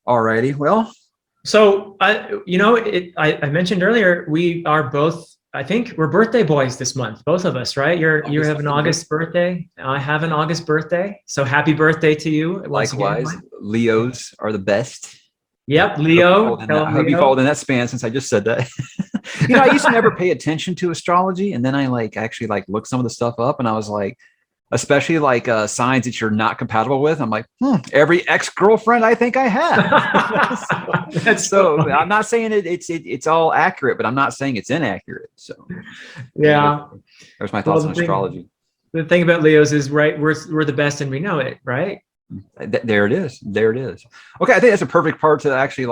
Alrighty. Well, So I mentioned earlier we are both. I think we're birthday boys this month, both of us, right? You August have an 30th. August birthday. I have an August birthday. So happy birthday to you once again, Likewise, Mike. Leos are the best. Yep, Hope you Leo, followed in that. fellow I hope you followed Leo. in that span since I just said that. I used to never pay attention to astrology, and then I actually looked some of the stuff up, and I was like, especially signs that you're not compatible with. I'm like, every ex-girlfriend I think I have. That's So funny. I'm not saying it's all accurate, but I'm not saying it's inaccurate. So anyway, Yeah. there's my Well, thoughts on astrology. the thing about Leos is, right, we're the best and we know it, right? There it is. There it is. Okay, I think that's a perfect part to actually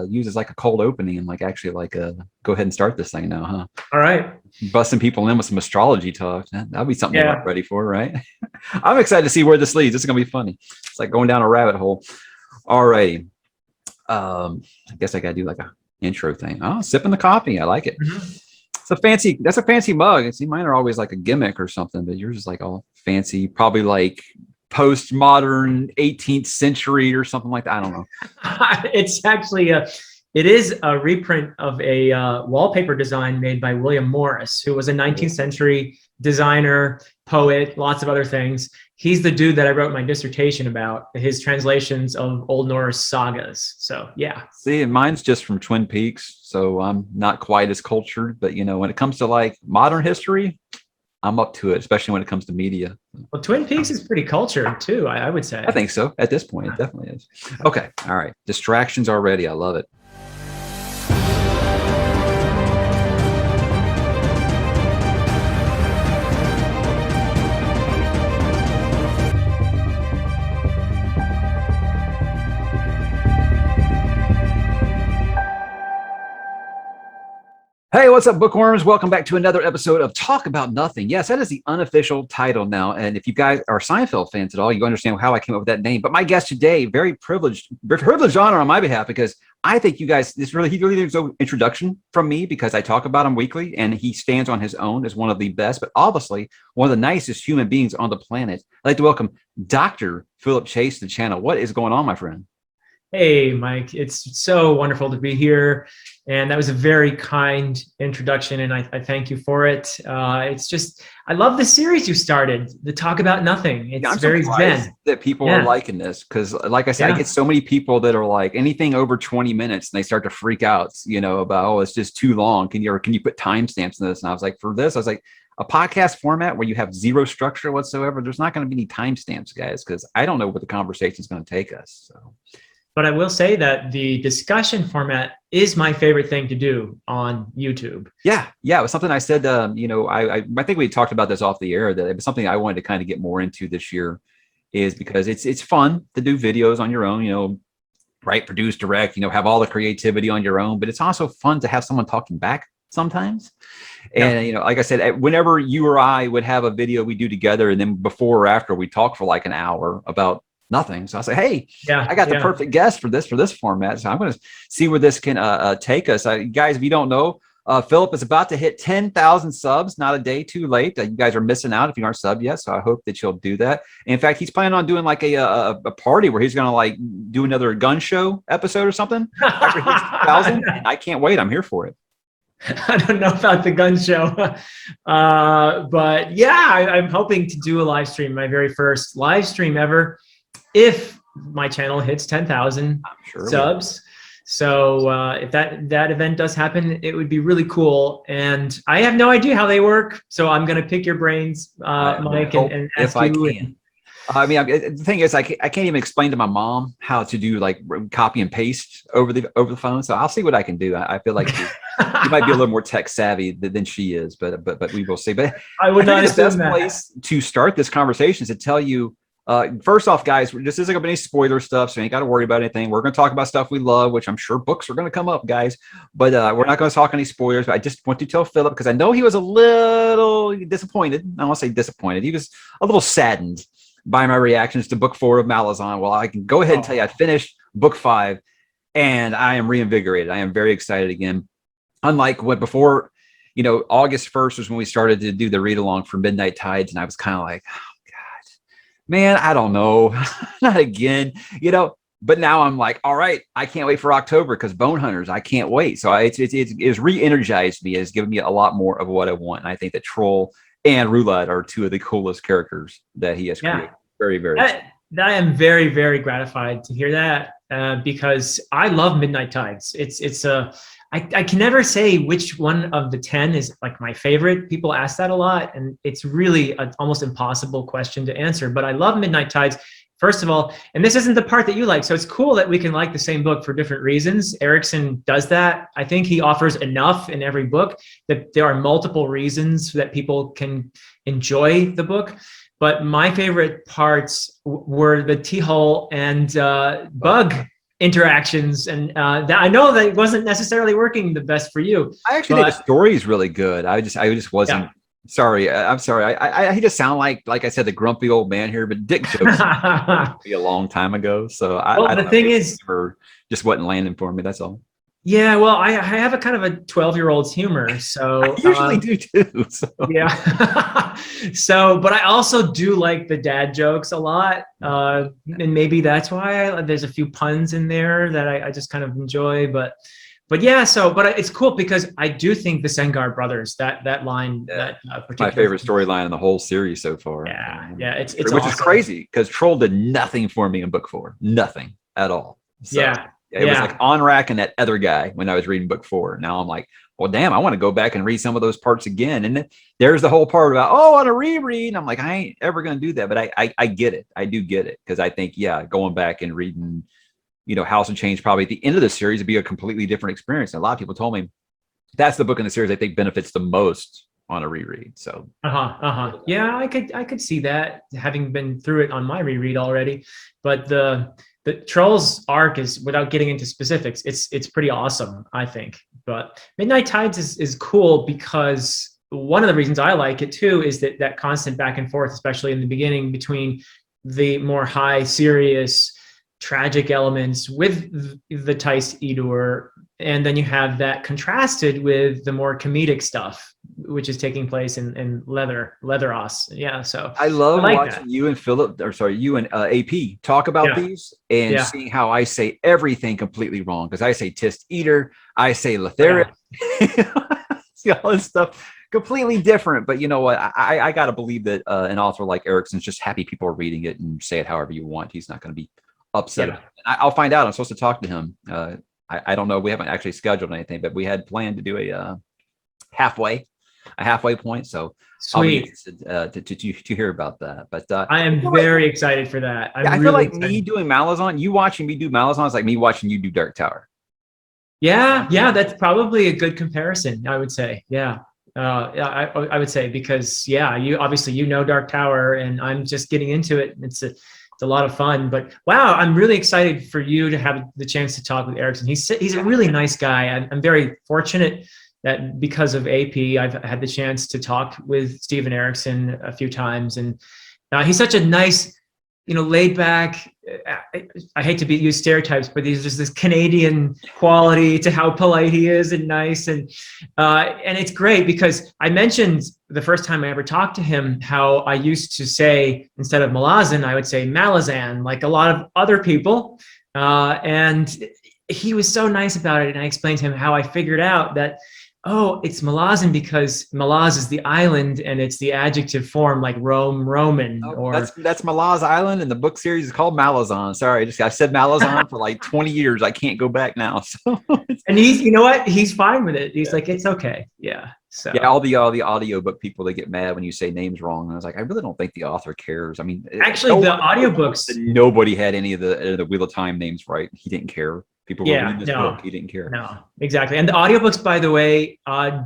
use as a cold opening and go ahead and start this thing now, huh? All right. Busting people in with some astrology talk. That'll be something they weren't Yeah. ready for, right? I'm excited to see where this leads. This is gonna be funny. It's like going down a rabbit hole. All righty. I guess I gotta do like a intro thing. Oh, sipping the coffee. I like it. It's a fancy. That's a fancy mug. See, mine are always like a gimmick or something, but yours is like all fancy. Probably like postmodern 18th century or something like that. I don't know. It's actually it is a reprint of a wallpaper design made by William Morris, who was a 19th century designer, poet, lots of other things. He's the dude that I wrote my dissertation about, his translations of Old Norse sagas. So yeah. See, and mine's just from Twin Peaks, so I'm not quite as cultured. But when it comes to modern history, I'm up to it, especially when it comes to media. Well, Twin Peaks is pretty cultured too, I would say. I think so. At this point, it definitely is. Okay. All right. Distractions already. I love it. Hey, what's up, bookworms? Welcome back to another episode of Talk About Nothing. Yes, that is the unofficial title now. And if you guys are Seinfeld fans at all, you understand how I came up with that name. But my guest today, very privileged honor on my behalf, because I think you guys, he really needs no introduction from me because I talk about him weekly and he stands on his own as one of the best, but obviously one of the nicest human beings on the planet. I'd like to welcome Dr. Philip Chase to the channel. What is going on, my friend? Hey, Mike, it's so wonderful to be here. And that was a very kind introduction, and I thank you for it. It's just, I love the series you started, the Talk About Nothing. It's very zen. That people are liking this because, like I said, I get so many people that are like anything over 20 minutes, and they start to freak out, about, it's just too long. Can you put timestamps in this? And I was like, for this, I was like, a podcast format where you have zero structure whatsoever, there's not going to be any timestamps, guys, because I don't know where the conversation is going to take us. So. But I will say that the discussion format is my favorite thing to do on YouTube. Yeah. It was something I said, I think we talked about this off the air, that it was something I wanted to kind of get more into this year, is because it's fun to do videos on your own, write, produce, direct, have all the creativity on your own, but it's also fun to have someone talking back sometimes. And, like I said, whenever you or I would have a video we do together, and then before or after we talk for like an hour about nothing. So I say, hey, I got the perfect guest for this format. So I'm going to see where this can take us. Guys, if you don't know, Philip is about to hit 10,000 subs, not a day too late. You guys are missing out if you aren't subbed yet. So I hope that you'll do that. And in fact, he's planning on doing like a party where he's going to do another gun show episode or something after he hits 10,000. I can't wait. I'm here for it. I don't know about the gun show, but yeah, I'm hoping to do a live stream, my very first live stream ever, if my channel hits 10,000 subs. So if that event does happen, it would be really cool. And I have no idea how they work. So I'm going to pick your brains, Mike, and ask if I can. I mean, the thing is, I can't even explain to my mom how to do copy and paste over the phone. So I'll see what I can do. I feel like she might be a little more tech savvy than she is, but we will see. But I would not assume the best place to start this conversation is to tell you. First off, guys, this isn't going to be any spoiler stuff, so you ain't got to worry about anything. We're going to talk about stuff we love, which I'm sure books are going to come up, guys. But we're not going to talk any spoilers. But I just want to tell Philip, because I know he was a little disappointed. I don't want to say disappointed. He was a little saddened by my reactions to book 4 of Malazan. Well, I can go ahead and tell you I finished book 5, and I am reinvigorated. I am very excited again. Unlike what before, August 1st was when we started to do the read-along for Midnight Tides, and I was kind of like, man, I don't know. Not again. But now I'm like, all right, I can't wait for October because Bone Hunters, I can't wait. So it's re-energized me. It's given me a lot more of what I want. And I think that Troll and Roulette are two of the coolest characters that he has created. Very, very. I am very, very gratified to hear that because I love Midnight Tides. I can never say which one of the 10 is like my favorite. People ask that a lot, and it's really an almost impossible question to answer. But I love Midnight Tides. First of all, and this isn't the part that you like, so it's cool that we can like the same book for different reasons. Erikson does that. I think he offers enough in every book that there are multiple reasons that people can enjoy the book. But my favorite parts were the T-Hole and Bug interactions, and that I know that wasn't necessarily working the best for you. I actually think the story is really good. I just wasn't. Yeah. Sorry, I'm sorry. I hate to sound like I said, the grumpy old man here, but Dick jokes be a long time ago. So the thing is, just wasn't landing for me. That's all. Yeah, well, I have a kind of a 12-year-old's humor, so I usually do too. So. Yeah. So, but I also do like the dad jokes a lot, and maybe that's why there's a few puns in there that I just kind of enjoy. But yeah, but it's cool because I do think the Sengar brothers, that line, my favorite storyline in the whole series so far. Yeah, it's which awesome. Is crazy because Troll did nothing for me in book 4, nothing at all. So, it was like Onrak and that other guy when I was reading book 4. Now I'm like, well, damn, I want to go back and read some of those parts again. And then there's the whole part about, on a reread. And I'm like, I ain't ever going to do that. But I get it. I do get it because I think, going back and reading, House of Change probably at the end of the series would be a completely different experience. And a lot of people told me that's the book in the series I think benefits the most on a reread. So yeah, I could see that, having been through it on my reread already. But the Trolls arc is, without getting into specifics, it's pretty awesome, I think. But Midnight Tides is cool because one of the reasons I like it too is that constant back and forth, especially in the beginning, between the more high, serious, tragic elements with the Tice Edur, and then you have that contrasted with the more comedic stuff, which is taking place in Leatheros. Yeah, so I love watching you and AP talk about these and seeing how I say everything completely wrong, because I say Tist Eater, I say Letheric, see all this stuff completely different. But you know what? I got to believe that an author like Erikson's just happy people are reading it, and say it however you want. He's not going to be upset. I'll find out. I'm supposed to talk to him. I don't know. We haven't actually scheduled anything, but we had planned to do a halfway point. So sweet. I'll be interested to hear about that. But I am very excited for that. I feel like me doing Malazan, you watching me do Malazan is like me watching you do Dark Tower. Yeah, that's probably a good comparison, I would say. I would say, because you obviously Dark Tower, and I'm just getting into it. It's a lot of fun. But wow, I'm really excited for you to have the chance to talk with Erikson. He's a really nice guy. I'm very fortunate that because of AP, I've had the chance to talk with Stephen Erikson a few times, and he's such a nice, laid back. I hate to use stereotypes, but there's just this Canadian quality to how polite he is and nice, and it's great because I mentioned the first time I ever talked to him how I used to say, instead of Malazan, I would say Malazan, like a lot of other people, and he was so nice about it. And I explained to him how I figured out that, it's Malazan because Malaz is the island and it's the adjective form, like Rome, Roman. That's Malaz Island, and the book series is called Malazan. Sorry, I've said Malazan for like 20 years. I can't go back now. So and he's, you know what? He's fine with it. He's like, it's okay. Yeah. So all the audiobook people, they get mad when you say names wrong. And I was like, I really don't think the author cares. I mean, actually, the audiobooks, nobody had any of the Wheel of Time names right. He didn't care. People were reading this book. He didn't care. No, exactly. And the audiobooks, by the way,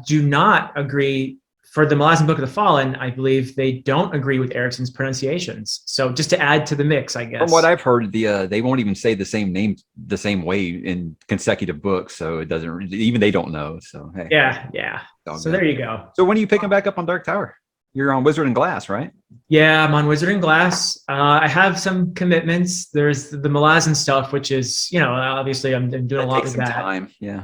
do not agree. For the Malazan Book of the Fallen, I believe they don't agree with Erikson's pronunciations. So just to add to the mix, I guess. From what I've heard, they won't even say the same name the same way in consecutive books. So it doesn't, even they don't know. So hey. Yeah. So there you go. So when are you picking back up on Dark Tower? You're on Wizard and Glass, right? Yeah, I'm on Wizard and Glass. I have some commitments. There's the Malazan stuff, which is, obviously I'm doing a lot with that. Time. Yeah.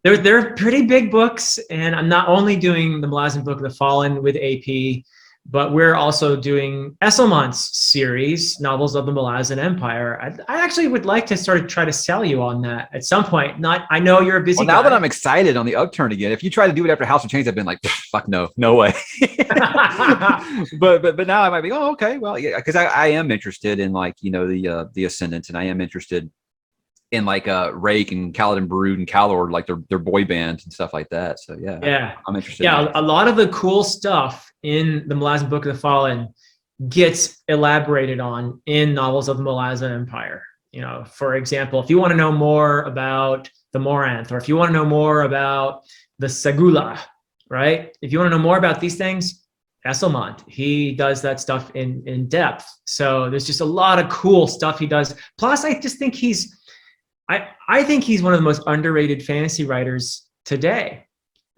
They're pretty big books, and I'm not only doing the Malazan Book of the Fallen with AP, but we're also doing Esslemont's series, Novels of the Malazan Empire. I actually would like to sort of try to sell you on that at some point. I know you're a busy now guy. that I'm excited on the upturn again, if you try to do it after House of Change, I've been like, fuck no way. but now I might be, oh, okay, well, yeah, because I am interested in like, you know, the Ascendants, and I am interested in like Rake and Kaladin Brood and Calor, like their boy bands and stuff like that. So yeah, I'm interested. Yeah, a lot of the cool stuff in the Malazan Book of the Fallen gets elaborated on in Novels of the Malazan Empire. You know, for example, if you want to know more about the Moranth, or if you want to know more about the Sagula, right? If you want to know more about these things, Esslemont, he does that stuff in depth. So there's just a lot of cool stuff he does. Plus, I just think I think he's one of the most underrated fantasy writers today.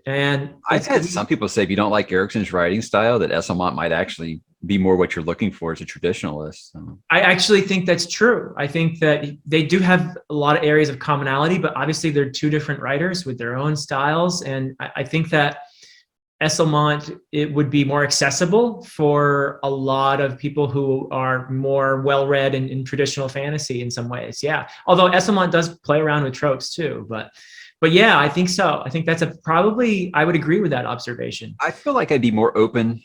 And I've had some people say if you don't like Erickson's writing style, that Esslemont might actually be more what you're looking for as a traditionalist. So. I actually think that's true. I think that they do have a lot of areas of commonality, but obviously they're two different writers with their own styles. And I think that Esslemont, it would be more accessible for a lot of people who are more well-read in traditional fantasy in some ways. Yeah. Although Esslemont does play around with tropes too, but yeah, I think so. I think that's probably, I would agree with that observation. I feel like I'd be more open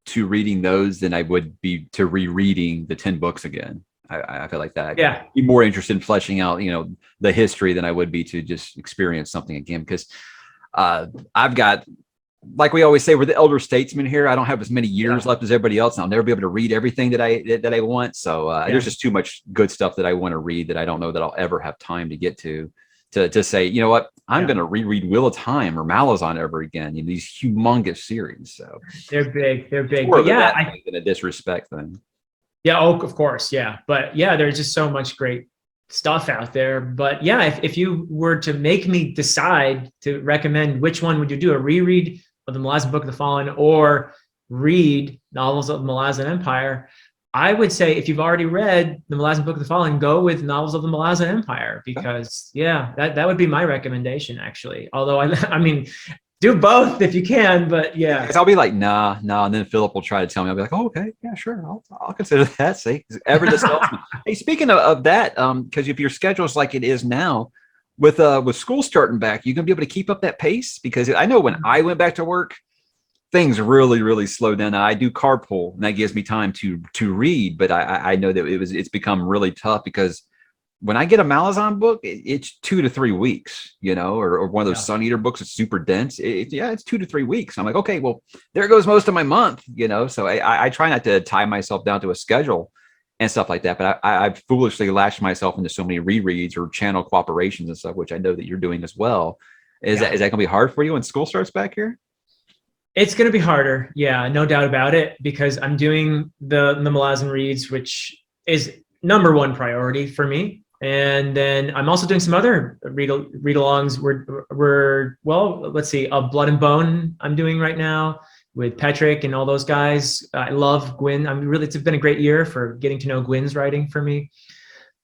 to reading those than I would be to rereading the 10 books again. I feel like that. Yeah. I'd be more interested in fleshing out, you know, the history than I would be to just experience something again. Because I've got, like we always say, we're the elder statesmen here. I don't have as many years left as everybody else, and I'll never be able to read everything that I want. So there's just too much good stuff that I want to read that I don't know that I'll ever have time to get to say, you know what, I'm going to reread Wheel of Time or Malazan ever again in these humongous series. So they're big. But yeah, I think in a disrespect thing. Yeah. Oh, of course. Yeah. But yeah, there's just so much great stuff out there. But yeah, if you were to make me decide to recommend which one would you do, a reread of the Malazan Book of the Fallen or read Novels of the Malazan Empire, I would say if you've already read the Malazan Book of the Fallen, go with Novels of the Malazan Empire, because that would be my recommendation actually. Although I mean, do both if you can, but yeah. Because I'll be like, nah, and then Philip will try to tell me. I'll be like, oh, okay, yeah, sure, I'll consider that. See, ever this helps me. Hey, speaking of that, because if your schedule is like it is now, with school starting back, you gonna be able to keep up that pace? Because I know when I went back to work, things really slowed down. I do carpool, and that gives me time to read. But I know that it's become really tough, because when I get a Malazan book, it's 2 to 3 weeks, you know, or one of those Sun Eater books that's super dense. It's 2 to 3 weeks. I'm like, okay, well, there goes most of my month, you know. So I try not to tie myself down to a schedule and stuff like that. But I foolishly lashed myself into so many rereads or channel cooperations and stuff, which I know that you're doing as well. Is that going to be hard for you when school starts back here? It's going to be harder. Yeah, no doubt about it, because I'm doing the Malazan reads, which is #1 priority for me. And then I'm also doing some other read-alongs. Let's see, Blood and Bone I'm doing right now with Petrick and all those guys. I love Gwyn. It's been a great year for getting to know Gwyn's writing for me.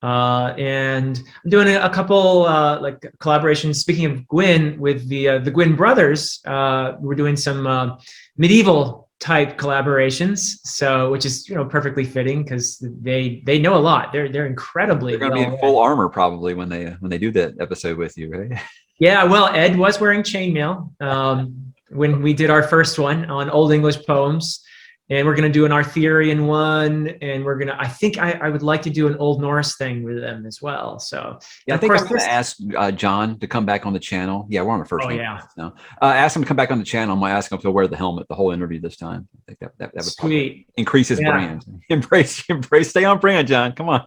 And I'm doing a couple like collaborations. Speaking of Gwyn, with the Gwyn brothers, we're doing some medieval type collaborations. So, which is perfectly fitting, because they know a lot. They're incredibly. They're going to be in full armor probably when they do that episode with you, right? Yeah. Well, Ed was wearing chainmail when we did our first one on Old English poems. And we're going to do an Arthurian one, and I think I would like to do an Old Norse thing with them as well. So yeah, I think I'm going to ask John to come back on the channel. Yeah, we're on the first one now. Ask him to come back on the channel. I'm going to ask him if he'll wear the helmet the whole interview this time. I think that would sweet increase his brand. Embrace, stay on brand, John. Come on.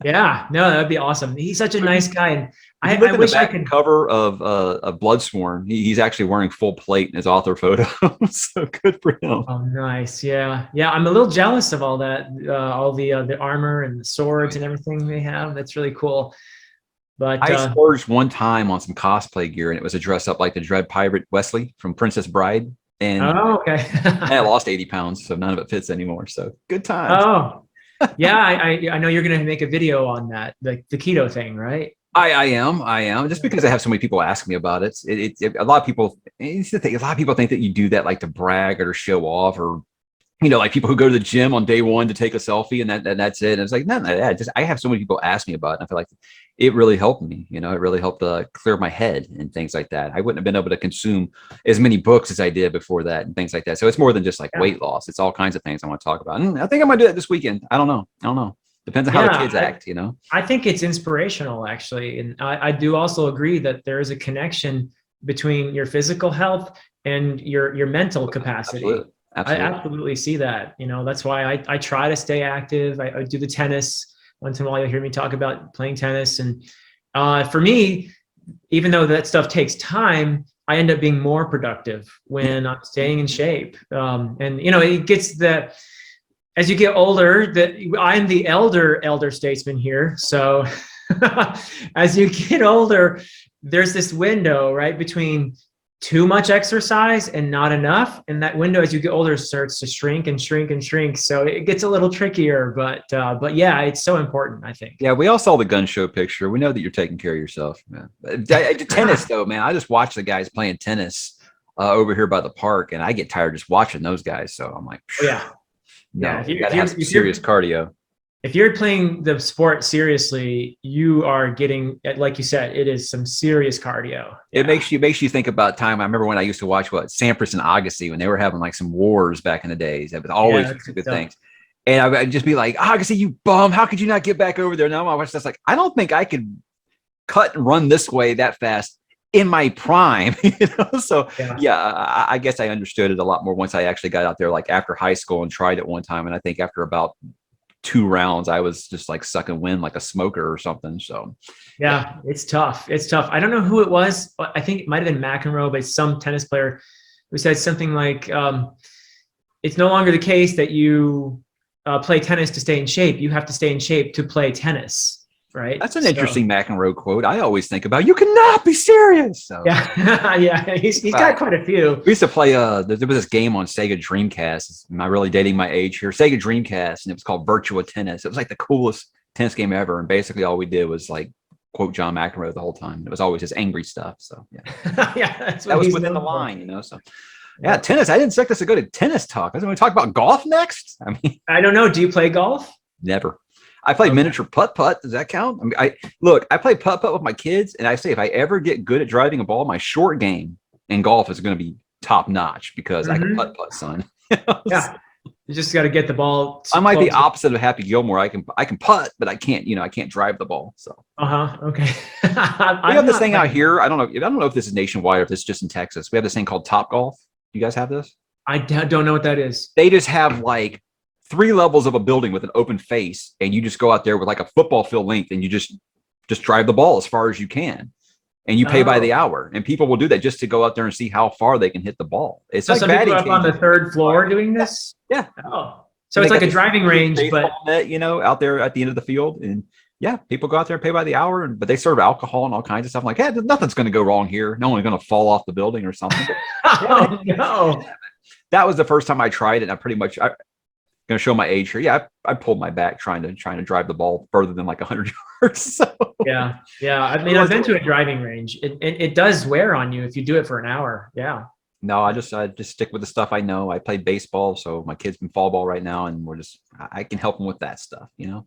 Yeah, no, that'd be awesome. He's such a nice guy, and I wish I could cover of Bloodsworn. He's actually wearing full plate in his author photo, so good for him. Oh, nice. Yeah. I'm a little jealous of all that, all the armor and the swords and everything they have. That's really cool. But I splurged one time on some cosplay gear, and it was a dress up like the Dread Pirate Wesley from Princess Bride. And I lost 80 pounds, so none of it fits anymore. So good times. Oh. Yeah, I know you're going to make a video on that, the keto thing, right? I am just because I have so many people ask me about it. A lot of people think that you do that like to brag or to show off, or you know, like people who go to the gym on day one to take a selfie and that's it. And it's like, no, just, I have so many people ask me about it. And I feel like it really helped me, you know, it really helped clear my head and things like that. I wouldn't have been able to consume as many books as I did before that and things like that. So it's more than just like weight loss. It's all kinds of things I want to talk about. And I think I'm going to do it this weekend. I don't know. Depends on how the kids act, you know? I think it's inspirational, actually. And I do also agree that there is a connection between your physical health and your mental capacity. Absolutely. Absolutely. I absolutely see that. You know, that's why I try to stay active. I do the tennis. Once in a while, you'll hear me talk about playing tennis. And for me, even though that stuff takes time, I end up being more productive when I'm staying in shape. And, you know, it gets the, as you get older, that I'm the elder statesman here. So as you get older, there's this window, right, between too much exercise and not enough. And that window, as you get older, starts to shrink and shrink and shrink. So it gets a little trickier, but yeah, it's so important, I think. Yeah, we all saw the gun show picture. We know that you're taking care of yourself, man. Tennis, though, man, I just watch the guys playing tennis over here by the park, and I get tired just watching those guys. So I'm like, yeah, no, you gotta have some serious cardio. If you're playing the sport seriously, you are getting, like you said, it is some serious cardio. It makes you think about time. I remember when I used to watch Cypress and Agassi when they were having like some wars back in the days. It was always good things. And I'd just be like, Agassi, you bum! How could you not get back over there? Now I watch this, like, I don't think I could cut and run this way that fast in my prime. You know? So yeah, I guess I understood it a lot more once I actually got out there, like after high school, and tried it one time. And I think after about 2 rounds, I was just like sucking wind like a smoker or something. So yeah, it's tough. It's tough. I don't know who it was. I think it might have been McEnroe, but some tennis player who said something like, it's no longer the case that you play tennis to stay in shape. You have to stay in shape to play tennis. Right. That's an interesting McEnroe quote. I always think about, you cannot be serious. So. Yeah. Yeah. He's got quite a few. We used to play, there was this game on Sega Dreamcast. Am I really dating my age here? Sega Dreamcast. And it was called Virtua Tennis. It was like the coolest tennis game ever. And basically all we did was like quote John McEnroe the whole time. It was always just angry stuff. So yeah. Yeah. That was within the line, you know, so. Yeah, tennis. I didn't expect us to go to tennis talk. I was going to talk about golf next. I mean, I don't know. Do you play golf? Never. I play miniature putt-putt. Does that count? I mean, I play putt-putt with my kids, and I say if I ever get good at driving a ball, my short game in golf is going to be top-notch because I can putt-putt, son. Yeah, you just got to get the ball. I might be opposite of Happy Gilmore. I can putt, but I can't drive the ball. So. Okay. We have this thing out here. I don't know if this is nationwide or if it's just in Texas. We have this thing called Top Golf. You guys have this? I don't know what that is. They just have like 3 levels of a building with an open face, and you just go out there with like a football field length, and you just drive the ball as far as you can, and you pay by the hour. And people will do that just to go out there and see how far they can hit the ball. It's so like some people up on the 3rd floor doing this. Yeah. Oh, so it's like a driving range, but net, you know, out there at the end of the field, and yeah, people go out there and pay by the hour, but they serve alcohol and all kinds of stuff. I'm like, hey, nothing's going to go wrong here. No one's going to fall off the building or something. Oh no. That was the first time I tried it. I pretty much. Going to show my age here. Yeah, I pulled my back trying to drive the ball further than like 100 yards. So. Yeah. I mean, I've been to a driving range. It does wear on you if you do it for an hour. Yeah. No, I just stick with the stuff I know. I play baseball, so my kid's in fall ball right now, and I can help them with that stuff. You know.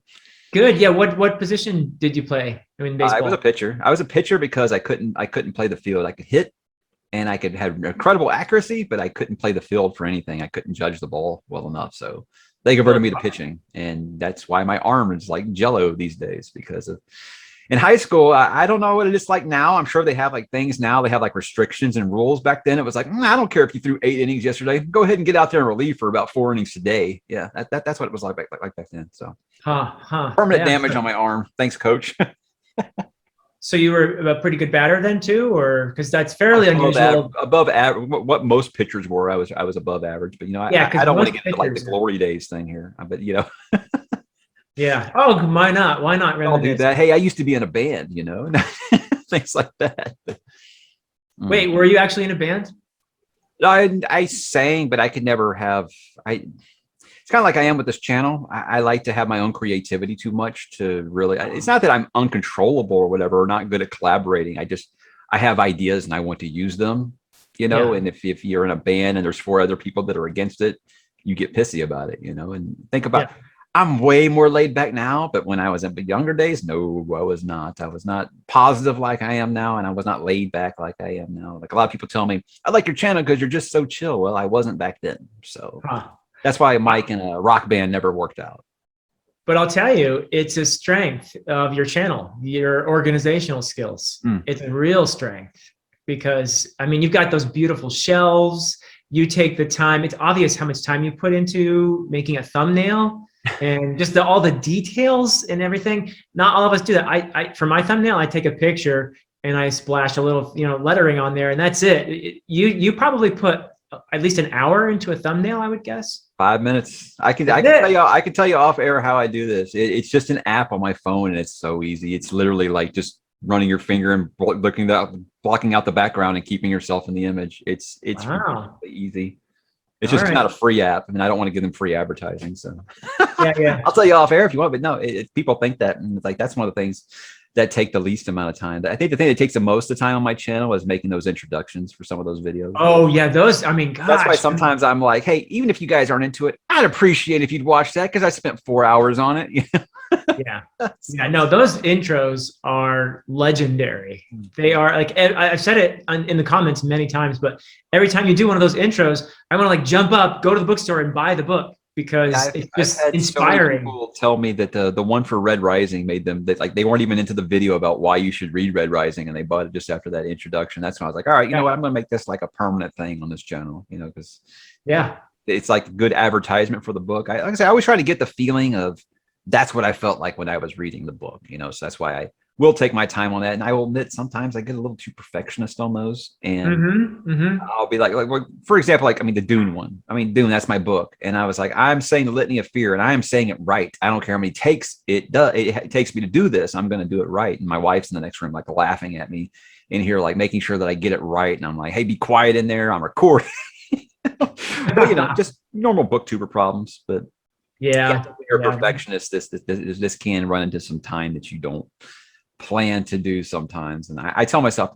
Good. Yeah. What position did you play in baseball? I was a pitcher. I was a pitcher because I couldn't play the field. I could hit, and I could have incredible accuracy, but I couldn't play the field for anything. I couldn't judge the ball well enough, so. They converted me to pitching, and that's why my arm is like jello these days because of in high school. I don't know what it is like now. I'm sure they have like things now. They have like restrictions and rules. Back then it was like, I don't care if you threw 8 innings yesterday. Go ahead and get out there and relieve for about 4 innings today. Yeah, that's what it was like back then. So permanent damage on my arm. Thanks, coach. So you were a pretty good batter then too, or because that's fairly unusual. Above average, what most pitchers were. I was above average, but you know, I don't want to get into like the glory days thing here. But you know, yeah. Oh, why not? Why not? I'll do that. Hey, I used to be in a band, you know, things like that. Wait, were you actually in a band? I sang, but I could never have. It's kind of like I am with this channel. I like to have my own creativity too much to really. It's not that I'm uncontrollable or whatever, or not good at collaborating. I have ideas and I want to use them, you know. Yeah. And if you're in a band and there's 4 other people that are against it, you get pissy about it, and think about, I'm way more laid back now, but when I was in the younger days, no, I was not. I was not positive like I am now, and I was not laid back like I am now. Like a lot of people tell me, I like your channel because you're just so chill. Well, I wasn't back then. So that's why Mike and a rock band never worked out. But I'll tell you, it's a strength of your channel, your organizational skills. It's a real strength because, I mean, you've got those beautiful shelves. You take the time. It's obvious how much time you put into making a thumbnail and just all the details and everything. Not all of us do that. I for my thumbnail, I take a picture and I splash a little, lettering on there, and that's it. You probably put at least an hour into a thumbnail, I would guess. 5 minutes. I can tell you off air how I do this. It's just an app on my phone, and it's so easy. It's literally like just running your finger and blocking out the background and keeping yourself in the image. It's really easy. It's just not a free app. I mean, I don't want to give them free advertising. So yeah. I'll tell you off air if you want, but no, people think that. And it's like, that's one of the things that take the least amount of time. I think the thing that takes the most of the time on my channel is making those introductions for some of those videos. Oh yeah. Those, I mean, gosh. That's why sometimes I'm like, hey, even if you guys aren't into it, I'd appreciate if you'd watch that because I spent 4 hours on it. Yeah. No, those intros are legendary. They are like, I've said it in the comments many times, but every time you do one of those intros, I want to like jump up, go to the bookstore and buy the book because it's just inspiring. So people tell me that the one for Red Rising made them that like they weren't even into the video about why you should read Red Rising, and they bought it just after that introduction. That's when I was like, all right, you know what, I'm going to make this like a permanent thing on this channel, because it's like good advertisement for the book. Like I say, I always try to get the feeling of that's what I felt like when I was reading the book, so that's why I will take my time on that. And I will admit, sometimes I get a little too perfectionist on those. And I'll be like, for example, the Dune one. I mean, Dune, that's my book. And I was like, I'm saying the Litany of Fear and I am saying it right. I don't care how many takes it takes me to do this. I'm going to do it right. And my wife's in the next room, like laughing at me in here, like making sure that I get it right. And I'm like, hey, be quiet in there. I'm recording. But, just normal booktuber problems. But yeah, when you're a perfectionist, this can run into some time that you don't plan to do sometimes. And I tell myself,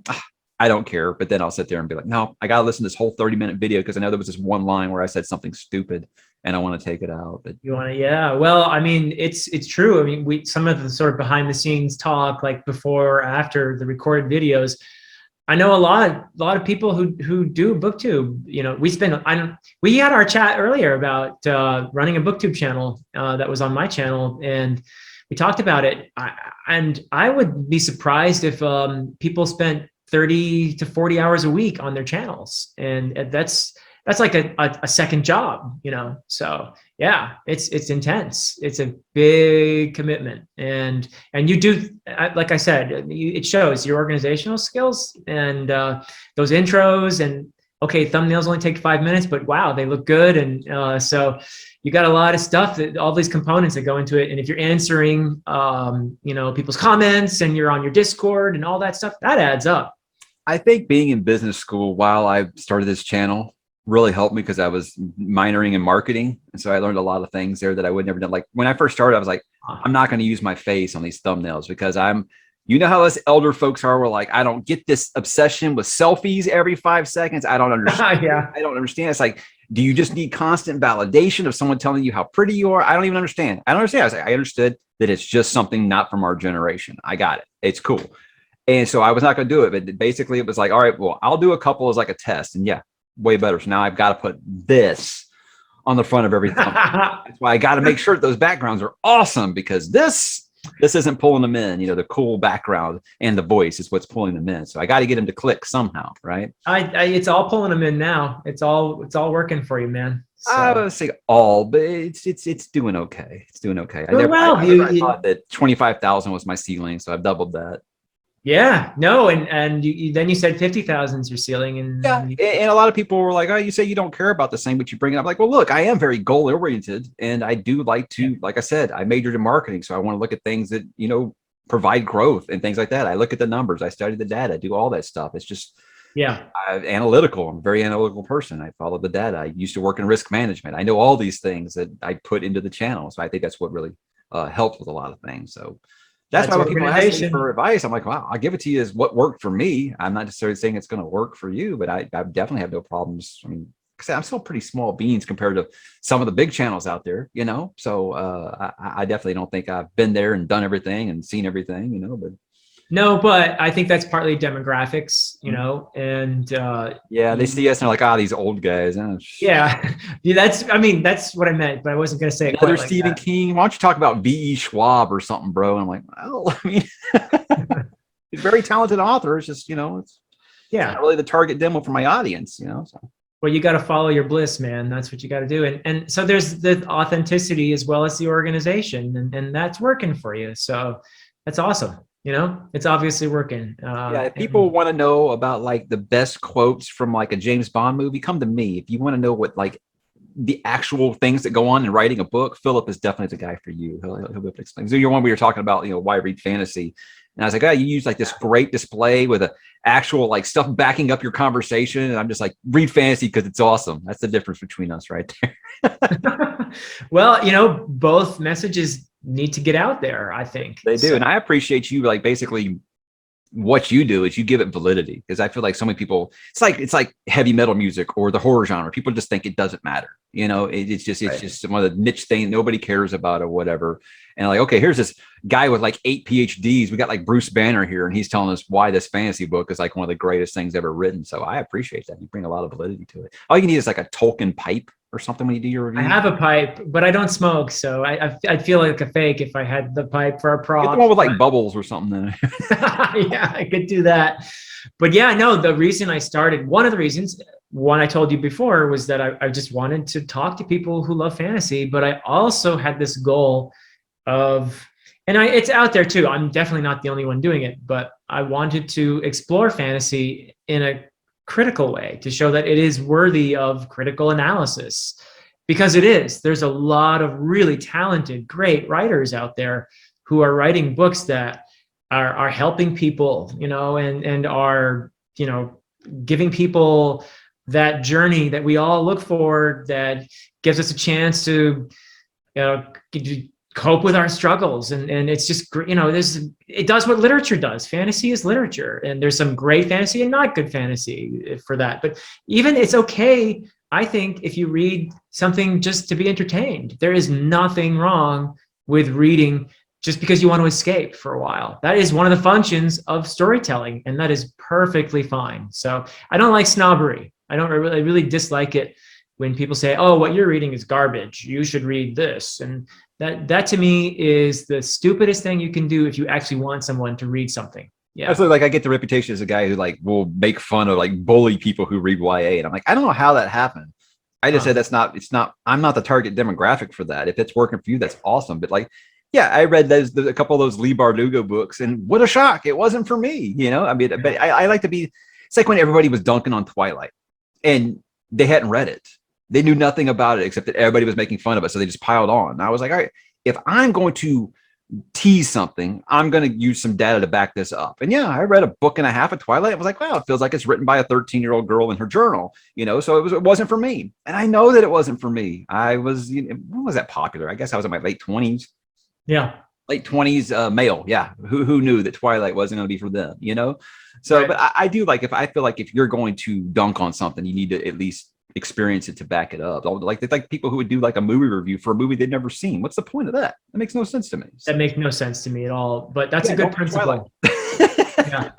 I don't care, but then I'll sit there and be like, no, I gotta listen to this whole 30-minute video because I know there was this one line where I said something stupid and I want to take it out. But you want to, well, I mean, it's true. I mean, some of the sort of behind the scenes talk, like before or after the recorded videos, I know a lot of people who do booktube. We had our chat earlier about running a booktube channel that was on my channel, and we talked about it. And I would be surprised if people spent 30 to 40 hours a week on their channels, and that's like a second job, So yeah, it's intense. It's a big commitment, and you do, like I said, it shows your organizational skills and those intros. And okay, thumbnails only take 5 minutes, but wow, they look good. And so you got a lot of stuff, all these components that go into it. And if you're answering, people's comments and you're on your Discord and all that stuff, that adds up. I think being in business school while I started this channel really helped me because I was minoring in marketing. And so I learned a lot of things there that I would never done. Like when I first started, I was like, I'm not going to use my face on these thumbnails because how us elder folks are. We're like, I don't get this obsession with selfies every 5 seconds. I don't understand. I don't understand. It's like, do you just need constant validation of someone telling you how pretty you are? I don't even understand. I was like, I understood that it's just something not from our generation. I got it. It's cool. And so I was not going to do it. But basically it was like, all right, well, I'll do a couple as like a test. And way better. So now I've got to put this on the front of everything. That's why I got to make sure that those backgrounds are awesome because this isn't pulling them in. The cool background and the voice is what's pulling them in. So I got to get them to click somehow, right? It's all pulling them in now. It's all working for you, man. So. I would say all, but it's doing okay. It's doing okay. I thought that 25,000 was my ceiling, so I've doubled that. Yeah, no, and then you said 50,000 is your ceiling, and a lot of people were like, "Oh, you say you don't care about the same, but you bring it up." Like, well, look, I am very goal oriented, and I do like to, like I said, I majored in marketing, so I want to look at things that provide growth and things like that. I look at the numbers, I study the data, I do all that stuff. It's just I'm analytical. I'm a very analytical person. I follow the data. I used to work in risk management. I know all these things that I put into the channel, so I think that's what really helped with a lot of things. So. That's why when people ask me for advice, I'm like, wow, I'll give it to you as what worked for me. I'm not necessarily saying it's going to work for you, but I definitely have no problems. I mean, I'm still pretty small beans compared to some of the big channels out there, you know? So I definitely don't think I've been there and done everything and seen everything, you know, but. No, but I think that's partly demographics, you know, and yeah, they see us and they're like, these old guys. Yeah, that's what I meant, but I wasn't going to say it Another quite Stephen like that. King. Why don't you talk about V.E. Schwab or something, bro? And I'm like, well, I mean, he's a very talented author. It's just, you know, it's not really the target demo for my audience, you know. So. Well, you got to follow your bliss, man. That's what you got to do. And so there's the authenticity as well as the organization, and that's working for you. So that's awesome. You know, it's obviously working. Yeah, if people want to know about like the best quotes from like a James Bond movie, come to me. If you want to know what like the actual things that go on in writing a book, Philip is definitely the guy for you. He'll be able to explain. So you're one we were talking about, you know, why read fantasy. And I was like, oh, you use like this great display with a actual like stuff backing up your conversation. And I'm just like, read fantasy because it's awesome. That's the difference between us right there. Well, you know, both messages need to get out there, I think. They do. So. And I appreciate you like basically what you do is you give it validity, because I feel like so many people, it's like heavy metal music or the horror genre. People just think it doesn't matter. You know, it's just one of the niche things nobody cares about or whatever. And like, okay, here's this guy with like 8 PhDs. We got like Bruce Banner here, and he's telling us why this fantasy book is like one of the greatest things ever written. So I appreciate that. You bring a lot of validity to it. All you need is like a Tolkien pipe or something when you do your review. I have a pipe, but I don't smoke, so I'd feel like a fake if I had the pipe for a prop. Get the one with like bubbles or something. Then. Yeah, I could do that. But yeah, no, the reason I started, one of the reasons, one I told you before, was that I just wanted to talk to people who love fantasy, but I also had this goal of, and it's out there too, I'm definitely not the only one doing it, but I wanted to explore fantasy in a critical way to show that it is worthy of critical analysis, because it is. There's a lot of really talented, great writers out there who are writing books that are helping people, you know, and are, you know, giving people that journey that we all look for, that gives us a chance to, you know, cope with our struggles. And it's just, you know, it does what literature does. Fantasy is literature, and there's some great fantasy and not good fantasy for that. But even it's okay, I think, if you read something just to be entertained. There is nothing wrong with reading just because you want to escape for a while. That is one of the functions of storytelling, and that is perfectly fine. So I don't like snobbery. I really dislike it when people say, oh, what you're reading is garbage, you should read this. And that to me is the stupidest thing you can do if you actually want someone to read something. Yeah. Absolutely. Like I get the reputation as a guy who like will make fun of like bully people who read YA. And I'm like, I don't know how that happened. I just said I'm not the target demographic for that. If it's working for you, that's awesome. But like, yeah, I read a couple of those Lee Bardugo books, and what a shock. It wasn't for me, you know? I mean, but I like to be, it's like when everybody was dunking on Twilight and they hadn't read it. They knew nothing about it except that everybody was making fun of it. So they just piled on. And I was like, all right, if I'm going to tease something, I'm going to use some data to back this up. And yeah, I read a book and a half of Twilight. I was like, wow, it feels like it's written by a 13-year-old girl in her journal, you know? So it wasn't for me. And I know that it wasn't for me. I was, you know, when was that popular? I guess I was in my late 20s. Yeah. Late 20s male. Yeah. Who knew that Twilight wasn't going to be for them, you know? So, right. But I do like, I feel like if you're going to dunk on something, you need to at least experience it to back it up. Like it's like people who would do like a movie review for a movie they'd never seen. What's the point of that? That makes no sense to me. That makes no sense to me at all. But that's a good principle. Yeah,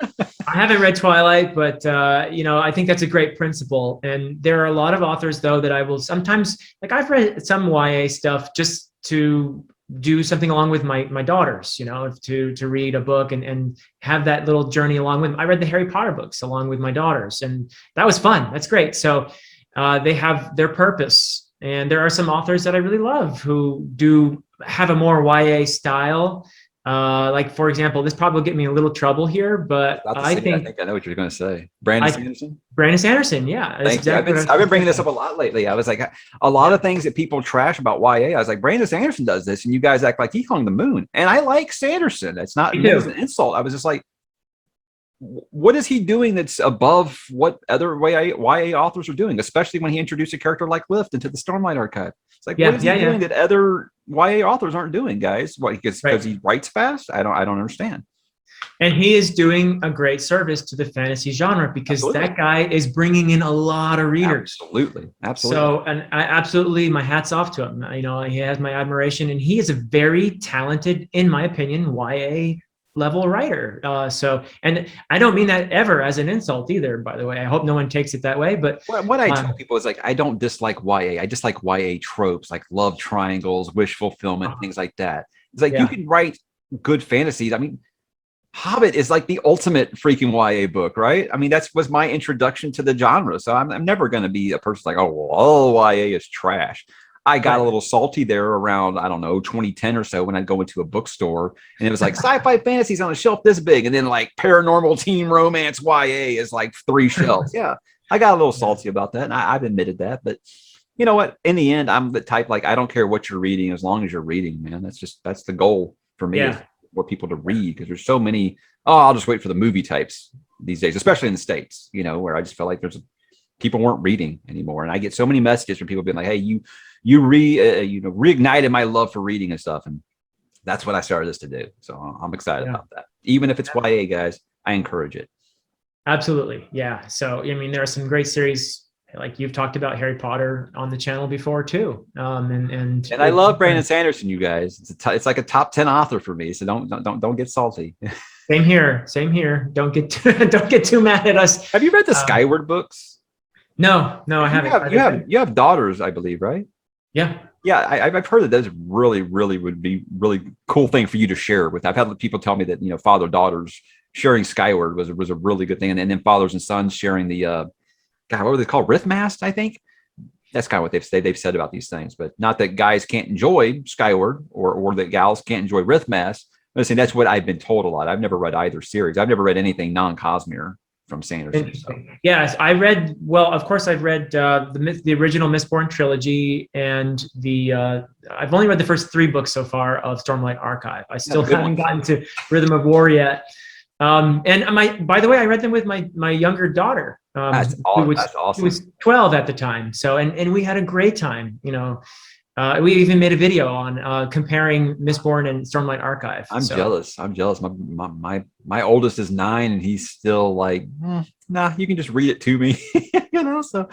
I haven't read Twilight, but you know, I think that's a great principle. And there are a lot of authors though that I will sometimes, like I've read some YA stuff just to do something along with my daughters, you know, to read a book and have that little journey along with them. I read the Harry Potter books along with my daughters, and that was fun. That's great. So they have their purpose. And there are some authors that I really love who do have a more YA style. Like, for example, this probably will get me in a little trouble here, but I think I know what you're going to say. Brandon Sanderson? Brandon Sanderson, yeah. Thank you. I've been bringing this up a lot lately. I was like, a lot of things that people trash about YA, I was like, Brandon Sanderson does this, and you guys act like he hung the moon. And I like Sanderson. It's not an insult. I was just like, what is he doing that's above what other YA authors are doing, especially when he introduced a character like Lift into the Stormlight Archive? It's like, what is he doing that other YA authors aren't doing, guys? What, because he writes fast? I don't understand. And he is doing a great service to the fantasy genre because Absolutely. that guy is bringing in a lot of readers. Absolutely. Absolutely. So, and I absolutely, my hat's off to him. You know, he has my admiration, and he is a very talented, in my opinion, YA level writer. And I don't mean that ever as an insult either, by the way. I hope no one takes it that way. But what I tell people is like, I don't dislike YA. I just like YA tropes, like love triangles, wish fulfillment, things like that. It's like you can write good fantasies. I mean, Hobbit is like the ultimate freaking YA book, right? I mean, was my introduction to the genre. So I'm never going to be a person like, oh, well, all YA is trash. I got a little salty there around, I don't know, 2010 or so when I'd go into a bookstore and it was like sci-fi fantasies on a shelf this big. And then like paranormal teen romance YA is like 3 shelves. Yeah, I got a little salty about that. And I've admitted that. But you know what? In the end, I'm the type, like, I don't care what you're reading as long as you're reading, man. That's the goal for me. Yeah. For people to read, because there's so many, I'll just wait for the movie types these days, especially in the States, you know, where I just felt like people weren't reading anymore. And I get so many messages from people being like, hey, you reignited my love for reading and stuff. And that's what I started this to do. So I'm excited about that. Even if it's YA, guys, I encourage it. Absolutely. Yeah. So, I mean, there are some great series, like you've talked about Harry Potter on the channel before too. And I love Brandon Sanderson, you guys. It's like a top 10 author for me. So don't get salty. Same here. Don't get too mad at us. Have you read the Skyward books? No, I haven't. You have daughters, I believe, right? Yeah. Yeah, I've heard that that's really would be really cool thing for you to share with. I've had people tell me that, you know, father-daughters sharing Skyward was a really good thing. And then fathers and sons sharing the God, what were they called? Rithmast, I think. That's kind of what they've said about these things. But not that guys can't enjoy Skyward or that gals can't enjoy Rithmast. I'm saying that's what I've been told a lot. I've never read either series. I've never read anything non-Cosmere from Sanderson. So. Yes, I read. Well, of course, I've read the original Mistborn trilogy, and I've only read the first 3 books so far of Stormlight Archive. I still haven't gotten to Rhythm of War yet. And by the way, I read them with my younger daughter. That's awesome. Who was 12 at the time. So, and we had a great time, you know. We even made a video on comparing Mistborn and Stormlight Archive. I'm jealous. My oldest is 9 and he's still like, nah, you can just read it to me. You know, so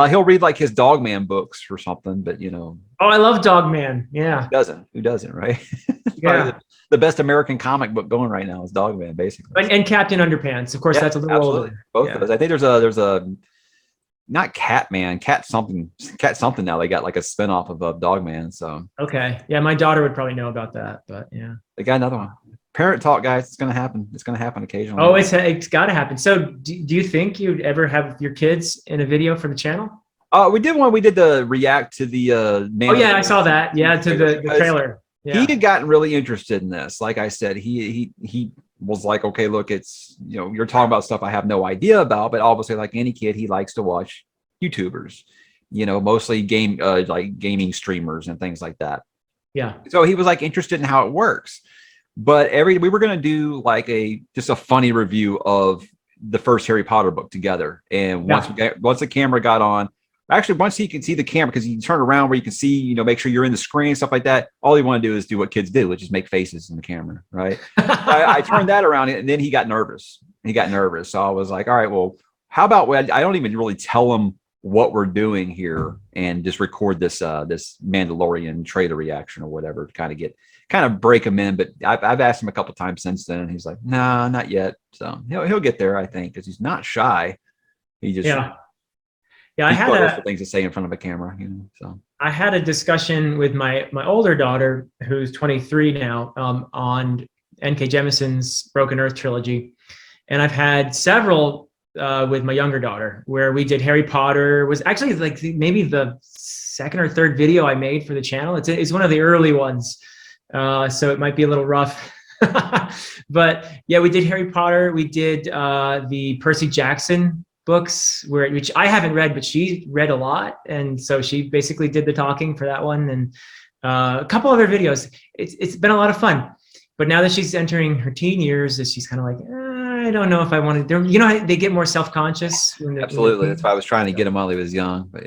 he'll read like his Dogman books or something, but you know. Oh, I love Dogman. Yeah. Who doesn't, right? Yeah. The best American comic book going right now is Dogman, basically. And Captain Underpants. Of course, that's a little older. Both of those. I think there's a not Catman, Cat something now. They got like a spinoff of Dogman. So okay. Yeah, my daughter would probably know about that, but yeah. They got another one. Parent talk, guys. It's gonna happen. It's gonna happen occasionally. Oh, it's gotta happen. So do you think you'd ever have your kids in a video for the channel? We did one. We did the react to the man. Oh yeah, I saw that. Yeah, to the trailer. Yeah. He had gotten really interested in this. Like I said, he was like, okay, look, it's, you know, you're talking about stuff I have no idea about, but obviously, like any kid, he likes to watch YouTubers, you know, mostly gaming streamers and things like that. Yeah. So he was like interested in how it works. But we were gonna do like just a funny review of the first Harry Potter book together. And once the camera got on, actually, once he can see the camera, because you turn around where you can see, you know, make sure you're in the screen, stuff like that. All you want to do is do what kids do, which is make faces in the camera, right? I turned that around, and then he got nervous. So I was like, all right, well, how about I don't even really tell him what we're doing here and just record this Mandalorian trailer reaction or whatever to kind of break him in. But I've asked him a couple times since then, and he's like, no, not yet. So he'll get there, I think, because he's not shy. He just I had things to say in front of a camera, you know. So I had a discussion with my older daughter, who's 23 now, on N.K. Jemisin's Broken Earth trilogy, and I've had several with my younger daughter where we did Harry Potter. It was actually like maybe the 2nd or 3rd video I made for the channel. It's one of the early ones, so it might be a little rough. But yeah, we did Harry Potter. We did the Percy Jackson books, which I haven't read, but she read a lot, and so she basically did the talking for that one, and a couple other videos. It's been a lot of fun, but now that she's entering her teen years, she's kind of like, I don't know if I want to. You know, they get more self-conscious. Absolutely, that's why I was trying to get him while he was young. But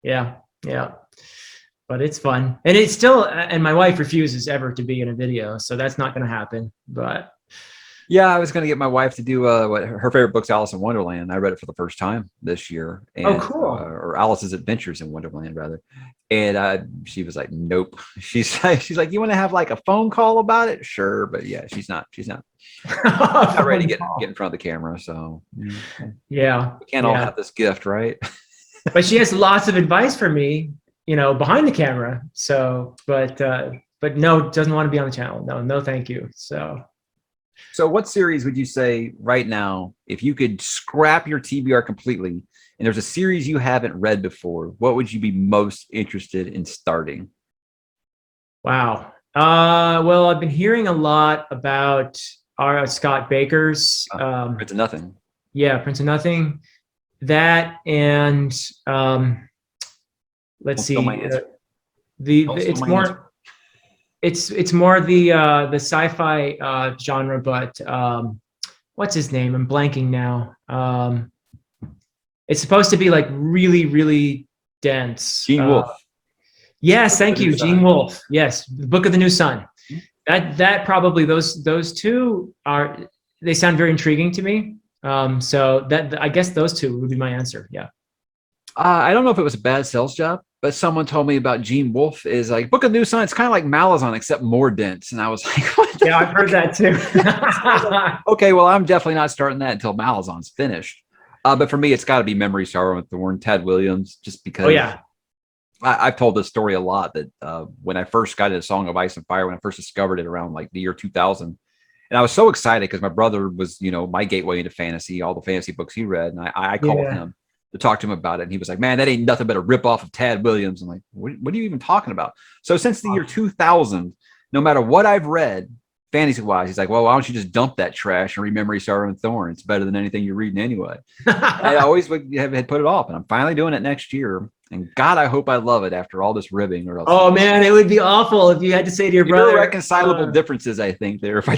yeah. But it's fun, and it's still. And my wife refuses ever to be in a video, so that's not going to happen. But Yeah, I was going to get my wife to do what her favorite book's Alice in Wonderland. I read it for the first time this year, Oh, and cool. or Alice's Adventures in Wonderland rather. And she was like, "Nope." She's like, "You want to have like a phone call about it?" Sure, but yeah, she's not ready to get in front of the camera. So Yeah, we can't all have this gift, right? but she has lots of advice for me, behind the camera. So, but no, doesn't want to be on the channel. No, no, thank you. So what series would you say right now, if you could scrap your TBR completely and there's a series you haven't read before, what would you be most interested in starting? Wow. Well, I've been hearing a lot about Scott Baker's Prince of Nothing. Yeah, Prince of Nothing. That and let's see. It's more it's more the sci-fi genre, but what's his name? I'm blanking now. It's supposed to be like really, really dense. Gene Wolfe. Yes, thank you, Gene Wolfe. Yes, the Book of the New Sun. That probably those two they sound very intriguing to me. So that I guess those two would be my answer. Yeah. I don't know if it was a bad sales job, but someone told me about Gene Wolfe is like Book of New Sun. It's kind of like Malazan, except more dense. And I was like, what yeah, I've heard that too. Okay, well, I'm definitely not starting that until Malazan's finished. But for me, it's got to be Memory, Sorrow, and Thorn, Tad Williams, just because. Oh, yeah. I've told this story a lot that when I first got into Song of Ice and Fire, when I first discovered it around like the year 2000, and I was so excited because my brother was, my gateway into fantasy, all the fantasy books he read. And I called him to talk to him about it. And he was like, man, that ain't nothing but a ripoff of Tad Williams. I'm like, what are you even talking about? So since the year 2000, no matter what I've read, fantasy wise, he's like, well, why don't you just dump that trash and read Memory, Sorrow, and Thorn? It's better than anything you're reading anyway. I always had put it off, and I'm finally doing it next year. And God, I hope I love it after all this ribbing. Or else oh man, it would be awful if you had to say to your brother. Irreconcilable differences, I think, there. If I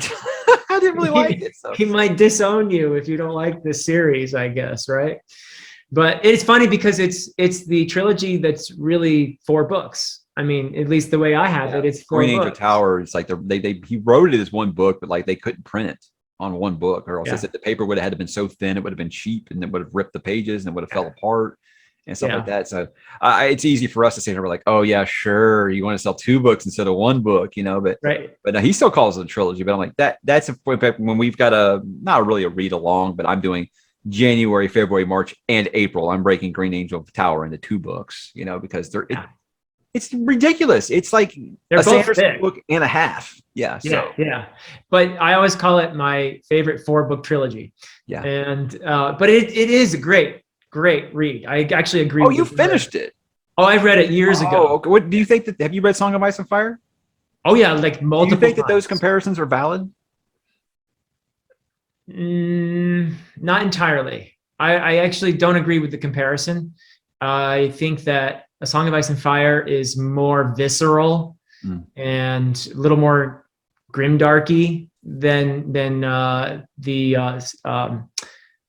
didn't really like it, so. He might disown you if you don't like this series, I guess, right? But it's funny because it's the trilogy that's really 4 books. I mean, at least the way I have it, it's 4 Green books. Angel Tower. It's like he wrote it as one book, but like they couldn't print it on one book, or else they said the paper would have had to been so thin it would have been cheap, and it would have ripped the pages and it would have fell apart and stuff like that. So it's easy for us to say, we're like, oh yeah, sure, you want to sell 2 books instead of 1 book, but but he still calls it a trilogy. But I'm like, that's when we've got not really a read along, but I'm doing January, February, March, and April. I'm breaking Green Angel Tower into 2 books, because it's ridiculous. It's like they're a both Sanderson book and a half. Yeah. But I always call it my favorite 4-book trilogy. Yeah. And but it is a great read. I actually agree. Oh, you finished it. Oh, I read it years ago. Okay. What do you think have you read Song of Ice and Fire? Oh yeah, like multiple. Do you think that those comparisons are valid? Not entirely. I actually don't agree with the comparison. I think that A Song of Ice and Fire is more visceral and a little more grimdarky than the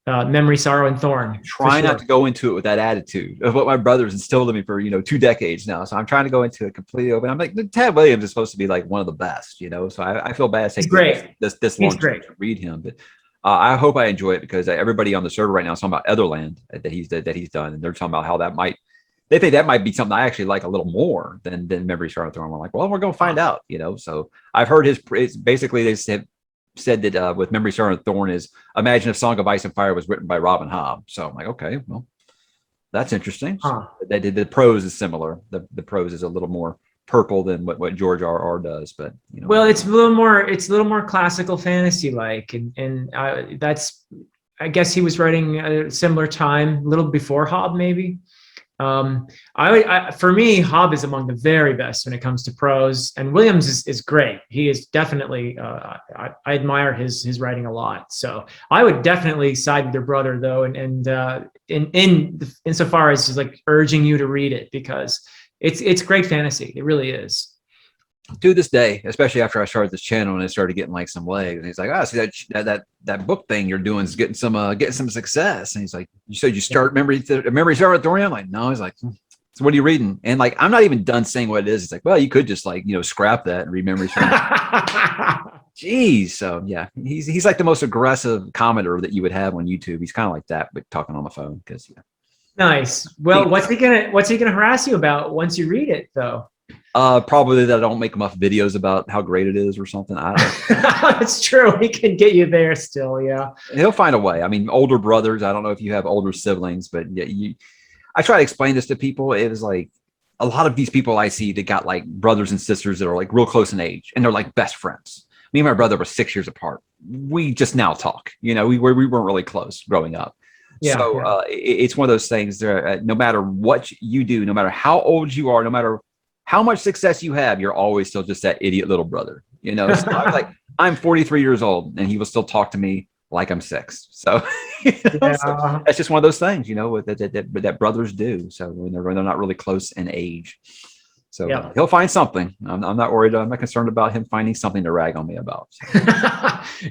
Memory, Sorrow, and Thorn. Try not to go into it with that attitude of what my brother's instilled in me for 2 decades now. So I'm trying to go into it completely open. I'm like, Tad Williams is supposed to be like one of the best, So I feel bad taking this long to read him, but I hope I enjoy it because everybody on the server right now is talking about Otherland that he's done, and they're talking about how they think that might be something I actually like a little more than Memory, Sorrow, and Thorn. I'm like, well, we're gonna find out, So I've heard it's basically they said that with Memory, Sorrow, and Thorn is imagine if Song of Ice and Fire was written by Robin Hobb. So I'm like, okay, well, that's interesting. The prose is similar. The prose is a little more purple than what George R.R. does, but well, it's a little more classical fantasy like, and that's, I guess he was writing a similar time, a little before Hobb maybe. For me, Hobb is among the very best when it comes to prose, and Williams is great. He is definitely I admire his writing a lot. So I would definitely side with your brother though, and insofar as just like urging you to read it because it's great fantasy. It really is. To this day, especially after I started this channel and it started getting like some legs, and he's like, see that book thing you're doing is getting some success. And he's like, you said you start Memory, Sorrow, and Thorn. I'm like, no. He's like, so what are you reading? And like, I'm not even done saying what it is. It's like, well, you could just like scrap that and read Memory, Sorrow. Geez. So yeah, he's like the most aggressive commenter that you would have on YouTube. He's kind of like that, but talking on the phone because yeah. Nice. Well, what's he gonna harass you about once you read it though? Probably that I don't make enough videos about how great it is or something. I don't know. That's true. He can get you there still. Yeah. He'll find a way. I mean, older brothers. I don't know if you have older siblings, but yeah, I try to explain this to people. It was like a lot of these people I see that got like brothers and sisters that are like real close in age, and they're like best friends. Me and my brother were 6 years apart. We just now talk. You know, we weren't really close growing up. Yeah, so yeah. It's one of those things that no matter what you do, no matter how old you are, no matter how much success you have, you're always still just that idiot little brother. You know, so I'm 43 years old and he will still talk to me like I'm 6. So, so that's just one of those things, you know, that brothers do. So when they're not really close in age. So he'll find something. I'm not worried. I'm not concerned about him finding something to rag on me about. So.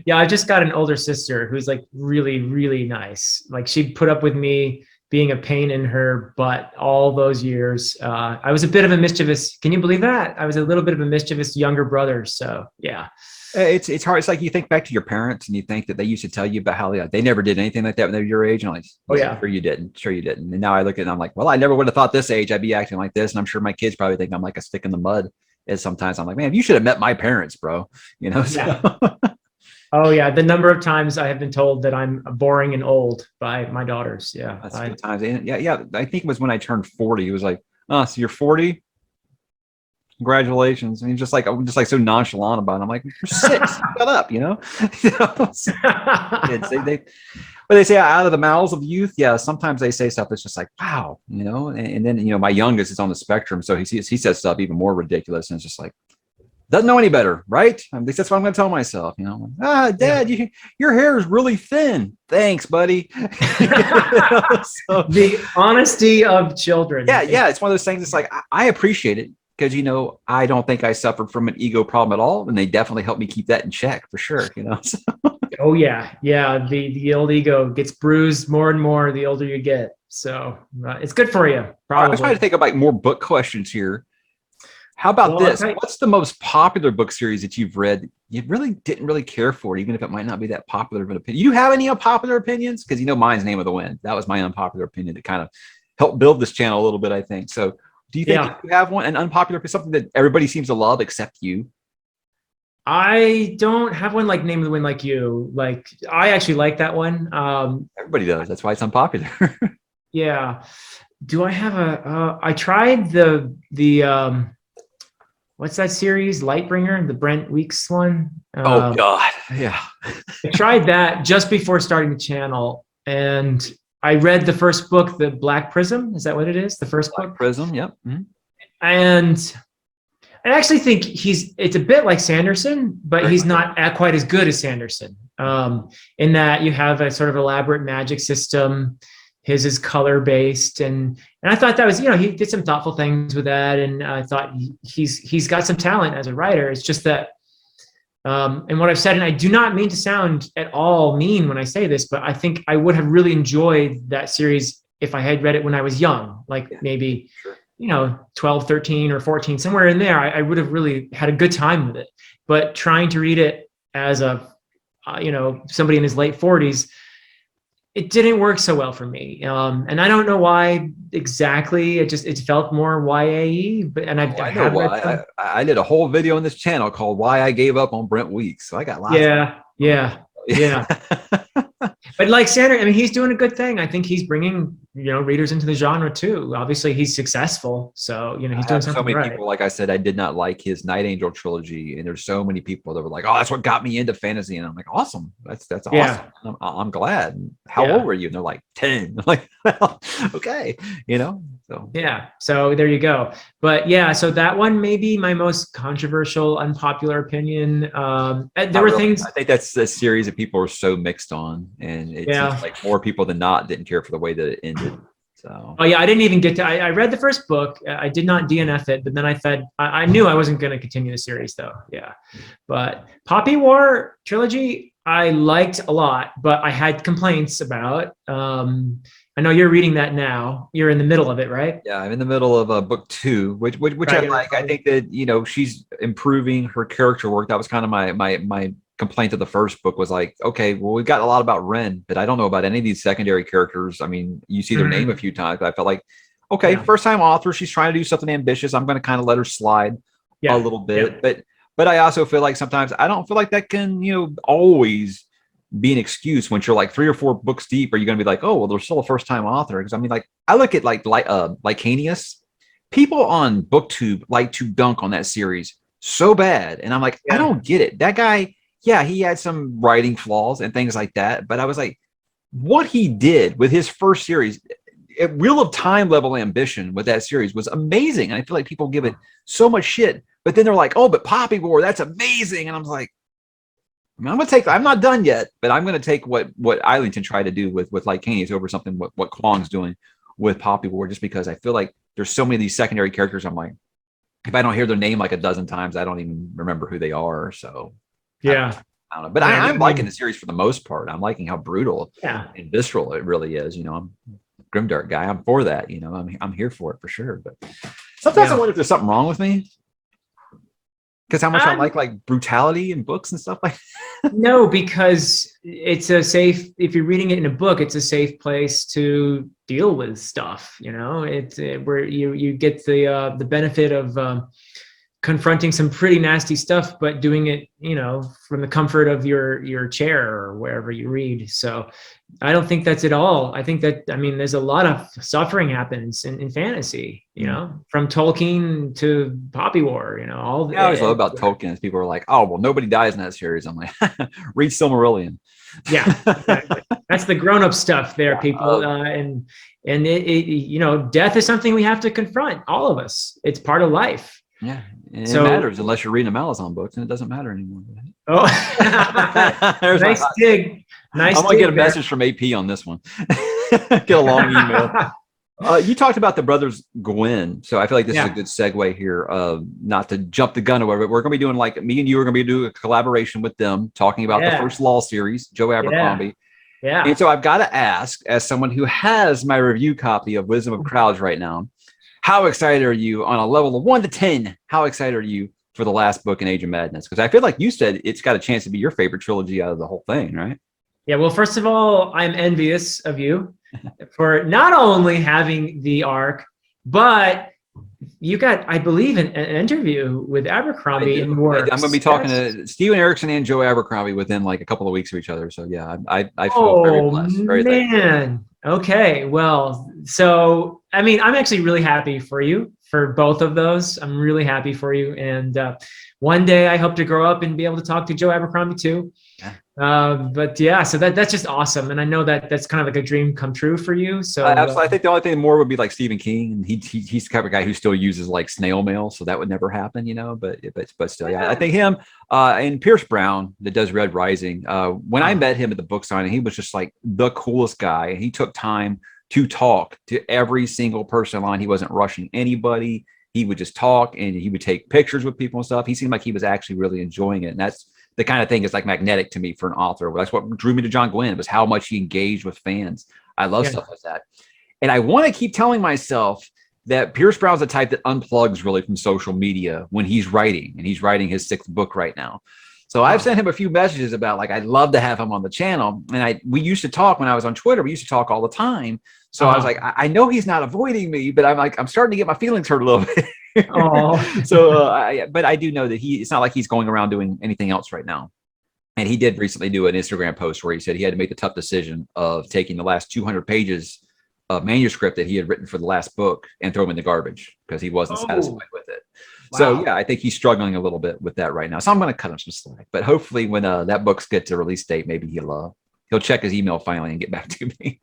Yeah, I just got an older sister who's like really, really nice. Like she put up with me being a pain in her butt all those years. I was a bit of a mischievous. Can you believe that? I was a little bit of a mischievous younger brother. So yeah. It's hard. It's like you think back to your parents and you think that they used to tell you about how they never did anything like that when they were your age. And I'm like, oh yeah, sure you didn't. Sure you didn't. And now I look at it and I'm like, well, I never would have thought this age I'd be acting like this. And I'm sure my kids probably think I'm like a stick in the mud. And sometimes I'm like, man, you should have met my parents, bro. You know? So. Yeah. Oh yeah, the number of times I have been told that I'm boring and old by my daughters. Yeah, that's good times. Yeah. I think it was when I turned 40. It was like, oh, so you're 40. Congratulations. And he's just like so nonchalant about it. I'm like, you're 6, shut up, you know? But they say out of the mouths of youth, yeah, sometimes they say stuff that's just like, wow, you know? And then, you know, my youngest is on the spectrum. So he says stuff even more ridiculous. And it's just like, doesn't know any better, right? At least that's what I'm going to tell myself, you know? Dad, your hair is really thin. Thanks, buddy. So, the honesty of children. Yeah. It's one of those things. It's like, I appreciate it. Because, you know, I don't think I suffered from an ego problem at all. And they definitely helped me keep that in check for sure, you know. So. Oh, yeah. Yeah. The old ego gets bruised more and more the older you get. So it's good for you. Probably. I was trying to think about more book questions here. How about this? Okay. What's the most popular book series that you've read you really didn't really care for, even if it might not be that popular of an opinion? You have any unpopular opinions? Because, you know, mine's Name of the Wind. That was my unpopular opinion that kind of helped build this channel a little bit, I think. So do you think you have one, an unpopular, something that everybody seems to love except you? I don't have one like Name of the Wind like you. Like, I actually like that one. Everybody does. That's why it's unpopular. Yeah. Do I have I tried the what's that series? Lightbringer, the Brent Weeks one. Oh God. Yeah. I tried that just before starting the channel. And I read the first book, The Black Prism. Is that what it is? The first book? Prism, yep. Mm-hmm. And I actually think it's a bit like Sanderson, but he's not quite as good as Sanderson. In that you have a sort of elaborate magic system. His is color-based. And I thought that was, you know, he did some thoughtful things with that. And I thought he's got some talent as a writer. It's just that, and what I've said, and I do not mean to sound at all mean when I say this, but I think I would have really enjoyed that series if I had read it when I was young, like maybe, you know, 12, 13 or 14, somewhere in there. I would have really had a good time with it. But trying to read it as a, you know, somebody in his late 40s, it didn't work so well for me. And I don't know why exactly. It felt more YAE, but I know why. I did a whole video on this channel called Why I Gave Up on Brent Weeks. So I got lots. Yeah. But like Sanders, I mean, he's doing a good thing. I think he's bringing, you know, readers into the genre too. Obviously, he's successful, so you know he's doing something so many right. People, like I said, I did not like his Night Angel trilogy, and there's so many people that were like, "Oh, that's what got me into fantasy," and I'm like, "Awesome, that's awesome. I'm glad." How old were you? And they're like 10. I'm like, well, okay, you know. So yeah, so there you go. But yeah, so that one may be my most controversial, unpopular opinion. There were things. I think that's a series that people are so mixed on, and it seems like more people than not didn't care for the way that it ended. So. Oh yeah, I didn't even get to. I read the first book. I did not DNF it, but then I knew I wasn't going to continue the series though. Yeah, but Poppy War trilogy I liked a lot, but I had complaints about. I know you're reading that now. You're in the middle of it, right? Yeah, I'm in the middle of book 2, which I like. I think that, you know, she's improving her character work. That was kind of my complaint to the first book, was like, okay, well, we've got a lot about Ren, but I don't know about any of these secondary characters. I mean, you see their name a few times, but I felt like, okay, first time author, she's trying to do something ambitious. I'm going to kind of let her slide a little bit, but I also feel like sometimes I don't feel like that can, you know, always be an excuse. Once you're like 3 or 4 books deep, are you going to be like, oh, well, they're still a first time author? Because I mean, like, I look at like Lycanius, people on Booktube like to dunk on that series so bad, and I'm like, I don't get it. That guy, yeah, he had some writing flaws and things like that, but I was like, what he did with his first series, Wheel of Time level ambition with that series was amazing, and I feel like people give it so much shit, but then they're like, oh, but Poppy War, that's amazing, and I'm like, I'm not done yet, but I'm going to take what Eilinton tried to do with Lycanius over something what Kwong's doing with Poppy War, just because I feel like there's so many of these secondary characters. I'm like, if I don't hear their name like a dozen times, I don't even remember who they are. So I don't know. But I'm liking the series for the most part. I'm liking how brutal and visceral it really is. You know, I'm a Grimdark guy. I'm for that. You know, I'm here for it for sure. But sometimes I wonder if there's something wrong with me. Because how much I like brutality in books and stuff like that. No, because it's a safe, if you're reading it in a book, it's a safe place to deal with stuff, you know. It's where you get the benefit of confronting some pretty nasty stuff, but doing it, you know, from the comfort of your chair or wherever you read. So I don't think that's at all. I think that, I mean, there's a lot of suffering happens in fantasy, you know, from Tolkien to Poppy War, you know, all the. I always love about Tolkien is people are like, oh, well, nobody dies in that series. I'm like, read Silmarillion. Yeah, exactly. That's the grown-up stuff there, people. And it, you know, death is something we have to confront, all of us. It's part of life. Yeah, and it matters unless you're reading a Malazan books, and it doesn't matter anymore. Oh, nice dig. Nice. I'm gonna get a message from AP on this one. Get a long email. You talked about the brothers Gwyn, so I feel like this is a good segue here. Not to jump the gun or whatever, but we're gonna be doing, like, me and you are gonna be doing a collaboration with them, talking about the first Law series, Joe Abercrombie. Yeah. And so I've got to ask, as someone who has my review copy of Wisdom of Crowds right now, how excited are you on a level of 1 to 10? How excited are you for the last book in Age of Madness? Because I feel like you said it's got a chance to be your favorite trilogy out of the whole thing, right? Yeah, well, first of all, I'm envious of you for not only having the arc, but you got, I believe, an interview with Abercrombie in Works. I'm going to be talking to Steven Erickson and Joe Abercrombie within like a couple of weeks of each other. So yeah, I feel very blessed. Very thankful. Okay, well, so I mean, I'm actually really happy for you for both of those. I'm really happy for you, and one day I hope to grow up and be able to talk to Joe Abercrombie too. But yeah, so that's just awesome, and I know that that's kind of like a dream come true for you. So absolutely, I think the only thing more would be like Stephen King, and he's the kind of guy who still uses like snail mail, so that would never happen, you know. But still, yeah, I think him and Pierce Brown that does Red Rising. When I met him at the book signing, he was just like the coolest guy. He took time to talk to every single person in line. He wasn't rushing anybody. He would just talk, and he would take pictures with people and stuff. He seemed like he was actually really enjoying it, and that's the kind of thing is like magnetic to me for an author. That's what drew me to John Gwynne, was how much he engaged with fans. I love stuff like that. And I want to keep telling myself that Pierce Brown's the type that unplugs really from social media when he's writing, and he's writing his 6th book right now. So I've sent him a few messages about, like, I'd love to have him on the channel. And we used to talk when I was on Twitter. We used to talk all the time. So I was like, I know he's not avoiding me, but I'm starting to get my feelings hurt a little bit. So, but I do know that it's not like he's going around doing anything else right now. And he did recently do an Instagram post where he said he had to make the tough decision of taking the last 200 pages of manuscript that he had written for the last book and throw them in the garbage because he wasn't satisfied with it. Wow. So yeah, I think he's struggling a little bit with that right now. So I'm going to cut him some slack, but hopefully when that book's get to release date, maybe he'll check his email finally and get back to me.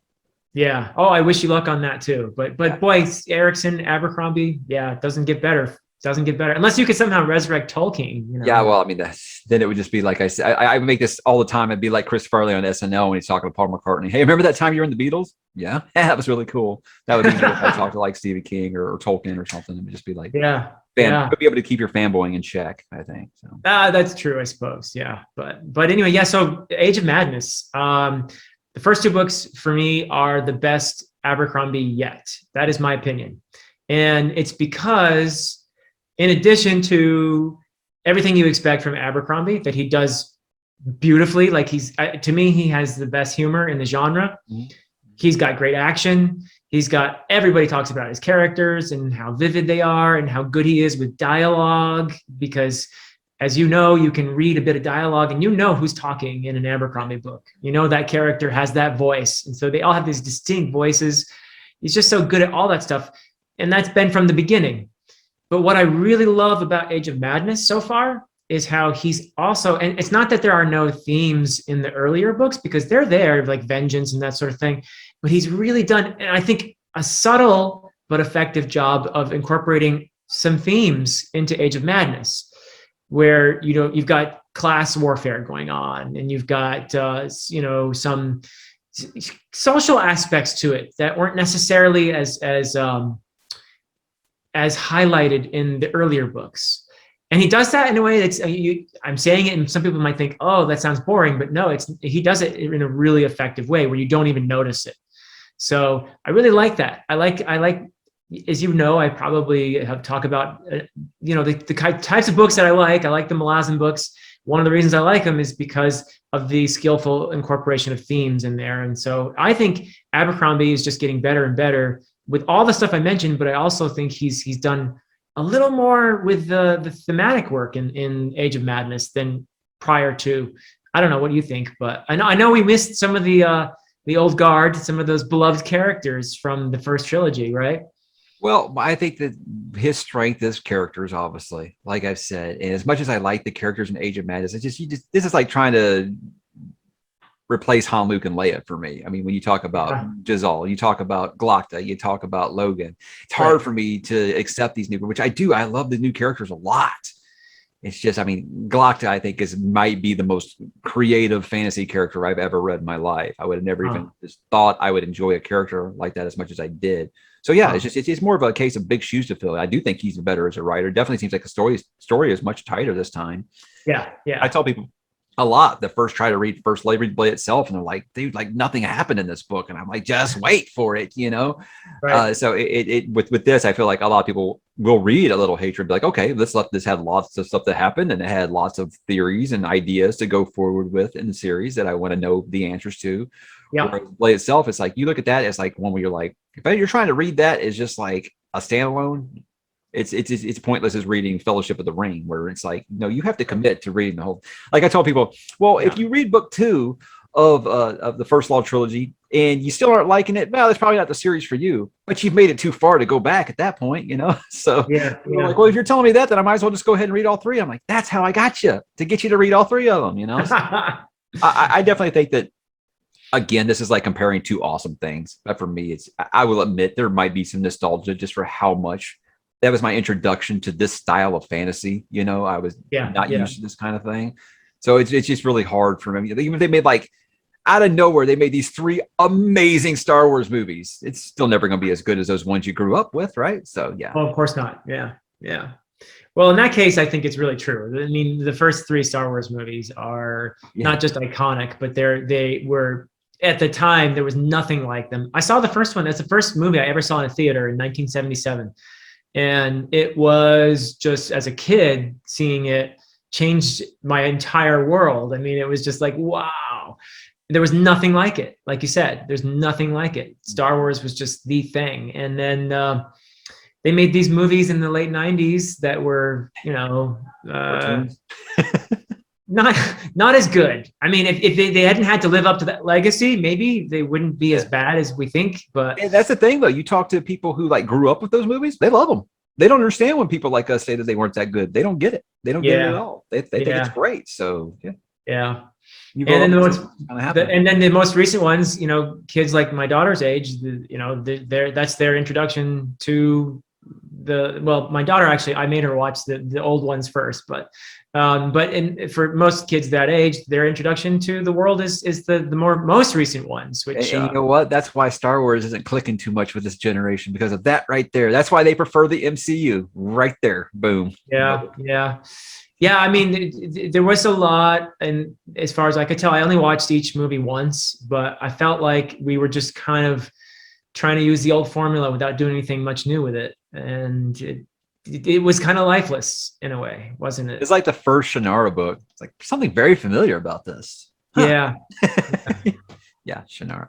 Yeah. Oh, I wish you luck on that too. But boy, Erickson, Abercrombie, yeah, it doesn't get better. Doesn't get better unless you could somehow resurrect Tolkien. You know? Yeah, well, I mean, then it would just be like I said. I make this all the time. It'd be like Chris Farley on SNL when he's talking to Paul McCartney. Hey, remember that time you were in the Beatles? Yeah, that was really cool. That would be if I talked to like Stephen King or Tolkien or something. It would just be like, You'd be able to keep your fanboying in check, I think. So that's true, I suppose. Yeah, but anyway, yeah. So Age of Madness. The first 2 books for me are the best Abercrombie yet. That is my opinion. And it's because, in addition to everything you expect from Abercrombie, that he does beautifully, like to me, he has the best humor in the genre. Mhm. He's got great action. Everybody talks about his characters and how vivid they are and how good he is with dialogue, because as you know, you can read a bit of dialogue and you know who's talking in an Abercrombie book. You know that character has that voice. And so they all have these distinct voices. He's just so good at all that stuff. And that's been from the beginning. But what I really love about Age of Madness so far is how he's also, and it's not that there are no themes in the earlier books, because they're there, like vengeance and that sort of thing, but he's really done, and I think, a subtle but effective job of incorporating some themes into Age of Madness, where, you know, you've got class warfare going on, and you've got, you know, some social aspects to it that weren't necessarily as highlighted in the earlier books. And he does that in a way that's, I'm saying it, and some people might think, oh, that sounds boring, but no, he does it in a really effective way where you don't even notice it. So I really like that. I like, as you know, I probably have talked about, you know, the types of books that I like the Malazan books. One of the reasons I like them is because of the skillful incorporation of themes in there. And so I think Abercrombie is just getting better and better with all the stuff I mentioned, but I also think he's done a little more with the thematic work in Age of Madness than prior to. I don't know what you think, but I know we missed some of the old guard, some of those beloved characters from the first trilogy, right? Well, I think that his strength is characters, obviously, like I've said. And as much as I like the characters in Age of Madness, this is like trying to replace Han, Luke, and Leia for me. I mean, when you talk about Jazal, you talk about Glokta, you talk about Logan, it's hard for me to accept these new, which I do. I love the new characters a lot. It's just, I mean, Glokta, I think, might be the most creative fantasy character I've ever read in my life. I would have never even just thought I would enjoy a character like that as much as I did. So yeah, it's more of a case of big shoes to fill. I do think he's better as a writer. Definitely seems like the story is much tighter this time. Yeah. I tell people a lot that first try to read First Slavery Blade itself, and they're like, dude, like nothing happened in this book, and I'm like, just wait for it, you know. Right. So with this, I feel like a lot of people will read A Little Hatred, be like, okay, this had lots of stuff that happened, and it had lots of theories and ideas to go forward with in the series that I want to know the answers to. Yeah. Blade itself, it's like you look at that as like one where you're like, if you're trying to read that as just like a standalone, it's pointless as reading Fellowship of the Ring, where it's like, no, you have to commit to reading the whole. Like I told people, well, if you read book 2 of the First Law trilogy and you still aren't liking it, well, it's probably not the series for you. But you've made it too far to go back at that point, you know. So like, well, if you're telling me that, then I might as well just go ahead and read all 3. I'm like, that's how I got you, to get you to read all 3 of them, you know. So, I definitely think that. Again, this is like comparing 2 awesome things. But for me, I will admit there might be some nostalgia just for how much that was my introduction to this style of fantasy. You know, I was not used to this kind of thing. So it's just really hard for me. Even if they made like out of nowhere, they made these 3 amazing Star Wars movies. It's still never going to be as good as those ones you grew up with, right? So yeah. Well, of course not. Yeah. Well, in that case, I think it's really true. I mean, the first 3 Star Wars movies are not just iconic, but they were. At the time, there was nothing like them. I saw the first one. That's the first movie I ever saw in a theater in 1977. And it was just, as a kid, seeing it changed my entire world. I mean, it was just like, wow. There was nothing like it. Like you said, there's nothing like it. Star Wars was just the thing. And then they made these movies in the late 90s that were, you know, not as good. I mean, if they hadn't had to live up to that legacy, maybe they wouldn't be as bad as we think. But that's the thing, though. You talk to people who like grew up with those movies; they love them. They don't understand when people like us say that they weren't that good. They don't get it. They don't get it at all. They think it's great. So yeah. And then the most recent ones, you know, kids like my daughter's age, you know, that's their introduction to my daughter, actually, I made her watch the old ones first, but for most kids that age, their introduction to the world is the most recent ones. Which and you know what? That's why Star Wars isn't clicking too much with this generation, because of that right there. That's why they prefer the MCU right there. Boom. Yeah. I mean, there was a lot, and as far as I could tell, I only watched each movie once, but I felt like we were just kind of trying to use the old formula without doing anything much new with it. And it was kind of lifeless in a way, wasn't it? It's like the first Shannara book. It's like something very familiar about this. Huh. Yeah. Yeah, Shannara.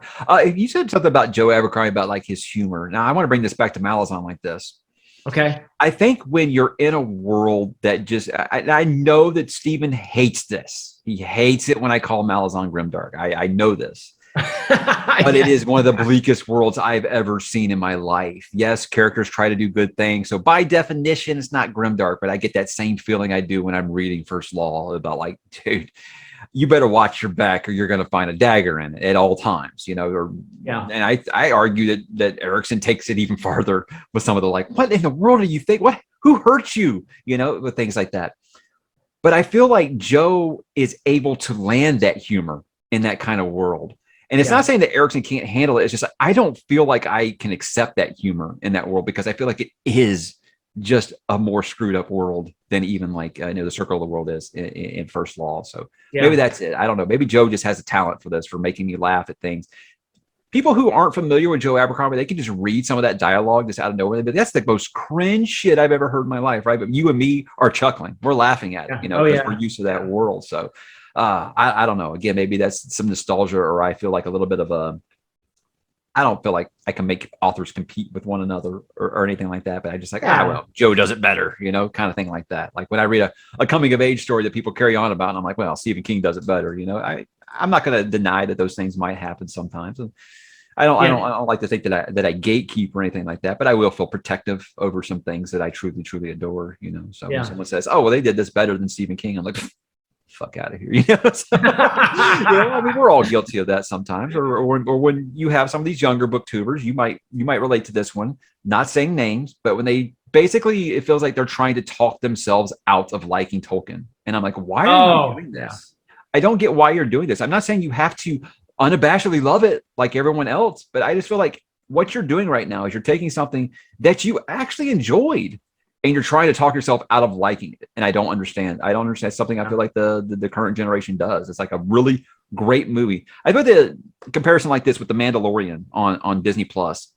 You said something about Joe Abercrombie about like his humor. Now I want to bring this back to Malazan like this. Okay. I think when you're in a world that just, I know that Stephen hates this. He hates it when I call Malazan grimdark. I know this. But it is one of the bleakest worlds I've ever seen in my life. Yes, characters try to do good things. So by definition, it's not grimdark, but I get that same feeling I do when I'm reading First Law about like, dude, you better watch your back or you're going to find a dagger in it at all times, you know, or, yeah. And I argue that Erickson takes it even farther with some of the like, what in the world do you think? Who hurt you? You know, with things like that. But I feel like Joe is able to land that humor in that kind of world. And it's not saying that Erickson can't handle it. It's just, I don't feel like I can accept that humor in that world because I feel like it is just a more screwed up world than even like, I know the Circle of the World is in First Law. So maybe that's it. I don't know. Maybe Joe just has a talent for this, for making me laugh at things. People who aren't familiar with Joe Abercrombie, they can just read some of that dialogue just out of nowhere. But that's the most cringe shit I've ever heard in my life, right? But you and me are chuckling. We're laughing at it, you know, because we're used to that world. So I don't know. Again, maybe that's some nostalgia, or I feel like a little bit of a, I don't feel like I can make authors compete with one another or anything like that. But I just like, well, Joe does it better, you know, kind of thing like that. Like when I read a coming of age story that people carry on about, and I'm like, well, Stephen King does it better. You know, I'm not going to deny that those things might happen sometimes. And I don't like to think that I gatekeep or anything like that, but I will feel protective over some things that I truly, truly adore, you know. So when someone says, oh, well, they did this better than Stephen King, I'm like, fuck out of here, you know. So, I mean, we're all guilty of that sometimes, or when you have some of these younger booktubers, you might relate to this one, not saying names, but when they basically, it feels like they're trying to talk themselves out of liking Tolkien, and I'm like, why are you doing this? I don't get why you're doing this. I'm not saying you have to unabashedly love it like everyone else, but I just feel like what you're doing right now is you're taking something that you actually enjoyed and you're trying to talk yourself out of liking it. And I don't understand. It's something I feel like the current generation does. It's like a really great movie. I put the comparison like this with The Mandalorian on Disney Plus.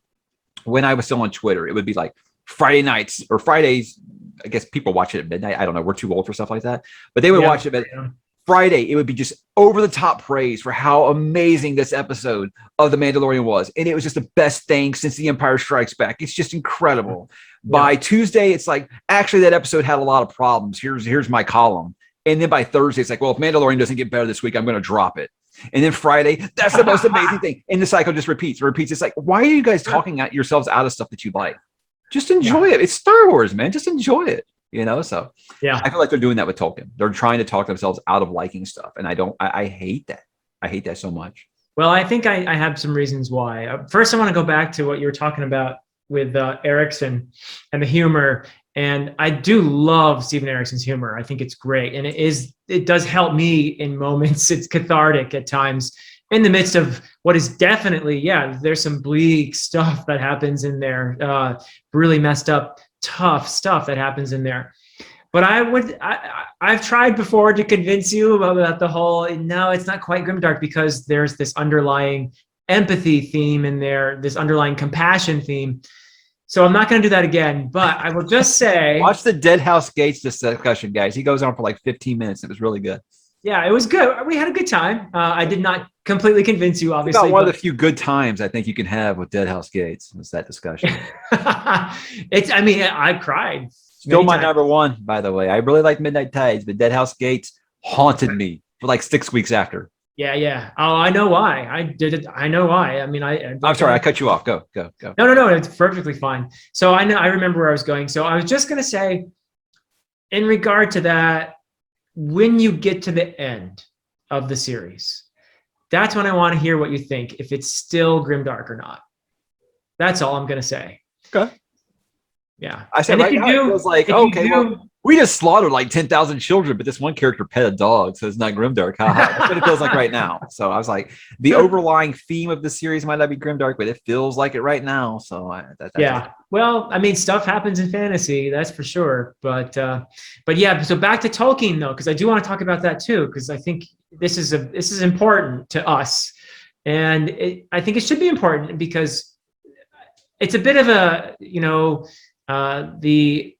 When I was still on Twitter, it would be like Friday nights or Fridays. I guess people watch it at midnight. I don't know. We're too old for stuff like that, but they would watch it at Friday. It would be just over the top praise for how amazing this episode of The Mandalorian was. And it was just the best thing since The Empire Strikes Back. It's just incredible. By Tuesday, it's like, actually, that episode had a lot of problems. Here's my column. And then by Thursday, it's like, well, if Mandalorian doesn't get better this week, I'm going to drop it. And then Friday, that's the most amazing thing. And the cycle just repeats. It's like, why are you guys talking yourselves out of stuff that you like? Just enjoy it. It's Star Wars, man. Just enjoy it. You know, so I feel like they're doing that with Tolkien. They're trying to talk themselves out of liking stuff. And I hate that. I hate that so much. Well, I think I have some reasons why. First, I want to go back to what you were talking about with Erickson and the humor. And I do love Stephen Erickson's humor. I think it's great. And it does help me in moments. It's cathartic at times in the midst of what is definitely, there's some bleak stuff that happens in there. Really messed up, tough stuff that happens in there. But I've tried before to convince you about the whole, no, it's not quite grimdark, because there's this underlying empathy theme in there, this underlying compassion theme. So I'm not going to do that again, but I will just say, watch the Dead House Gates discussion, guys. He goes on for like 15 minutes. It was really good. Yeah, it was good. We had a good time. I did not completely convince you, obviously. It's about one of the few good times I think you can have with Dead House Gates. Was that discussion? I cried. Still my number one, by the way. I really like Midnight Tides, but Dead House Gates haunted me for like 6 weeks after. Yeah. Oh, I know why. I did it. I know why. I mean, I'm sorry. I cut you off. Go. No. It's perfectly fine. So I remember where I was going. So I was just going to say, in regard to that, when you get to the end of the series, that's when I want to hear what you think, if it's still grimdark or not. That's all I'm going to say. Okay. Yeah. I said, right now, it feels like, okay, well, we just slaughtered like 10,000 children, but this one character pet a dog, so it's not grimdark. That's what it feels like right now. So I was like, the overlying theme of the series might not be grimdark, but it feels like it right now. So well, I mean, stuff happens in fantasy, that's for sure. But yeah, so back to Tolkien though, because I do want to talk about that too, because I think this is important to us, and I think it should be important because it's a bit of a, the,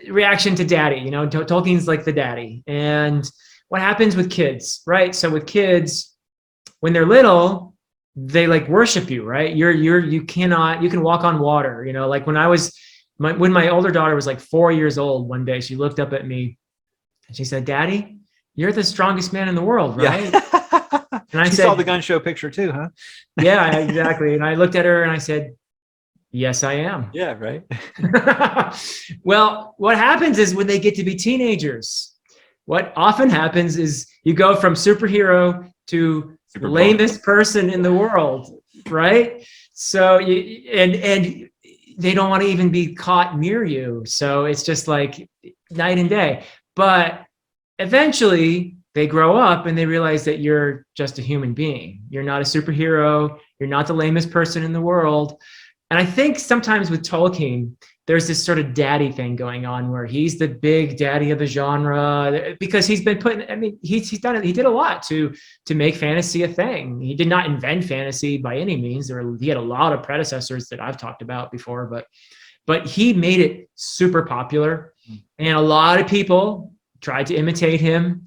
reaction to daddy, Tolkien's like the daddy. And what happens with kids, right? So with kids, when they're little, they like worship you, right? You can walk on water, like when when my older daughter was like 4 years old, one day she looked up at me and she said, "Daddy, you're the strongest man in the world, right?" Yeah. And I She said, saw the gun show picture too, huh? "Yeah, exactly." And I looked at her and I said, "Yes, I am." Yeah, right. Well, what happens is when they get to be teenagers, what often happens is you go from superhero to Super lamest person in the world, right? So and they don't want to even be caught near you. So it's just like night and day. But eventually they grow up and they realize that you're just a human being. You're not a superhero. You're not the lamest person in the world. And I think sometimes with Tolkien, there's this sort of daddy thing going on where he's the big daddy of the genre because he's been putting, he's done it. He did a lot to make fantasy a thing. He did not invent fantasy by any means. He had a lot of predecessors that I've talked about before, but he made it super popular. And a lot of people tried to imitate him.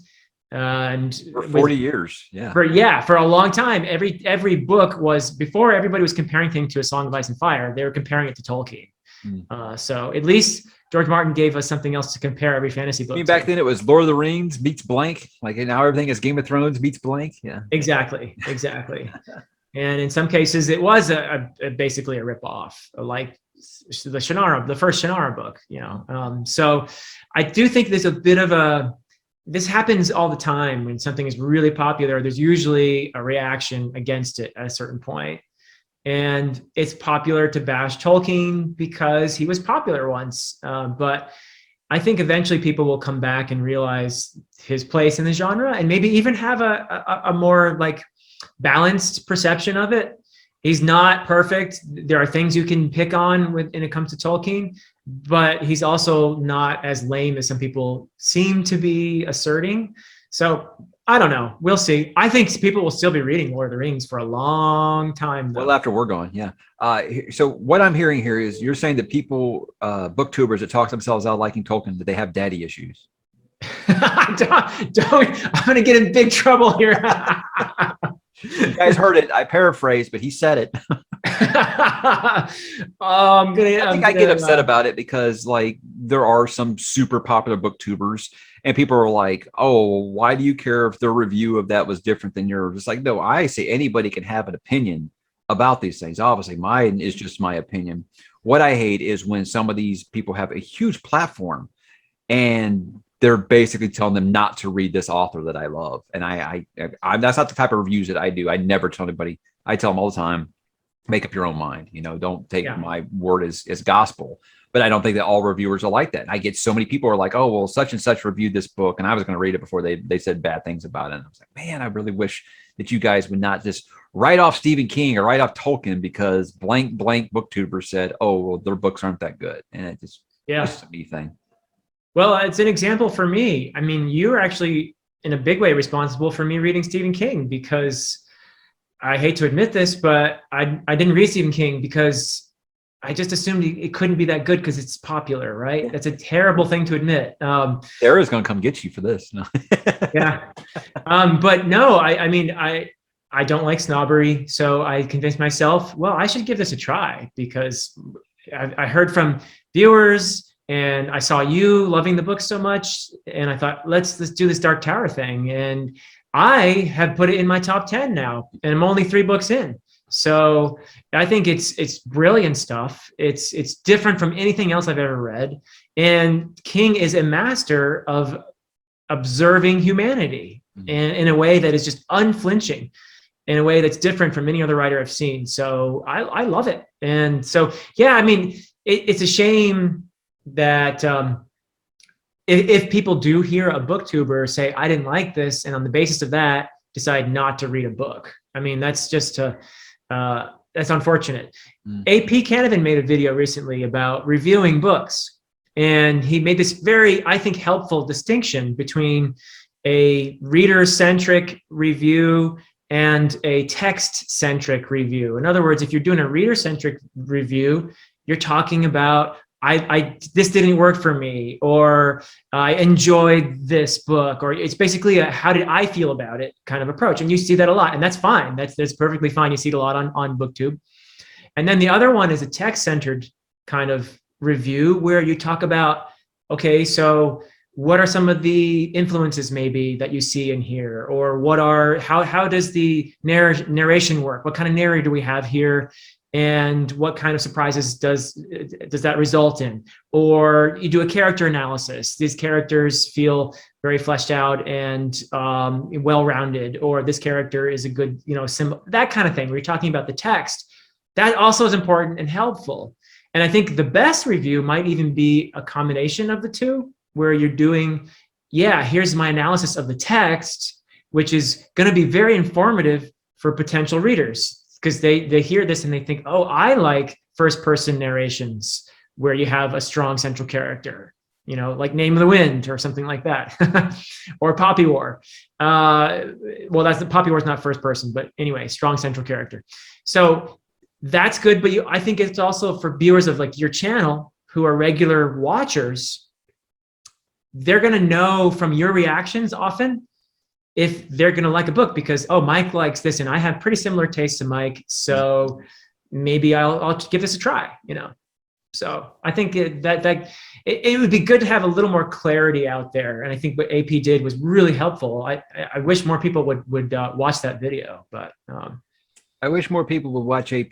And for 40 years, for a long time, every book was, before everybody was comparing things to A Song of Ice and Fire, they were comparing it to Tolkien. So at least George Martin gave us something else to compare every fantasy book. Back then it was Lord of the Rings meets blank. Like now everything is Game of Thrones meets blank. Yeah, exactly. And in some cases it was basically a ripoff, like the first Shannara book. So I do think there's a bit of this happens all the time when something is really popular. There's usually a reaction against it at a certain point. And it's popular to bash Tolkien because he was popular once. But I think eventually people will come back and realize his place in the genre and maybe even have a more like balanced perception of it. He's not perfect. There are things you can pick on when it comes to Tolkien, but he's also not as lame as some people seem to be asserting. So I don't know. We'll see. I think people will still be reading Lord of the Rings for a long time, though. Well, after we're gone, yeah. So what I'm hearing here is you're saying that people, booktubers that talk themselves out liking Tolkien, that they have daddy issues. don't. I'm going to get in big trouble here. You guys heard it. I paraphrased, but he said it. I get upset about it because like there are some super popular booktubers and people are like, "Oh, why do you care if their review of that was different than yours?" It's like, no, I say anybody can have an opinion about these things. Obviously, mine is just my opinion. What I hate is when some of these people have a huge platform and they're basically telling them not to read this author that I love. And I that's not the type of reviews that I do. I never tell anybody. I tell them all the time, make up your own mind. Don't take my word as gospel. But I don't think that all reviewers are like that. And I get so many people are like, "Oh, well, such and such reviewed this book, and I was going to read it before they said bad things about it." And I was like, man, I really wish that you guys would not just write off Stephen King or write off Tolkien because blank booktuber said, "Oh, well, their books aren't that good." And it just it's a me thing. Well, it's an example for me. I mean, you're actually in a big way responsible for me reading Stephen King because I hate to admit this, but I didn't read Stephen King because I just assumed it couldn't be that good because it's popular, right? That's a terrible thing to admit. Sarah's going to come get you for this. No. Yeah. But no, I mean, I don't like snobbery. So I convinced myself, well, I should give this a try because I heard from viewers and I saw you loving the book so much. And I thought, let's do this Dark Tower thing. And I have put it in my top 10 now, and I'm only 3 books in. So I think it's brilliant stuff. It's different from anything else I've ever read. And King is a master of observing humanity in a way that is just unflinching, in a way that's different from any other writer I've seen. So I love it. And so, yeah, I mean, it's a shame that if people do hear a booktuber say, "I didn't like this," and on the basis of that, decide not to read a book. I mean, that's just that's unfortunate. AP Canavan made a video recently about reviewing books, and he made this very, I think, helpful distinction between a reader-centric review and a text-centric review. In other words, if you're doing a reader-centric review, you're talking about, this didn't work for me, or I enjoyed this book, or it's basically a how did I feel about it kind of approach. And you see that a lot, and that's fine. That's perfectly fine. You see it a lot on Booktube. And then the other one is a text-centered kind of review where you talk about, okay, so what are some of the influences maybe that you see in here, or how does the narration work? What kind of narrator do we have here? And what kind of surprises does that result in? Or you do a character analysis. These characters feel very fleshed out and well-rounded, or this character is a good, symbol, that kind of thing. Where you're talking about the text. That also is important and helpful. And I think the best review might even be a combination of the two, where you're doing, here's my analysis of the text, which is going to be very informative for potential readers. Because they hear this and they think, oh, I like first person narrations where you have a strong central character, like Name of the Wind or something like that, or Poppy War. Well, that's the Poppy War is not first person, but anyway, strong central character. So that's good. But I think it's also for viewers of like your channel who are regular watchers. They're going to know from your reactions often if they're going to like a book, because, oh, Mike likes this and I have pretty similar tastes to Mike, so maybe I'll give this a try, So I think it would be good to have a little more clarity out there. And I think what AP did was really helpful. I wish more people would watch that video, but I wish more people would watch AP.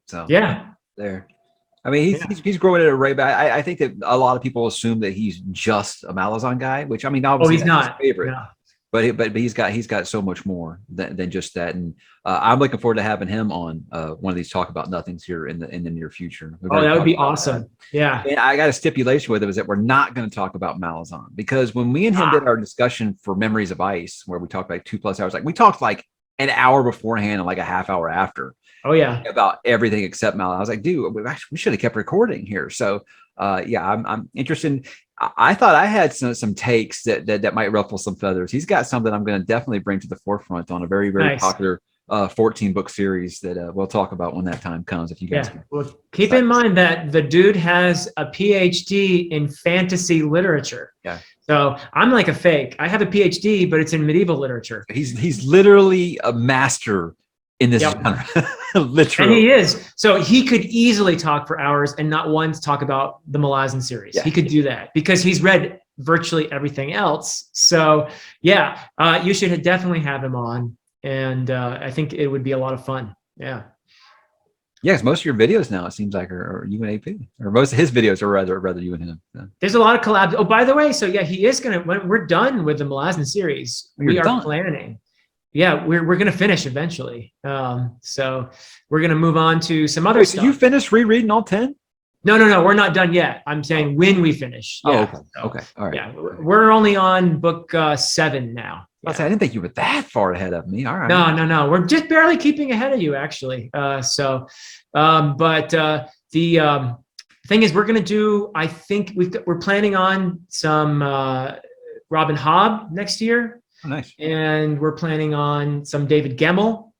So yeah, there. I mean, he's growing at a rate, but I think that a lot of people assume that he's just a Malazan guy, which, I mean, obviously he's not his favorite. No. But he's got so much more than just that, and I'm looking forward to having him on one of these talk about nothings here in the near future. Oh, that would be awesome. That. Yeah. And I got a stipulation with it, is that we're not going to talk about Malazan, because when me and him did our discussion for Memories of Ice, where we talked like 2+ hours, like we talked like an hour beforehand and like a half hour after. Oh yeah. About everything except Malazan. I was like, dude, we should have kept recording here. So I'm interested. I thought I had some takes that might ruffle some feathers. He's got something I'm going to definitely bring to the forefront on a very, very popular 14-book series that we'll talk about when that time comes. If you guys can. Well, keep in mind that the dude has a PhD in fantasy literature. Yeah. So I'm like a fake. I have a PhD, but it's in medieval literature. He's literally a master in this genre. Literally. And he is. So he could easily talk for hours and not once talk about the Malazan series. Yeah. He could do that because he's read virtually everything else. So you should definitely have him on. And I think it would be a lot of fun. Yeah. Yes, most of your videos now, it seems like, are you and AP, or most of his videos are rather you and him. Yeah. There's a lot of collabs. Oh, by the way, so he is going to, when we're done with the Malazan series, we are planning. Yeah, we're going to finish eventually. So we're going to move on to some other stuff. So you finished rereading all 10? No, we're not done yet. I'm saying when we finish. Yeah. Oh, okay. All right. Yeah, we're only on book 7 now. Yeah. I didn't think you were that far ahead of me. All right. No. We're just barely keeping ahead of you, actually. The thing is, we're going to do, I think we're planning on some Robin Hobb next year. Oh, nice. And we're planning on some David Gemmell.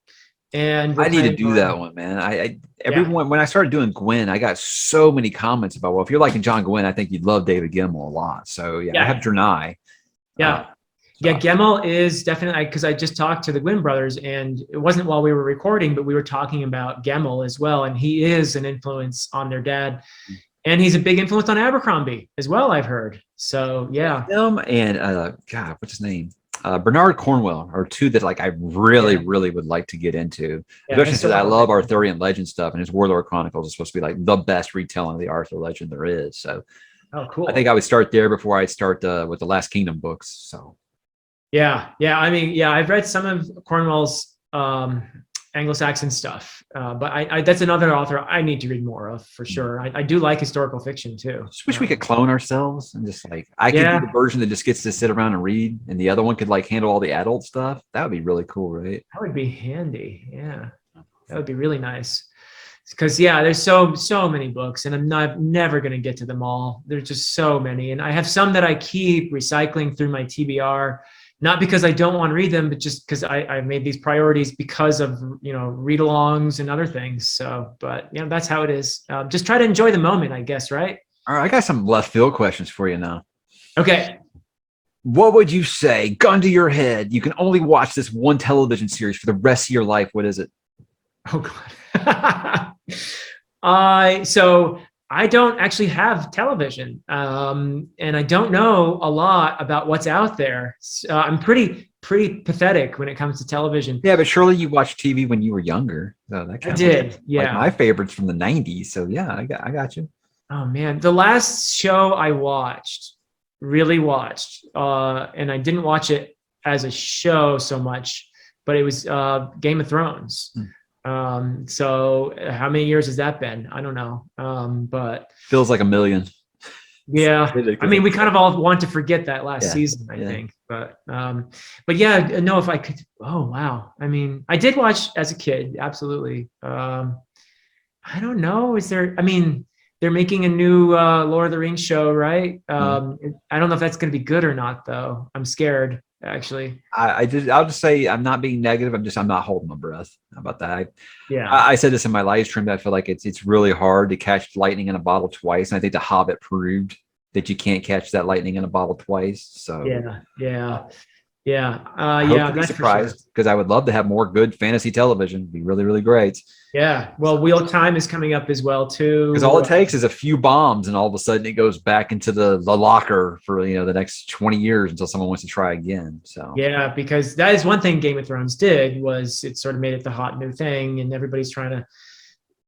And I need to do that one, man. Everyone, when I started doing Gwyn, I got so many comments about, well, if you're liking John Gwyn, I think you'd love David Gemmell a lot. So I have Drenai. Gemmell is definitely, because I just talked to the Gwyn brothers, and it wasn't while we were recording, but we were talking about Gemmell as well. And he is an influence on their dad. And he's a big influence on Abercrombie as well, I've heard. So, yeah. Him and, God, what's his name? Bernard Cornwell are two that I really would like to get into, especially since I love Arthurian legend stuff, and his Warlord Chronicles is supposed to be like the best retelling of the Arthur legend there is. So, cool. I think I would start there before I start with the Last Kingdom books. So, I mean, I've read some of Cornwell's Anglo-Saxon stuff, but that's another author I need to read more of for sure. I do like historical fiction too. Just wish we could clone ourselves and just I could be the version that just gets to sit around and read, and the other one could handle all the adult stuff. That would be really cool, right? That would be handy. Yeah, that would be really nice. Because there's so many books, and I'm never going to get to them all. There's just so many, and I have some that I keep recycling through my TBR. Not because I don't want to read them, but just because I made these priorities because of, read-alongs and other things. So, but that's how it is. Just try to enjoy the moment, I guess, right? All right, I got some left field questions for you now. Okay. What would you say, gun to your head, you can only watch this one television series for the rest of your life? What is it? Oh God. So I don't actually have television, and I don't know a lot about what's out there. I'm pretty pathetic when it comes to television. Yeah, but surely you watched TV when you were younger. So that I did, yeah. Like my favorites from the '90s. So yeah, I got you. Oh man, the last show I really watched, and I didn't watch it as a show so much, but it was Game of Thrones. So how many years has that been? I don't know. But feels like a million. Yeah. I mean, we kind of all want to forget that last season, I think, but yeah, no, if I could, oh, wow. I mean, I did watch as a kid. Absolutely. I don't know. They're making a new Lord of the Rings show, right? I don't know if that's going to be good or not, though. I'm scared, actually. I'll just say I'm not being negative. I'm not holding my breath. How about that? Yeah. I said this in my live stream. I feel like it's really hard to catch lightning in a bottle twice. And I think The Hobbit proved that you can't catch that lightning in a bottle twice. So yeah. That's surprised because I would love to have more good fantasy television. It'd be really, really great. Yeah. Well, Wheel of Time is coming up as well too. Because all it takes is a few bombs, and all of a sudden it goes back into the locker for the next 20 years until someone wants to try again. So yeah, because that is one thing Game of Thrones did, was it sort of made it the hot new thing, and everybody's trying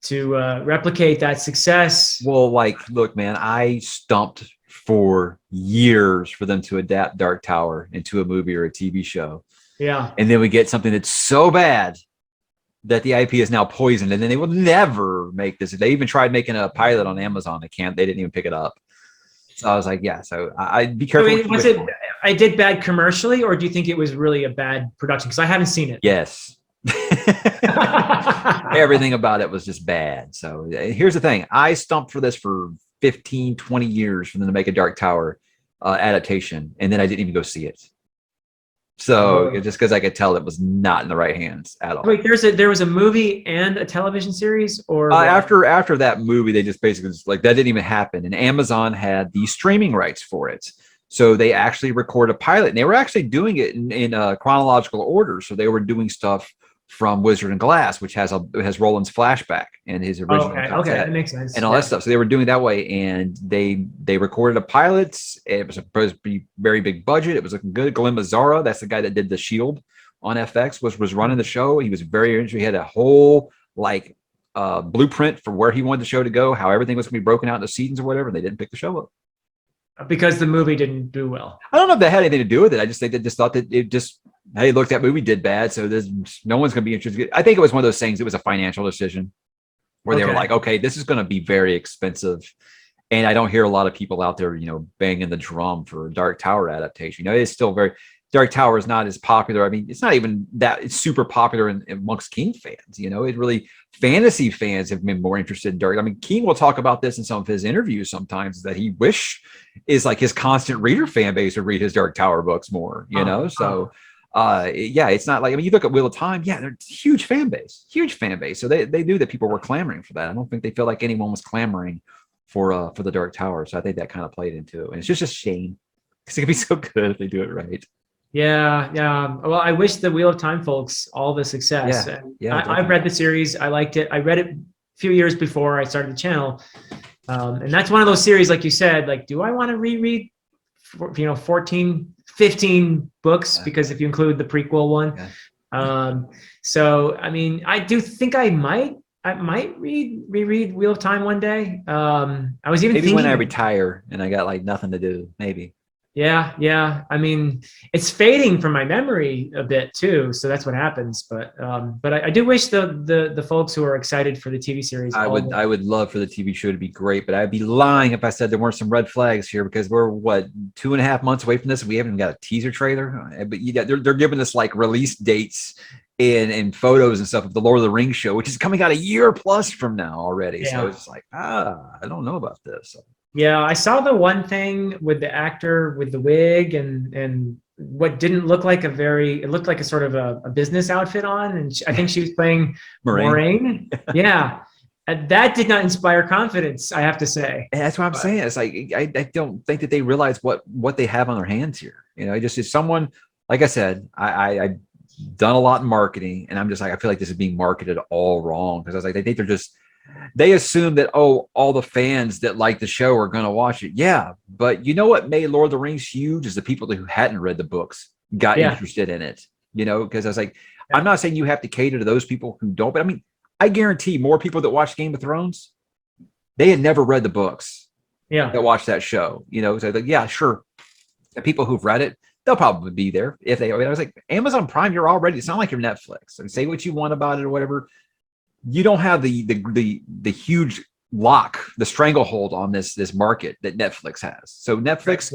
to replicate that success. Well, look, man, I stumped for years for them to adapt Dark Tower into a movie or a TV show. Yeah. And then we get something that's so bad that the IP is now poisoned, and then they will never make this. They even tried making a pilot on Amazon. They didn't even pick it up. So I was like, yeah, so I'd be careful. I did bad commercially, or do you think it was really a bad production? Because I haven't seen it. Yes. Everything about it was just bad. So here's the thing. I stumped for this for 15, 20 years for them to make a Dark Tower adaptation, and then I didn't even go see it. So just because I could tell it was not in the right hands at all. Wait, there was a movie and a television series, or after that movie, they just basically that didn't even happen, and Amazon had the streaming rights for it. So they actually recorded a pilot, and they were actually doing it in chronological order. So they were doing stuff from Wizard and Glass, which has Roland's flashback and his original okay, that makes sense, and all that stuff. So they were doing that way, and they recorded a pilot. It was supposed to be very big budget. It was looking good. Glenn Mazzara, that's the guy that did The Shield on FX, was running the show. He was very interested. He had a whole blueprint for where he wanted the show to go, how everything was going to be broken out into seasons or whatever. And they didn't pick the show up because the movie didn't do well. I don't know if that had anything to do with it. I just think they just thought that it just, hey, look, that movie did bad, so no one's going to be interested. I think it was one of those things. It was a financial decision where they were like, okay, this is going to be very expensive. And I don't hear a lot of people out there, banging the drum for a Dark Tower adaptation. It's still Dark Tower is not as popular. I mean, it's not even that it's super popular amongst King fans. It really, fantasy fans have been more interested in Dark. I mean, King will talk about this in some of his interviews sometimes, that he wish is like his constant reader fan base would read his Dark Tower books more, So it's not like, I mean, you look at Wheel of Time, they're huge fan base. So they knew that people were clamoring for that. I don't think they feel like anyone was clamoring for the Dark Tower. So I think that kind of played into it. And it's just a shame because it could be so good if they do it right. Yeah. Well, I wish the Wheel of Time folks all the success. I've read the series. I liked it. I read it a few years before I started the channel. And that's one of those series, like you said, like, do I want to reread 14, 15 books? Because if you include the prequel one. So, I mean, I do think I might reread Wheel of Time one day. I was even thinking when I retire and I got nothing to do, maybe. Yeah. I mean, it's fading from my memory a bit too, so that's what happens. But I do wish the folks who are excited for the TV series. I would love for the TV show to be great, but I'd be lying if I said there weren't some red flags here, because we're 2.5 months away from this, and we haven't even got a teaser trailer. But they're giving us release dates and photos and stuff of the Lord of the Rings show, which is coming out a year plus from now already. Yeah. So it's I don't know about this. Yeah, I saw the one thing with the actor with the wig and what didn't look like it looked like a sort of a business outfit on. And I think she was playing Moraine. Yeah. And that did not inspire confidence, I have to say. And that's what I'm saying. It's like, I don't think that they realize what they have on their hands here. You know, just as someone, like I said, I've done a lot in marketing, and I'm just like, I feel like this is being marketed all wrong. Because I was like, they think they assume that, oh, all the fans that like the show are going to watch it. Yeah. But you know what made Lord of the Rings huge is the people who hadn't read the books got interested in it, you know, because I was like, I'm not saying you have to cater to those people who don't, but I mean, I guarantee more people that watch Game of Thrones, they had never read the books that watched that show, you know. So like, yeah, sure. The people who've read it, they'll probably be there if they, I was like, Amazon Prime, you're already, it's not like you're Netflix. And say what you want about it or whatever. You don't have the huge lock, the stranglehold on this market that Netflix has. So Netflix,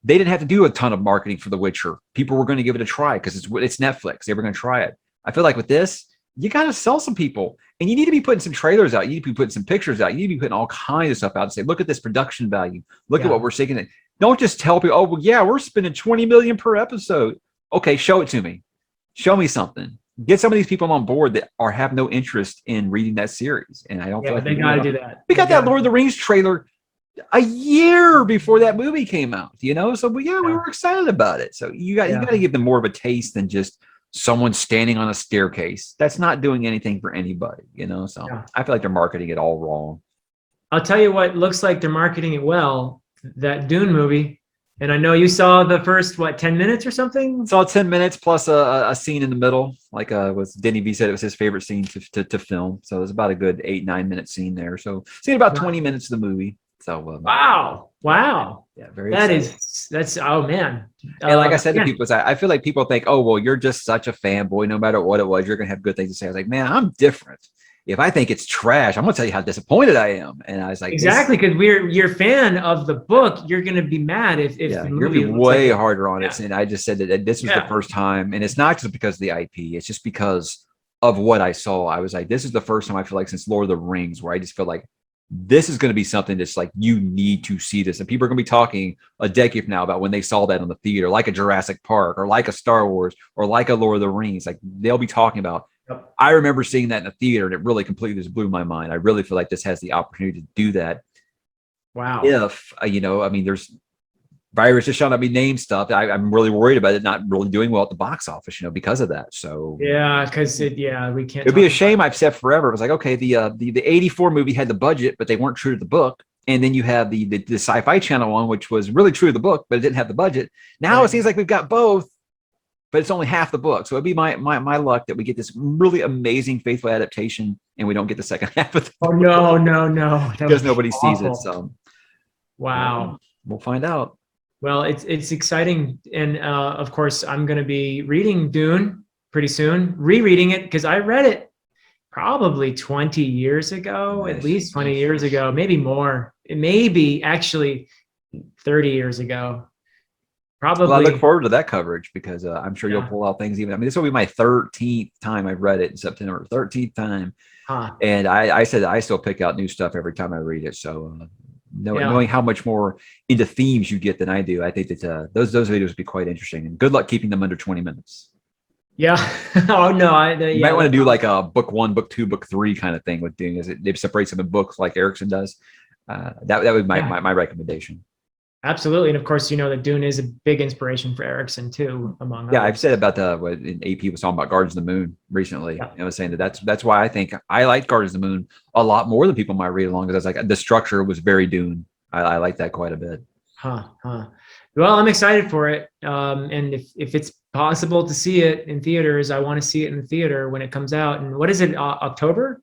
they didn't have to do a ton of marketing for The Witcher. People were going to give it a try because it's Netflix. They were going to try it. I feel like with this, you got to sell some people, and you need to be putting some trailers out. You need to be putting some pictures out. You need to be putting all kinds of stuff out and say, look at this production value. Look at what we're seeing. Don't just tell people, oh, well, yeah, we're spending $20 million per episode. Okay, show it to me. Show me something. Get some of these people on board that have no interest in reading that series. And I don't feel like they got to do that. We got that Lord of the Rings trailer a year before that movie came out, you know? So we were excited about it. So you got to give them more of a taste than just someone standing on a staircase. That's not doing anything for anybody, you know? So I feel like they're marketing it all wrong. I'll tell you what looks like they're marketing it well, that Dune movie. And I know you saw the first, 10 minutes or something? Saw 10 minutes plus a scene in the middle. Like was Denny B said, it was his favorite scene to film. So it was about a good 8-9 minute scene there. So seen about 20 minutes of the movie. So wow. Yeah, very. That's oh man. And like I said to people, I feel like people think, oh well, you're just such a fanboy. No matter what it was, you're gonna have good things to say. I was like, man, I'm different. If I think it's trash, I'm gonna tell you how disappointed I am. And I was like, exactly, because you're a fan of the book. You're gonna be mad if you're gonna be way harder on it. And I just said that this was the first time, and it's not just because of the IP. It's just because of what I saw. I was like, this is the first time I feel like since Lord of the Rings where I just feel like this is going to be something that's like, you need to see this. And people are going to be talking a decade from now about when they saw that on the theater, like a Jurassic Park or like a Star Wars or like a Lord of the Rings. Like they'll be talking about, I remember seeing that in the theater and it really completely just blew my mind. I really feel like this has the opportunity to do that. Wow. If, I mean, there's virus just shall not be named stuff. I'm really worried about it not really doing well at the box office, because of that. So because we can't. It'd be a shame. I've said forever. It was like, okay, the 84 movie had the budget, but they weren't true to the book. And then you have the Sci-Fi Channel one, which was really true to the book, but it didn't have the budget. Now it seems like we've got both, but it's only half the book. So it'd be my luck that we get this really amazing, faithful adaptation, and we don't get the second half of it. Oh no! Because nobody sees it. So wow, we'll find out. Well, it's exciting, and of course, I'm going to be reading Dune pretty soon, rereading it because I read it probably 20 years ago, at least 20 years ago, maybe more, maybe actually 30 years ago. Probably. Well, I look forward to that coverage because I'm sure you'll pull out things. Even this will be my 13th time I've read it in September, 13th time, and I said I still pick out new stuff every time I read it. So. Knowing how much more into themes you get than I do, I think that those videos would be quite interesting. And good luck keeping them under 20 minutes. Yeah. Oh no. You might want to do like a book 1, book 2, book 3 kind of thing with doing is it separates them in books like Erickson does. That would be my recommendation. Absolutely, and of course, that Dune is a big inspiration for Erickson too. Among others. I've said about what AP was talking about Guardians of the Moon recently. I was saying that's why I think I like Guardians of the Moon a lot more than people might read along, because I was like the structure was very Dune. I like that quite a bit. Well, I'm excited for it, and if it's possible to see it in theaters, I want to see it in the theater when it comes out. And what is it? October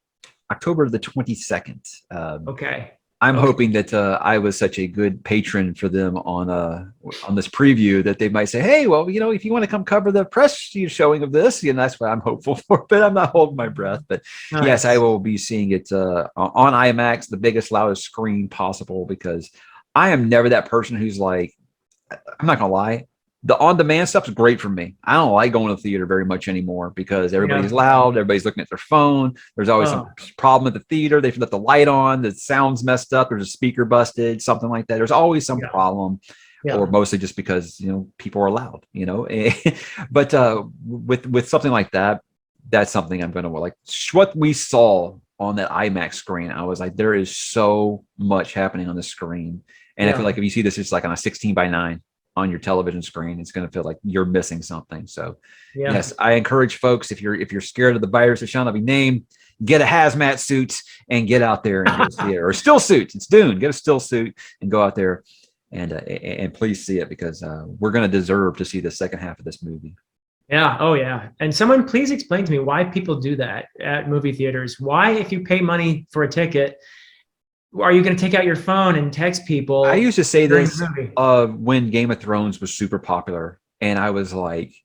the 22nd. Okay. I'm hoping that I was such a good patron for them on this preview that they might say, hey, well, if you want to come cover the press showing of this, that's what I'm hopeful for, but I'm not holding my breath. But yes, I will be seeing it on IMAX, the biggest, loudest screen possible, because I am never that person who's like, I'm not going to lie. The on-demand stuff is great for me. I don't like going to the theater very much anymore because everybody's loud. Everybody's looking at their phone. There's always some problem at the theater. They've let the light on. The sound's messed up. There's a speaker busted, something like that. There's always some problem. or mostly just because, people are loud, but with something like that, that's something I'm going to like. What we saw on that IMAX screen, I was like, there is so much happening on the screen. And I feel like if you see this, it's like on a 16:9 on your television screen, it's going to feel like you're missing something. So yes, I encourage folks, if you're scared of the virus that shall not be named, get a hazmat suit and get out there and go see it, or still suit. It's Dune. Get a still suit and go out there and please see it, because we're going to deserve to see the second half of this movie. Yeah. Oh, yeah. And someone please explain to me why people do that at movie theaters. Why, if you pay money for a ticket, are you going to take out your phone and text people? I used to say this when Game of Thrones was super popular, and I was like,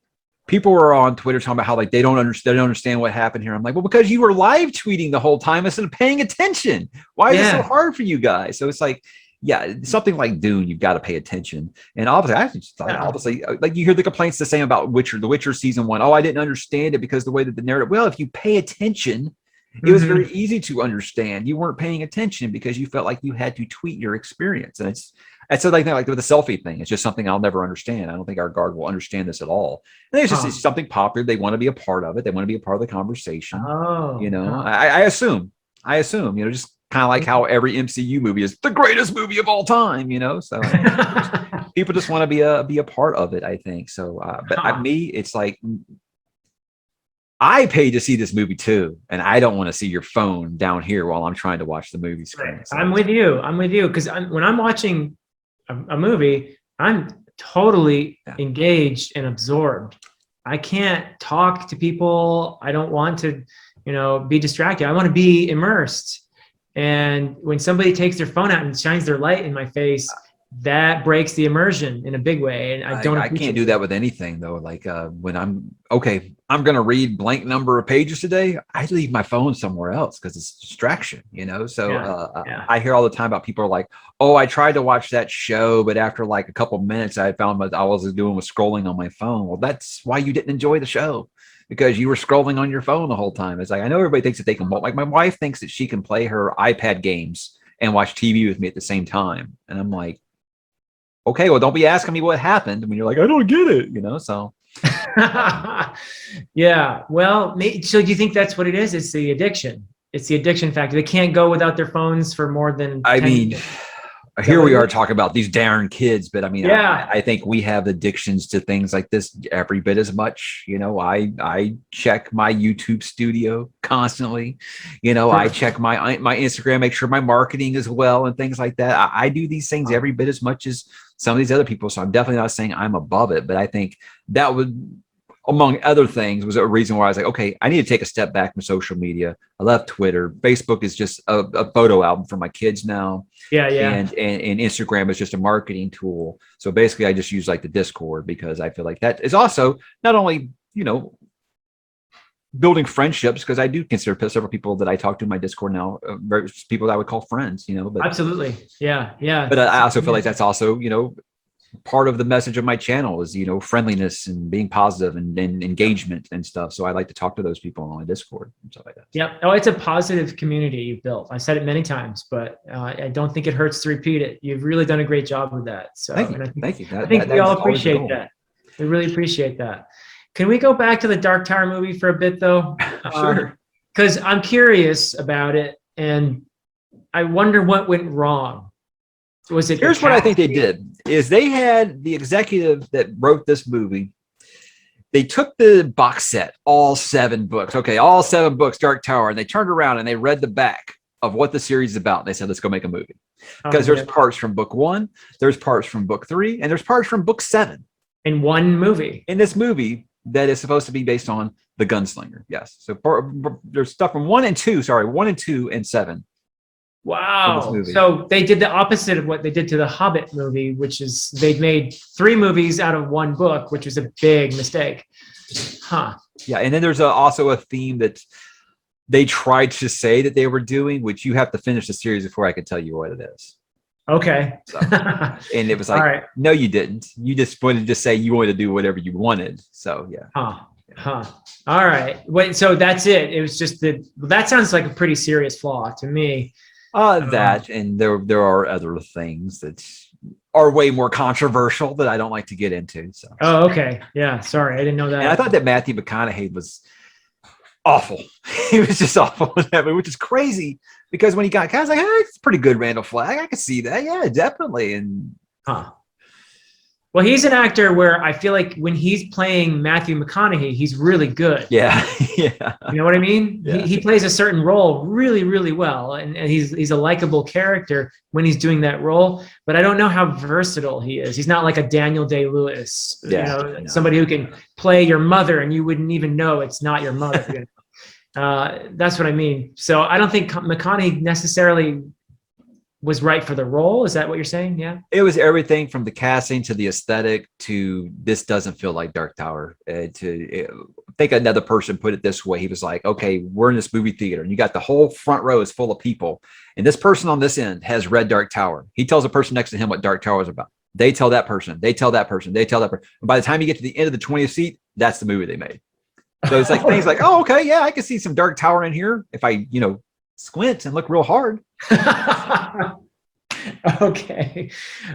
people were on Twitter talking about how like they don't understand what happened here. I'm like, well, because you were live tweeting the whole time instead of paying attention. Why is it so hard for you guys? So it's like, yeah, something like Dune, you've got to pay attention. And obviously, like you hear the complaints the same about The Witcher season 1. Oh, I didn't understand it because the way that the narrative. Well, if you pay attention, it was very easy to understand. You weren't paying attention because you felt like you had to tweet your experience. And it's like with the selfie thing. It's just something I'll never understand. I don't think our guard will understand this at all. And it's something popular. They want to be a part of it. They want to be a part of the conversation. I assume, just kind of like how every MCU movie is the greatest movie of all time, so people just want to be a part of it, I think. So, but me, it's like, I paid to see this movie too, and I don't want to see your phone down here while I'm trying to watch the movie screen. So. I'm with you, because when I'm watching a movie, I'm totally engaged and absorbed. I can't talk to people. I don't want to, be distracted. I want to be immersed. And when somebody takes their phone out and shines their light in my face, that breaks the immersion in a big way. And I can't do that with anything though. Like when I'm going to read blank number of pages today, I leave my phone somewhere else because it's distraction, So I hear all the time about people are like, oh, I tried to watch that show, but after like a couple minutes, I found what I was doing was scrolling on my phone. Well, that's why you didn't enjoy the show, because you were scrolling on your phone the whole time. It's like, I know everybody thinks that they can, like my wife thinks that she can play her iPad games and watch TV with me at the same time. And I'm like, okay, well, don't be asking me what happened when you're like, I don't get it, so. Yeah. Well, so do you think that's what it is? It's the addiction. It's the addiction factor. They can't go without their phones for more than 10 minutes. Here we are talking about these darn kids, but I think we have addictions to things like this every bit as much. I check my YouTube studio constantly. I check my Instagram, make sure my marketing is well and things like that. I do these things every bit as much as some of these other people. So I'm definitely not saying I'm above it, but I think that would, among other things, was a reason why I was like, okay, I need to take a step back from social media. I left Twitter. Facebook is just a photo album for my kids now. Yeah. And Instagram is just a marketing tool. So basically I just use like the Discord, because I feel like that is also not only, building friendships, because I do consider several people that I talk to in my Discord now, people that I would call friends, but absolutely. Yeah. But I also feel like that's also, part of the message of my channel is, friendliness and being positive and engagement and stuff. So I like to talk to those people on my Discord and stuff like that. Yeah. Oh, it's a positive community you've built. I've said it many times, but I don't think it hurts to repeat it. You've really done a great job with that. So thank you. I think we all appreciate that. We really appreciate that. Can we go back to the Dark Tower movie for a bit though? Sure. Because I'm curious about it and I wonder what went wrong. Was it? Here's what I think they did is they had the executive that wrote this movie. They took the box set, all 7 books. Okay, all 7 books, Dark Tower, and they turned around and they read the back of what the series is about. They said, let's go make a movie. Because there's parts from book 1, there's parts from book 3, and there's parts from book 7. In one movie. In this movie that is supposed to be based on the gunslinger. Yes. So there's stuff from 1 and 2 and 7. Wow. So they did the opposite of what they did to the Hobbit movie, which is they made 3 movies out of 1 book, which was a big mistake. Huh. Yeah. And then there's also a theme that they tried to say that they were doing, which you have to finish the series before I can tell you what it is. Okay. So, and it was like, no, you didn't. You just wanted to say you wanted to do whatever you wanted. So, yeah. Huh. All right. Wait, so that's it. It was just that sounds like a pretty serious flaw to me. That and there are other things that are way more controversial that I don't like to get into. So. Oh, okay. Yeah. Sorry, I didn't know that. And I thought that Matthew McConaughey was awful. He was just awful in that movie, which is crazy because when he got, I was like, hey, it's pretty good, Randall Flagg. I could see that. Yeah, definitely. And well, he's an actor where I feel like when he's playing Matthew McConaughey, he's really good. Yeah. Yeah. You know what I mean? Yeah. He plays a certain role really, really well. And he's a likable character when he's doing that role. But I don't know how versatile he is. He's not like a Daniel Day-Lewis, somebody who can play your mother and you wouldn't even know it's not your mother. That's what I mean. So I don't think McConaughey necessarily was right for the role. Is that what you're saying? Yeah. It was everything from the casting to the aesthetic to this doesn't feel like Dark Tower. I think another person put it this way. He was like, okay, we're in this movie theater and you got the whole front row is full of people. And this person on this end has read Dark Tower. He tells the person next to him what Dark Tower is about. They tell that person, they tell that person, they tell that person. And by the time you get to the end of the 20th seat, that's the movie they made. So it's like things like, oh, okay, yeah, I can see some Dark Tower in here if I, squint and look real hard. Okay.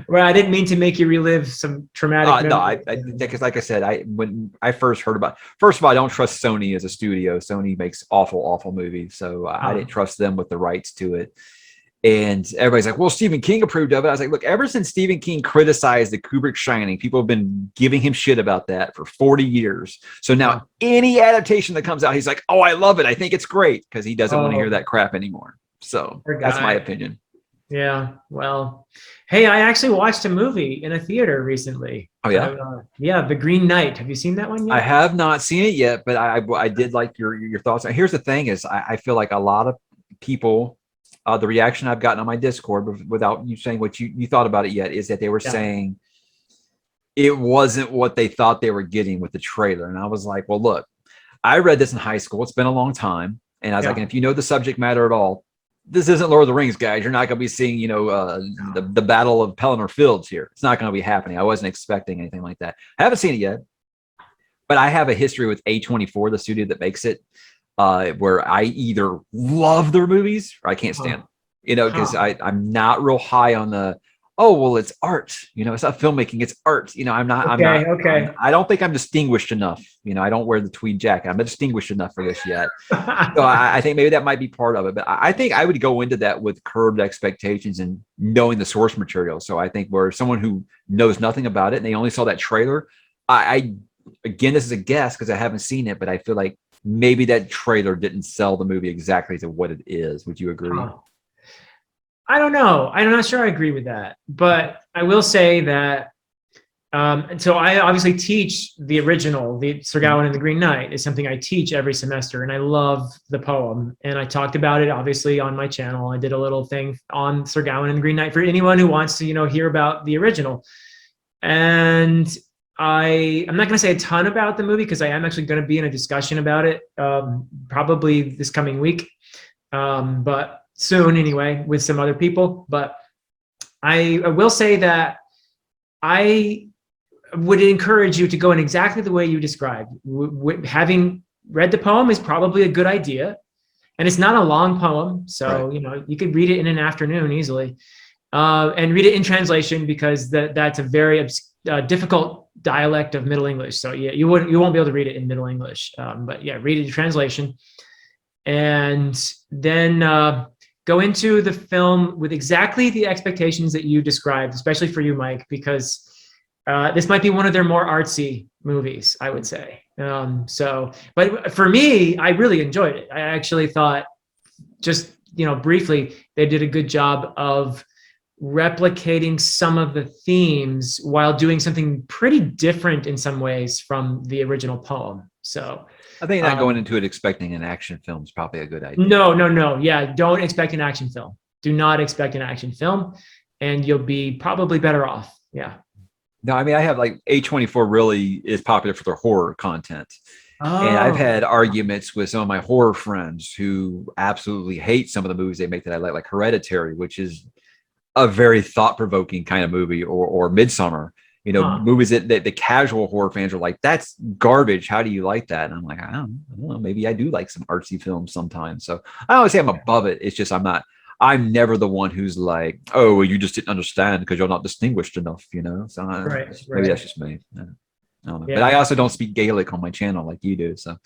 Well, I didn't mean to make you relive some traumatic. No, because like I said, when I first heard about, first of all, I don't trust Sony as a studio. Sony makes awful movies. So I didn't trust them with the rights to it. And everybody's like, well, Stephen King approved of it. I was like, look, ever since Stephen King criticized the Kubrick Shining, people have been giving him shit about that for 40 years. So now any adaptation that comes out, he's like, oh, I love it. I think it's great because he doesn't want to hear that crap anymore. So that's my opinion. Yeah. Well, hey, I actually watched a movie in a theater recently. Oh, yeah? Yeah. The Green Knight. Have you seen that one yet? I have not seen it yet, but I did like your thoughts. Here's the thing is I feel like a lot of people, the reaction I've gotten on my Discord without you saying what you thought about it yet is that they were saying it wasn't what they thought they were getting with the trailer. And I was like, well, look, I read this in high school. It's been a long time. And I was like, and if you know the subject matter at all, this isn't Lord of the Rings, guys. You're not going to be seeing, the Battle of Pelennor Fields here. It's not going to be happening. I wasn't expecting anything like that. I haven't seen it yet, but I have a history with A24, the studio that makes it, where I either love their movies or I can't stand them, because I'm not real high on the, it's art, it's not filmmaking, it's art. I'm not, I don't think I'm distinguished enough. I don't wear the tweed jacket. I'm not distinguished enough for this yet. So I think maybe that might be part of it, but I think I would go into that with curbed expectations and knowing the source material. So I think where someone who knows nothing about it and they only saw that trailer, again, this is a guess because I haven't seen it, but I feel like maybe that trailer didn't sell the movie exactly to what it is. Would you agree? I don't know. I'm not sure I agree with that, but I will say that. So I obviously teach the original, the Sir Gawain and the Green Knight is something I teach every semester, and I love the poem. And I talked about it obviously on my channel. I did a little thing on Sir Gawain and the Green Knight for anyone who wants to, hear about the original. And I'm not going to say a ton about the movie because I am actually going to be in a discussion about it probably this coming week, but soon anyway with some other people. But I will say that I would encourage you to go in exactly the way you described. Having read the poem is probably a good idea, and it's not a long poem, so you could read it in an afternoon easily, and read it in translation because that's a very difficult dialect of Middle English. So you won't be able to read it in Middle English, but read it in translation, and then go into the film with exactly the expectations that you described, especially for you, Mike, because this might be one of their more artsy movies, I would say. But for me, I really enjoyed it. I actually thought, just briefly, they did a good job of replicating some of the themes while doing something pretty different in some ways from the original poem. So I think not going into it expecting an action film is probably a good idea. No. Yeah, don't expect an action film. Do not expect an action film, and you'll be probably better off. Yeah. No, I mean, I have like A24 really is popular for their horror content. And I've had arguments with some of my horror friends who absolutely hate some of the movies they make that I like Hereditary, which is a very thought-provoking kind of movie, or Midsummer. Movies that the casual horror fans are like, that's garbage. How do you like that? And I'm like, I don't know. Maybe I do like some artsy films sometimes. So I don't say I'm above it. It's just I'm not I'm never the one who's like, oh, well, you just didn't understand because you're not distinguished enough, you know. So maybe that's just me. I don't know. Yeah. But I also don't speak Gaelic on my channel like you do. So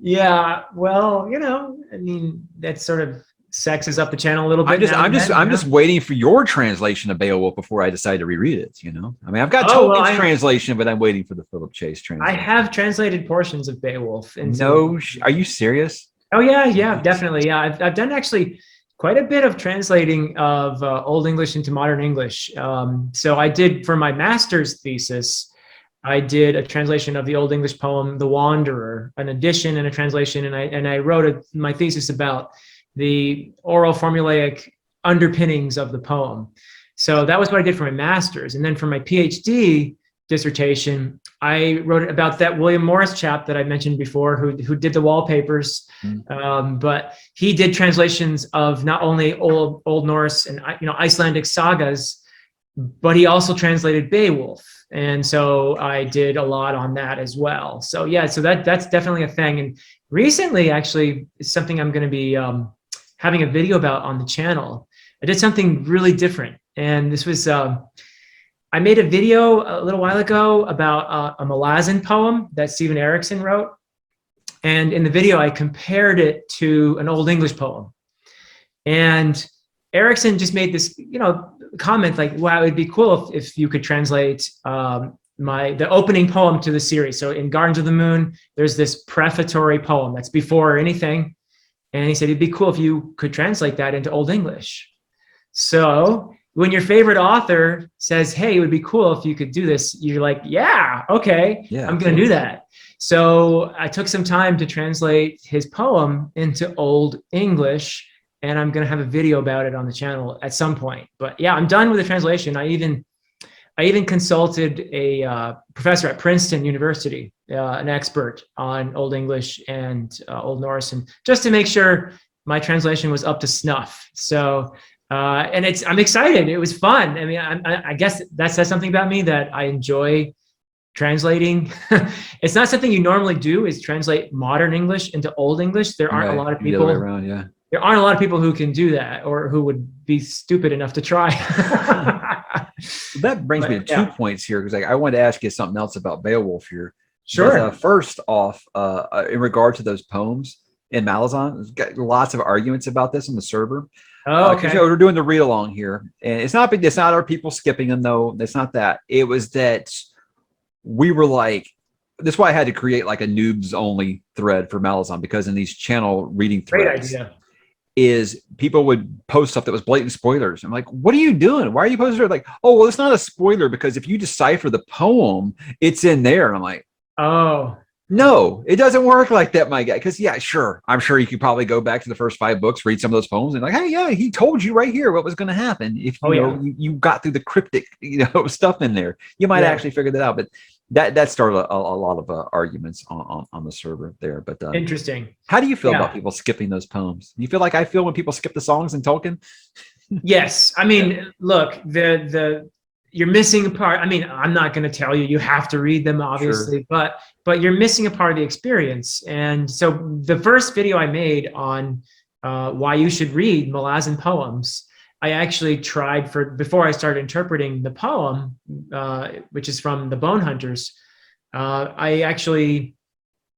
yeah. Well, you know, I mean, that sort of sexes up the channel a little bit. I'm just waiting for your translation of Beowulf before I decide to reread it. You know, I mean, I've got Tolkien's translation, but I'm waiting for the Philip Chase translation. I have translated portions of Beowulf. Are you serious? Oh yeah, definitely. Yeah, I've done actually quite a bit of translating of Old English into Modern English. So I did for my master's thesis. I did a translation of the Old English poem "The Wanderer," an edition and a translation, and I wrote my thesis about the oral formulaic underpinnings of the poem. So that was what I did for my master's. And then for my PhD dissertation, I wrote about that William Morris chap that I mentioned before, who did the wallpapers. But he did translations of not only Old Norse and Icelandic sagas, but he also translated Beowulf. And so I did a lot on that as well. So yeah, so that's definitely a thing. And recently, actually, it's something I'm going to be having a video about on the channel. I did something really different. And this was, I made a video a little while ago about a Malazan poem that Stephen Erickson wrote. And in the video, I compared it to an Old English poem. And Erickson just made this, comment like, wow, it'd be cool if you could translate the opening poem to the series. So in Gardens of the Moon, there's this prefatory poem that's before anything. And he said, it'd be cool if you could translate that into Old English. So when your favorite author says, hey, it would be cool if you could do this, you're like, yeah, okay, yeah, I'm going to do that. So I took some time to translate his poem into Old English, and I'm going to have a video about it on the channel at some point. But yeah, I'm done with the translation. I even consulted a professor at Princeton University, an expert on Old English and Old Norse, and just to make sure my translation was up to snuff. So, and I'm excited. It was fun. I mean, I guess that says something about me, that I enjoy translating. It's not something you normally do, is translate modern English into Old English. There aren't a lot of people. The other way around, yeah. There aren't a lot of people who can do that, or who would be stupid enough to try. That brings me to 2 points here, because I wanted to ask you something else about Beowulf here. Sure. But, first off, in regard to those poems in Malazan, there's got lots of arguments about this on the server. Oh, okay. We're doing the read along here, and it's not our people skipping them, though. It's not that. It was that we were like, that's why I had to create like a noobs only thread for Malazan, because in these channel reading threads, great idea, is people would post stuff that was blatant spoilers. I'm like, what are you doing? Why are you posting it? Like, oh, well, it's not a spoiler because if you decipher the poem, it's in there. And I'm like, oh, no, it doesn't work like that, my guy. Because yeah, sure, I'm sure you could probably go back to the first 5 books, read some of those poems, and like, hey, yeah, he told you right here what was going to happen. If you got through the cryptic, stuff in there, you might actually figure that out. But that started a lot of arguments on the server there. But interesting. How do you feel about people skipping those poems? Do you feel like I feel when people skip the songs in Tolkien? Yes. I mean, look, you're missing a part. I mean, I'm not going to tell you have to read them, obviously, sure, but you're missing a part of the experience. And so the first video I made on why you should read Malazan poems, I actually tried before I started interpreting the poem, which is from the Bone Hunters. I actually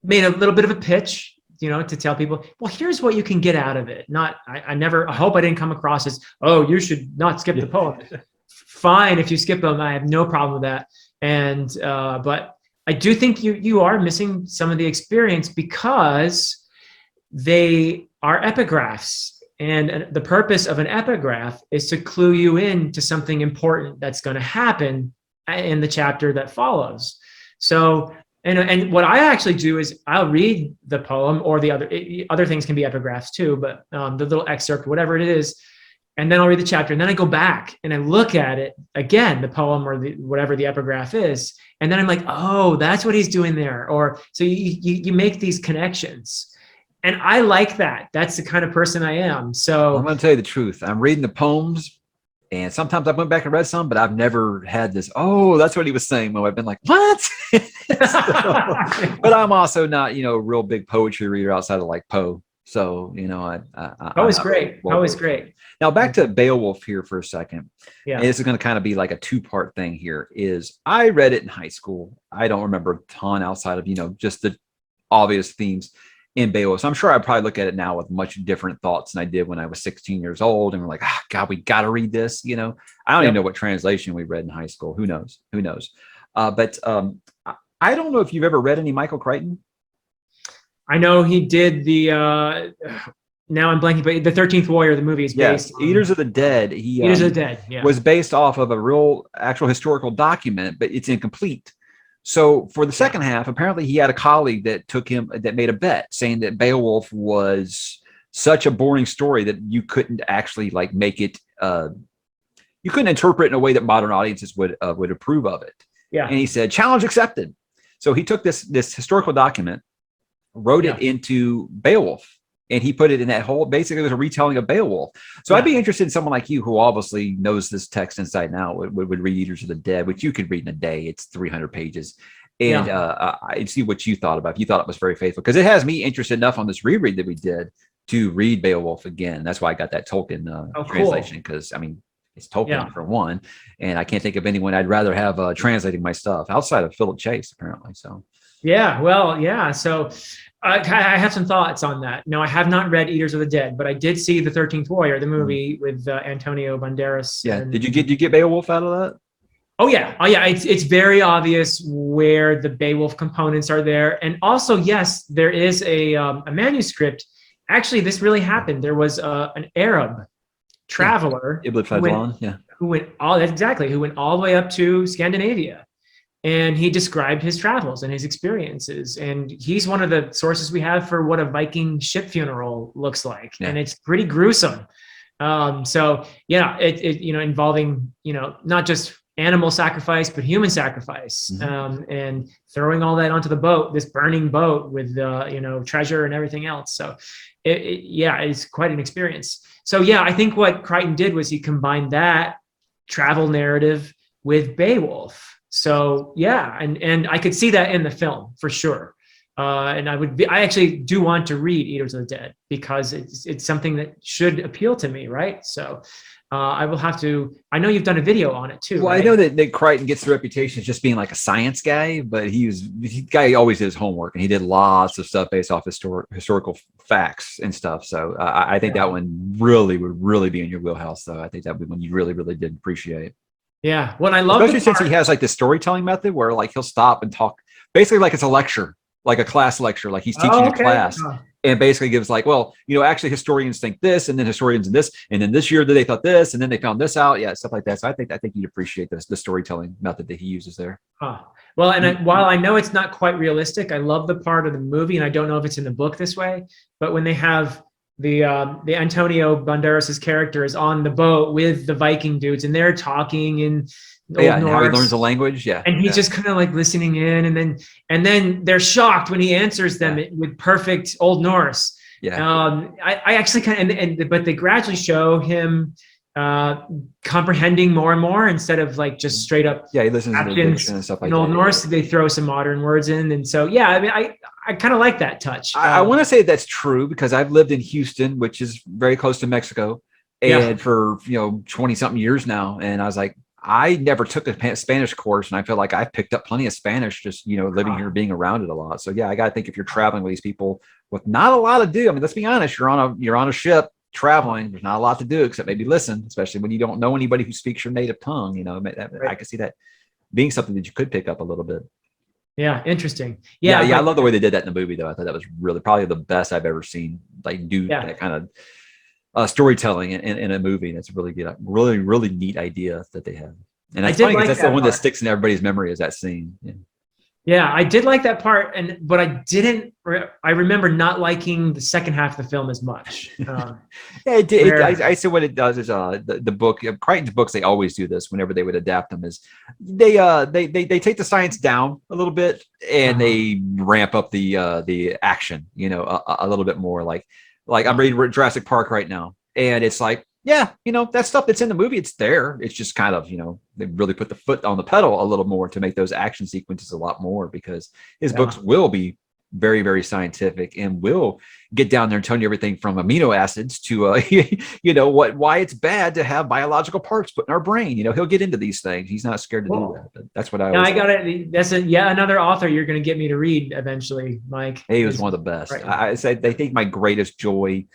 made a little bit of a pitch, to tell people, well, here's what you can get out of it. I hope I didn't come across as, oh, you should not skip the poem. Fine, if you skip them, I have no problem with that. And but I do think you are missing some of the experience, because they are epigraphs. And the purpose of an epigraph is to clue you in to something important that's going to happen in the chapter that follows. So, and what I actually do is I'll read the poem, or the other things can be epigraphs too, but the little excerpt, whatever it is, and then I'll read the chapter, and then I go back and I look at it again, the poem or whatever the epigraph is, and then I'm like, oh, that's what he's doing there. Or so you make these connections. And I like that. That's the kind of person I am. So I'm going to tell you the truth. I'm reading the poems, and sometimes I went back and read some, but I've never had this, oh, that's what he was saying. Well, I've been like, what? But I'm also not, a real big poetry reader outside of like Poe. So, Always great. Always great. Now back to Beowulf here for a second. Yeah. And this is going to kind of be like a two-part thing here. Is I read it in high school. I don't remember a ton outside of, just the obvious themes in Beowulf. So I'm sure I'd probably look at it now with much different thoughts than I did when I was 16 years old. And we're like, God, we got to read this. I don't even know what translation we read in high school. Who knows? But I don't know if you've ever read any Michael Crichton. I know he did the, now I'm blanking, but the 13th Warrior, the movie is based on Eaters of the Dead. Eaters of the Dead, was based off of a real actual historical document, but it's incomplete. So for the second half, apparently he had a colleague that made a bet saying that Beowulf was such a boring story that you couldn't actually like make it, you couldn't interpret in a way that modern audiences would approve of it. Yeah. And he said, challenge accepted. So he took this historical document, wrote it into Beowulf, and he put it in that whole, basically it was a retelling of Beowulf. So I'd be interested in someone like you who obviously knows this text inside and out would read Eaters of the Dead, which you could read in a day. It's 300 pages. And I'd see what you thought about it. If you thought it was very faithful, because it has me interested enough on this reread that we did to read Beowulf again. That's why I got that Tolkien translation, because it's Tolkien for one, and I can't think of anyone I'd rather have translating my stuff outside of Philip Chase, apparently. So so I have some thoughts on that. No, I have not read Eaters of the Dead, but I did see the 13th Warrior, the movie with Antonio Banderas. Yeah. Did you get Beowulf out of that? Oh yeah. It's very obvious where the Beowulf components are there, and also yes, there is a manuscript. Actually, this really happened. There was an Arab traveler who went all the way up to Scandinavia. And he described his travels and his experiences. And he's one of the sources we have for what a Viking ship funeral looks like. Yeah. And it's pretty gruesome. Involving, not just animal sacrifice, but human sacrifice, and throwing all that onto the boat, this burning boat with, treasure and everything else. So it's quite an experience. So I think what Crichton did was he combined that travel narrative with Beowulf. So and I could see that in the film for sure. And I actually do want to read Eaters of the Dead because it's something that should appeal to me, right? So I will have to. I know you've done a video on it too. Well, right? I know that Crichton gets the reputation as just being like a science guy, but he always did his homework, and he did lots of stuff based off historical facts and stuff. So I think that one would really be in your wheelhouse. Though I think that would be one you really did appreciate. Yeah, what I love, especially since he has like the storytelling method where like he'll stop and talk, basically like it's a lecture, like a class lecture, like he's teaching a class, and basically gives like, well, actually historians think this, and then historians in this, and then this year they thought this, and then they found this out, stuff like that. So I think you'd appreciate the storytelling method that he uses there. Well, and while I know it's not quite realistic, I love the part of the movie, and I don't know if it's in the book this way, but when they have the Antonio Banderas' character is on the boat with the Viking dudes, and they're talking in Old Norse, and how he learns the language, and he's just kind of like listening in, and then they're shocked when he answers them with perfect Old Norse. I actually kind of, but they gradually show him comprehending more and more instead of like just straight up. He listens to the diction and stuff like in Old Norse. They throw some modern words in, and so I kind of like that touch. I want to say that's true because I've lived in Houston, which is very close to Mexico, and for 20 something years now, and I was like, I never took a Spanish course, and I feel like I've picked up plenty of Spanish just living here, being around it a lot. So I got to think if you're traveling with these people with not a lot to do. I mean, let's be honest, you're on a ship traveling. There's not a lot to do except maybe listen, especially when you don't know anybody who speaks your native tongue. I can see that being something that you could pick up a little bit. Yeah, interesting. I love the way they did that in the movie, though. I thought that was really probably the best I've ever seen. Like do that kind of storytelling in a movie. That's a really good, really neat idea that they have. And that's funny because that's the one that sticks in everybody's memory is that scene. Yeah, I did like that part, but I remember not liking the second half of the film as much. It did. I say what it does is the book, Crichton's books, they always do this whenever they would adapt them, is they take the science down a little bit and they ramp up the action, a little bit more. Like I'm reading Jurassic Park right now, and it's like, that stuff that's in the movie, it's there. It's just kind of, they really put the foot on the pedal a little more to make those action sequences a lot more because his books will be very, very scientific, and will get down there and tell you everything from amino acids to, you know, why it's bad to have biological parts put in our brain. You know, he'll get into these things. He's not scared to do that. But that's what I Yeah, always I got it. That's another author you're going to get me to read eventually, Mike. He was one of the best. Right. I say they think my greatest joy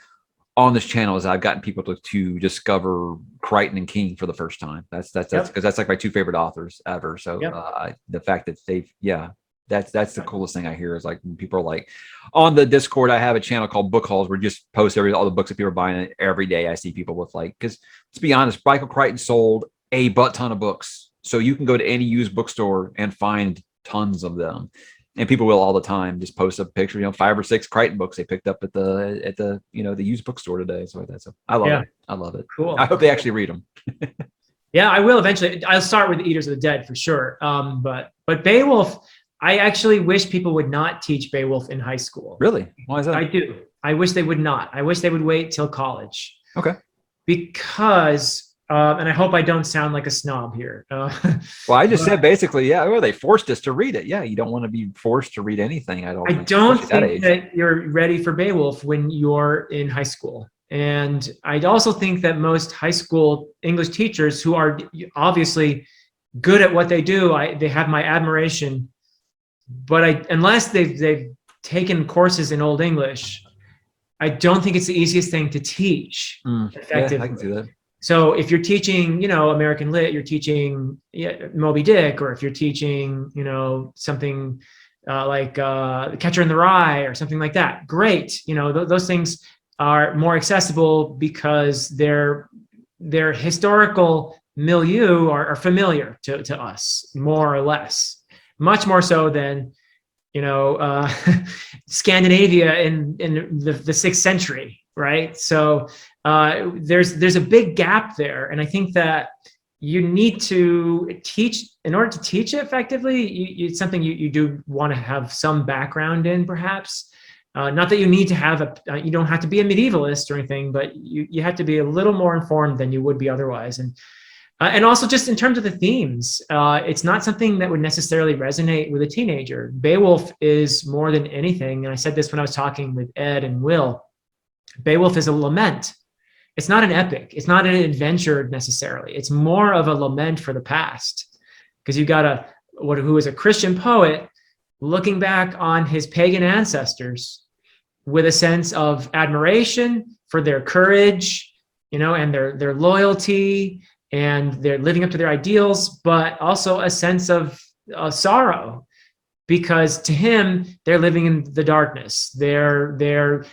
on this channel is I've gotten people to discover Crichton and King for the first time. That's because that's like my two favorite authors ever. So the fact that that's the coolest thing I hear is like when people are like on the Discord. I have a channel called Book Hauls where just post all the books that people are buying every day. I see people with like, because let's be honest, Michael Crichton sold a butt ton of books. So you can go to any used bookstore and find tons of them. And people will all the time just post a picture, you know, 5 or 6 Crichton books they picked up at the you know, the used bookstore today. So I love it. I love it. Cool. I hope they actually read them. Yeah, I will eventually. I'll start with Eaters of the Dead for sure. But Beowulf, I actually wish people would not teach Beowulf in high school. Really? Why is that? I do. I wish they would not. I wish they would wait till college. Okay. Because and I hope I don't sound like a snob here. Well, I just said basically, well, they forced us to read it. Yeah, you don't want to be forced to read anything. I don't think that you're ready for Beowulf when you're in high school. And I also think that most high school English teachers who are obviously good at what they do, they have my admiration. But unless they've taken courses in Old English, I don't think it's the easiest thing to teach effectively. Yeah, I can see that. So if you're teaching, you know, American Lit, you're teaching Moby Dick, or if you're teaching, you know, something like Catcher in the Rye or something like that, great. You know, those things are more accessible because their historical milieu are familiar to us, more or less, much more so than, you know, Scandinavia in the 6th century, right? So there's a big gap there, and I think that you need to teach in order to teach it effectively. It's something you do want to have some background in, perhaps. Not that you need to have you don't have to be a medievalist or anything, but you have to be a little more informed than you would be otherwise. And also just in terms of the themes, it's not something that would necessarily resonate with a teenager. Beowulf is more than anything, and I said this when I was talking with Ed and Will, Beowulf is a lament. It's not an epic. It's not an adventure necessarily. It's more of a lament for the past, because you got who is a Christian poet looking back on his pagan ancestors with a sense of admiration for their courage, you know, and their loyalty, and they're living up to their ideals, but also a sense of sorrow, because to him, they're living in the darkness. They're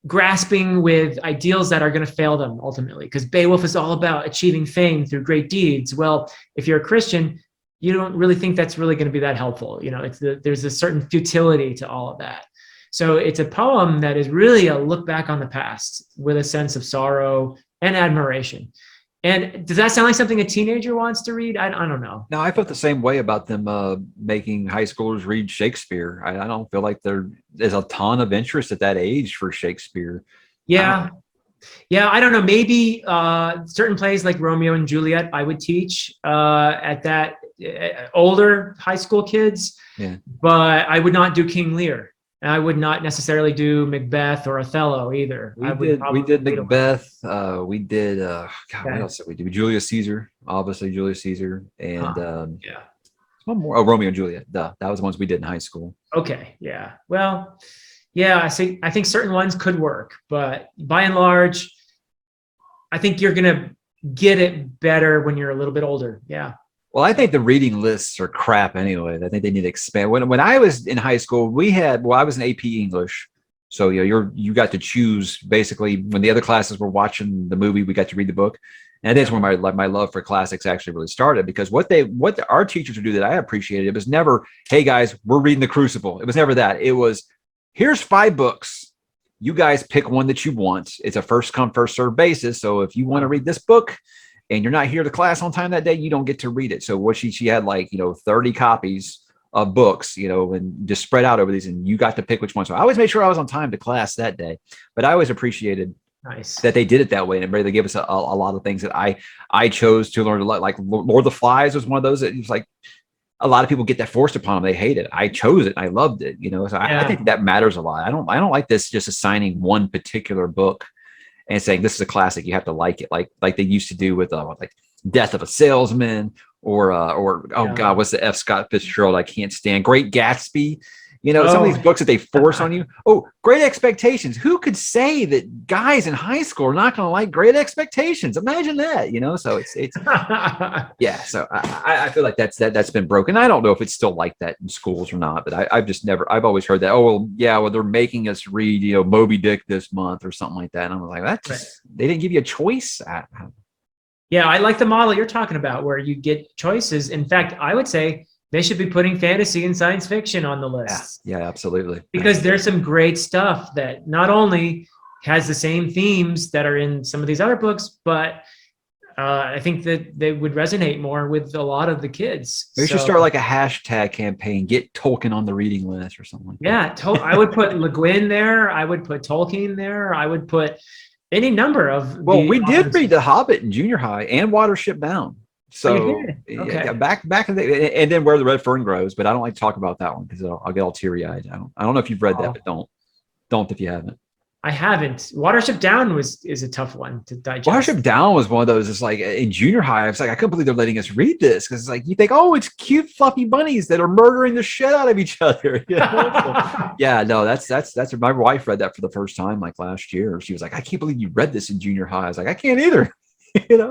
grasping with ideals that are going to fail them ultimately, because Beowulf is all about achieving fame through great deeds. Well, if you're a Christian, you don't really think that's really going to be that helpful. You know, there's a certain futility to all of that. So it's a poem that is really a look back on the past with a sense of sorrow and admiration. And does that sound like something a teenager wants to read? I don't know. No, I felt the same way about them making high schoolers read Shakespeare. I don't feel like there's a ton of interest at that age for Shakespeare. Yeah. I don't know. Maybe certain plays like Romeo and Juliet, I would teach at that older high school kids. Yeah. But I would not do King Lear. And I would not necessarily do Macbeth or Othello either. We did Macbeth. We did, what else did we do? Julius Caesar, obviously Julius Caesar. And one more. Oh, Romeo and Juliet. That was the ones we did in high school. Okay. Yeah. Well, yeah, I think certain ones could work, but by and large, I think you're going to get it better when you're a little bit older. Yeah. Well, I think the reading lists are crap anyway. I think they need to expand. When I was in high school, I was in AP English. So you got to choose basically when the other classes were watching the movie, we got to read the book. And that's where my love for classics actually really started, because what our teachers would do that I appreciated, it was never, hey guys, we're reading The Crucible. It was never that. It was, here's 5 books. You guys pick one that you want. It's a first come, first served basis. So if you want to read this book, and you're not here to class on time that day, you don't get to read it. So what she had 30 copies of books, and just spread out over these, and you got to pick which one. So I always made sure I was on time to class that day, but I always appreciated that they did it that way. And they gave us a lot of things that I chose to learn a lot. Like Lord of the Flies was one of those that it was like, a lot of people get that forced upon them. They hate it. I chose it. I loved it. So I think that matters a lot. I don't like this just assigning one particular book and saying this is a classic. You have to like it, like they used to do with like Death of a Salesman or oh God, what's the F. Scott Fitzgerald I can't stand? Great Gatsby. Some of these books that they force on you. Oh, Great Expectations. Who could say that guys in high school are not going to like Great Expectations? Imagine that, So it's yeah. So I feel like that's been broken. I don't know if it's still like that in schools or not, but I've always heard that. Oh, well, yeah, well, they're making us read, Moby Dick this month or something like that. And I'm like, they didn't give you a choice. Yeah, I like the model you're talking about where you get choices. In fact, I would say they should be putting fantasy and science fiction on the list. Yeah, absolutely. Because there's some great stuff that not only has the same themes that are in some of these other books, but I think that they would resonate more with a lot of the kids. We should start like a hashtag campaign, get Tolkien on the reading list or something like that. Yeah, I would put Le Guin there. I would put Tolkien there. I would put any number of. Well, we did read The Hobbit in junior high and Watership Down. So okay. back in the, and then Where the Red Fern Grows, but I don't like to talk about that one because I'll get all teary eyed. I don't know if you've read that, but don't if you haven't. I haven't. Watership Down is a tough one to digest. Watership Down was one of those. It's like in junior high, I was like, I couldn't believe they're letting us read this because it's like you think, oh, it's cute fluffy bunnies that are murdering the shit out of each other. Yeah, no, that's my wife read that for the first time like last year. She was like, I can't believe you read this in junior high. I was like, I can't either.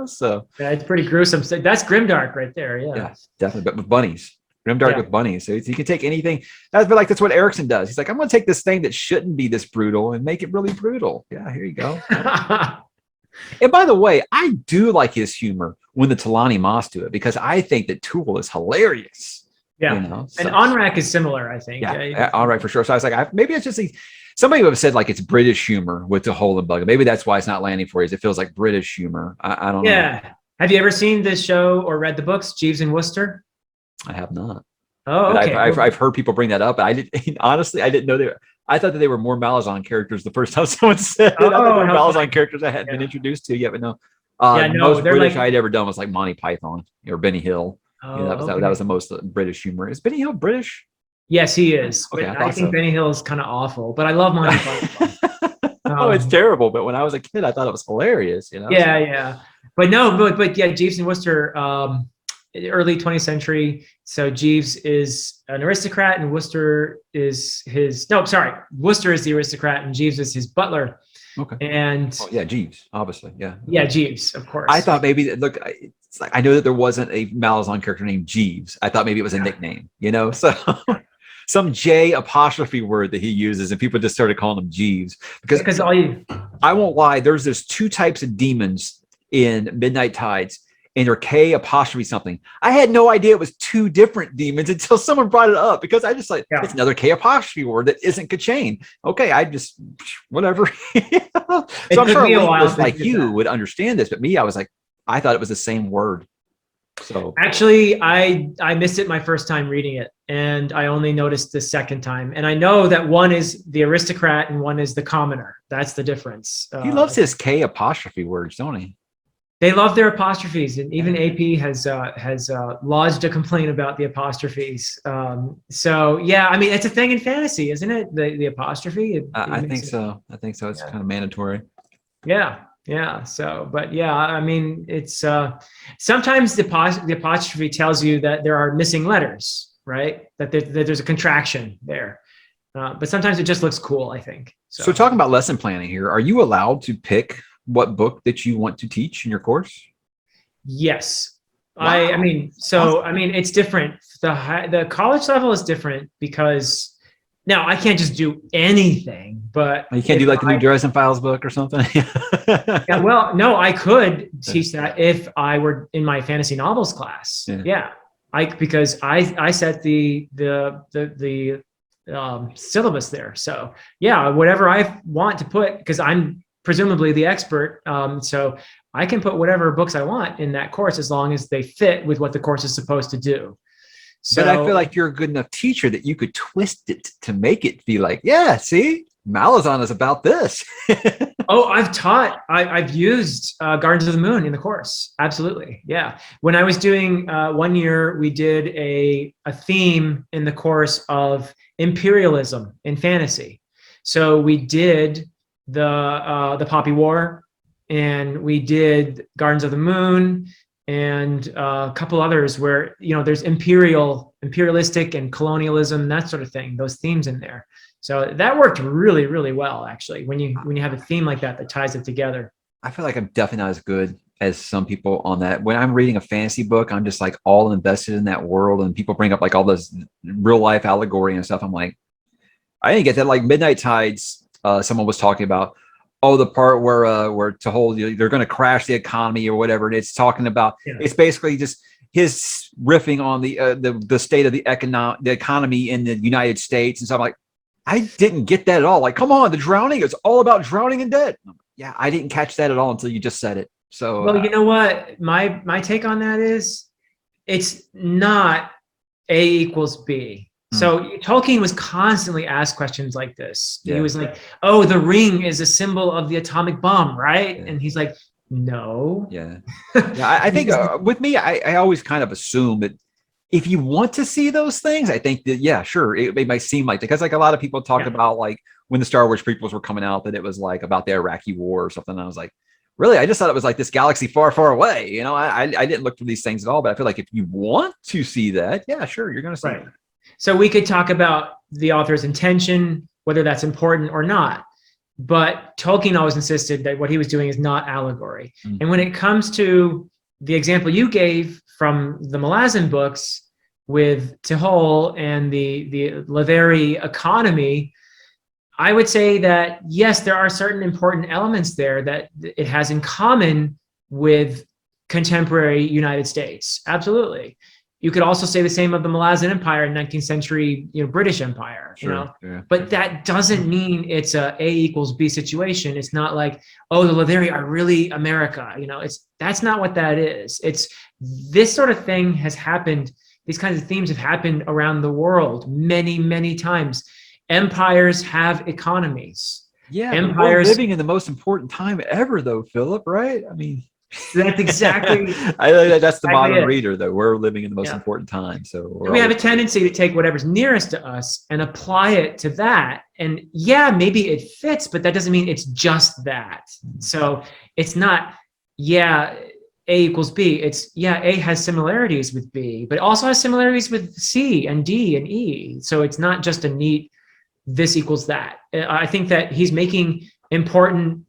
So yeah, it's pretty gruesome. That's grimdark right there. Yeah, definitely. But with bunnies, grimdark with bunnies. So you can take anything. That's what Erickson does. He's like, I'm going to take this thing that shouldn't be this brutal and make it really brutal. Yeah, here you go. And by the way, I do like his humor when the Talani Moss do it because I think that Tool is hilarious. Yeah, and Onrak is similar. I think. Yeah, Onrak for sure. So I was like, maybe it's just somebody would have said like it's British humor with the hole and bug. Maybe that's why it's not landing for you. It feels like British humor. I don't know. Yeah. Have you ever seen this show or read the books Jeeves and Wooster? I have not. Oh, okay. I've heard people bring that up. I didn't know I thought that they were more Malazan characters the first time someone said it. I thought they were Malazan characters I hadn't been introduced to yet, but no. Most British I'd ever done was like Monty Python or Benny Hill. That was the most British humor. Is Benny Hill British? Yes, he is. Okay, I think Benny Hill is kind of awful, but I love Monty Python. It's terrible. But when I was a kid, I thought it was hilarious. Yeah. But yeah, Jeeves and Wooster, early 20th century. So Jeeves is an aristocrat, and Wooster is Wooster is the aristocrat, and Jeeves is his butler. Okay. And Jeeves, obviously, yeah. Yeah, Jeeves, of course. I thought maybe it's like I know that there wasn't a Malazan character named Jeeves. I thought maybe it was a nickname, so. Some J apostrophe word that he uses, and people just started calling him Jeeves because I won't lie. There's two types of demons in Midnight Tides, and they're K apostrophe something. I had no idea it was two different demons until someone brought it up because I just it's another K apostrophe word that isn't Kachane. Okay, I just whatever. So I'm sure linguists like you would understand this, but me, I was like, I thought it was the same word. So actually, I missed it my first time reading it, and I only noticed the second time. And I know that one is the aristocrat and one is the commoner. That's the difference. He loves his K apostrophe words, don't he? They love their apostrophes, and even AP has lodged a complaint about the apostrophes. So yeah, I mean it's a thing in fantasy, isn't it? The apostrophe. I think so. It's kind of mandatory. Yeah. So, but yeah, I mean, it's sometimes the apostrophe tells you that there are missing letters, right? That there's a contraction there. But sometimes it just looks cool, I think. So talking about lesson planning here, are you allowed to pick what book that you want to teach in your course? Yes. Wow. I mean, it's different. The college level is different because now I can't just do anything, but you can't do like the new Dresden Files book or something. Yeah, well, no, I could teach that if I were in my fantasy novels class. Yeah. Because I set the syllabus there. So yeah, whatever I want to put, because I'm presumably the expert. So I can put whatever books I want in that course as long as they fit with what the course is supposed to do. So, but I feel like you're a good enough teacher that you could twist it to make it be like, yeah, see, Malazan is about this. Oh, I've used Gardens of the Moon in the course. Absolutely. Yeah. When I was doing 1 year, we did a theme in the course of imperialism in fantasy. So we did the Poppy War, and we did Gardens of the Moon, and a couple others where, you know, there's imperialistic and colonialism, that sort of thing, those themes in there. So that worked really, really well, actually, when you have a theme like that ties it together. I feel like I'm definitely not as good as some people on that. When I'm reading a fantasy book, I'm just like all invested in that world, and people bring up like all this real life allegory and stuff. I'm like, I didn't get that. Like Midnight Tides, someone was talking about, oh, the part where to hold you, they're going to crash the economy or whatever. And it's talking about, it's basically just his riffing on the state of the economy in the United States. And so I'm like, I didn't get that at all. Like, come on, the drowning, it's all about drowning and dead. Yeah, I didn't catch that at all until you just said it. So, well, you know what? My take on that is, it's not A equals B. So Tolkien was constantly asked questions like this. Yeah. He was like, oh, the ring is a symbol of the atomic bomb, right? Yeah. And he's like, no. Yeah. Yeah, I think with me, I always kind of assume that if you want to see those things, I think that, yeah, sure, it might seem like, because like a lot of people talked about like when the Star Wars prequels were coming out, that it was like about the Iraqi war or something. And I was like, really? I just thought it was like this galaxy far, far away. You know, I didn't look for these things at all, but I feel like if you want to see that, yeah, sure, you're going to see it. So we could talk about the author's intention, whether that's important or not. But Tolkien always insisted that what he was doing is not allegory. And when it comes to the example you gave from the Malazan books with Tihol and the Leathery economy, I would say that, yes, there are certain important elements there that it has in common with contemporary United States. Absolutely. You could also say the same of the Malazan Empire in 19th century, British Empire, but that doesn't mean it's a equals B situation. It's not like, oh, the Leathery are really America. That's not what that is. It's this sort of thing has happened. These kinds of themes have happened around the world many, many times. Empires have economies. Yeah, empires, we're living in the most important time ever, though, Philip, right? I mean, that's exactly. That's the modern reader, though. We're living in the most important time. So we have a tendency to take whatever's nearest to us and apply it to that. And yeah, maybe it fits, but that doesn't mean it's just that. So it's not, A equals B. It's, A has similarities with B, but it also has similarities with C and D and E. So it's not just a neat, this equals that. I think that he's making an important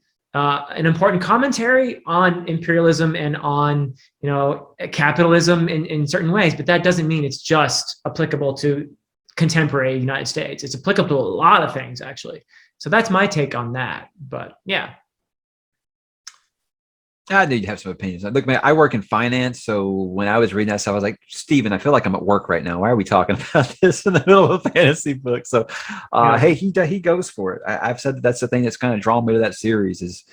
commentary on imperialism and on, capitalism in certain ways, but that doesn't mean it's just applicable to contemporary United States. It's applicable to a lot of things, actually. So that's my take on that. But yeah. I need to have some opinions. Look, man, I work in finance. So when I was reading that stuff, I was like, Steven, I feel like I'm at work right now. Why are we talking about this in the middle of a fantasy book? So, hey, he goes for it. I've said that's the thing that's kind of drawn me to that series is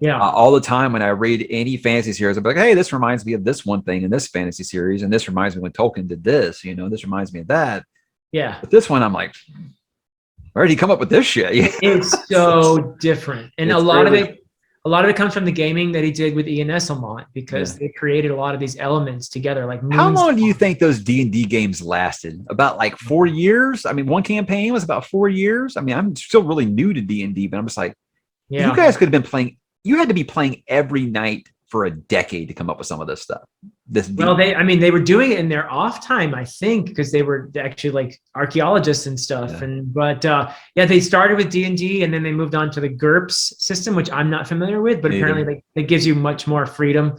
all the time when I read any fantasy series, I'm like, hey, this reminds me of this one thing in this fantasy series. And this reminds me when Tolkien did this, this reminds me of that. Yeah. But this one, I'm like, where did he come up with this shit? It's so different. And a lot of it comes from the gaming that he did with Ian Esslemont, because they created a lot of these elements together. Like, how long do you think those D&D games lasted? About like 4 years? I mean, one campaign was about 4 years. I mean, I'm still really new to D&D, but I'm just like, you guys could have been playing. You had to be playing every night for a decade to come up with some of this stuff. They were doing it in their off time, I think, because they were actually like archaeologists and stuff. They started with D&D and then they moved on to the GURPS system, which I'm not familiar with, but apparently it gives you much more freedom.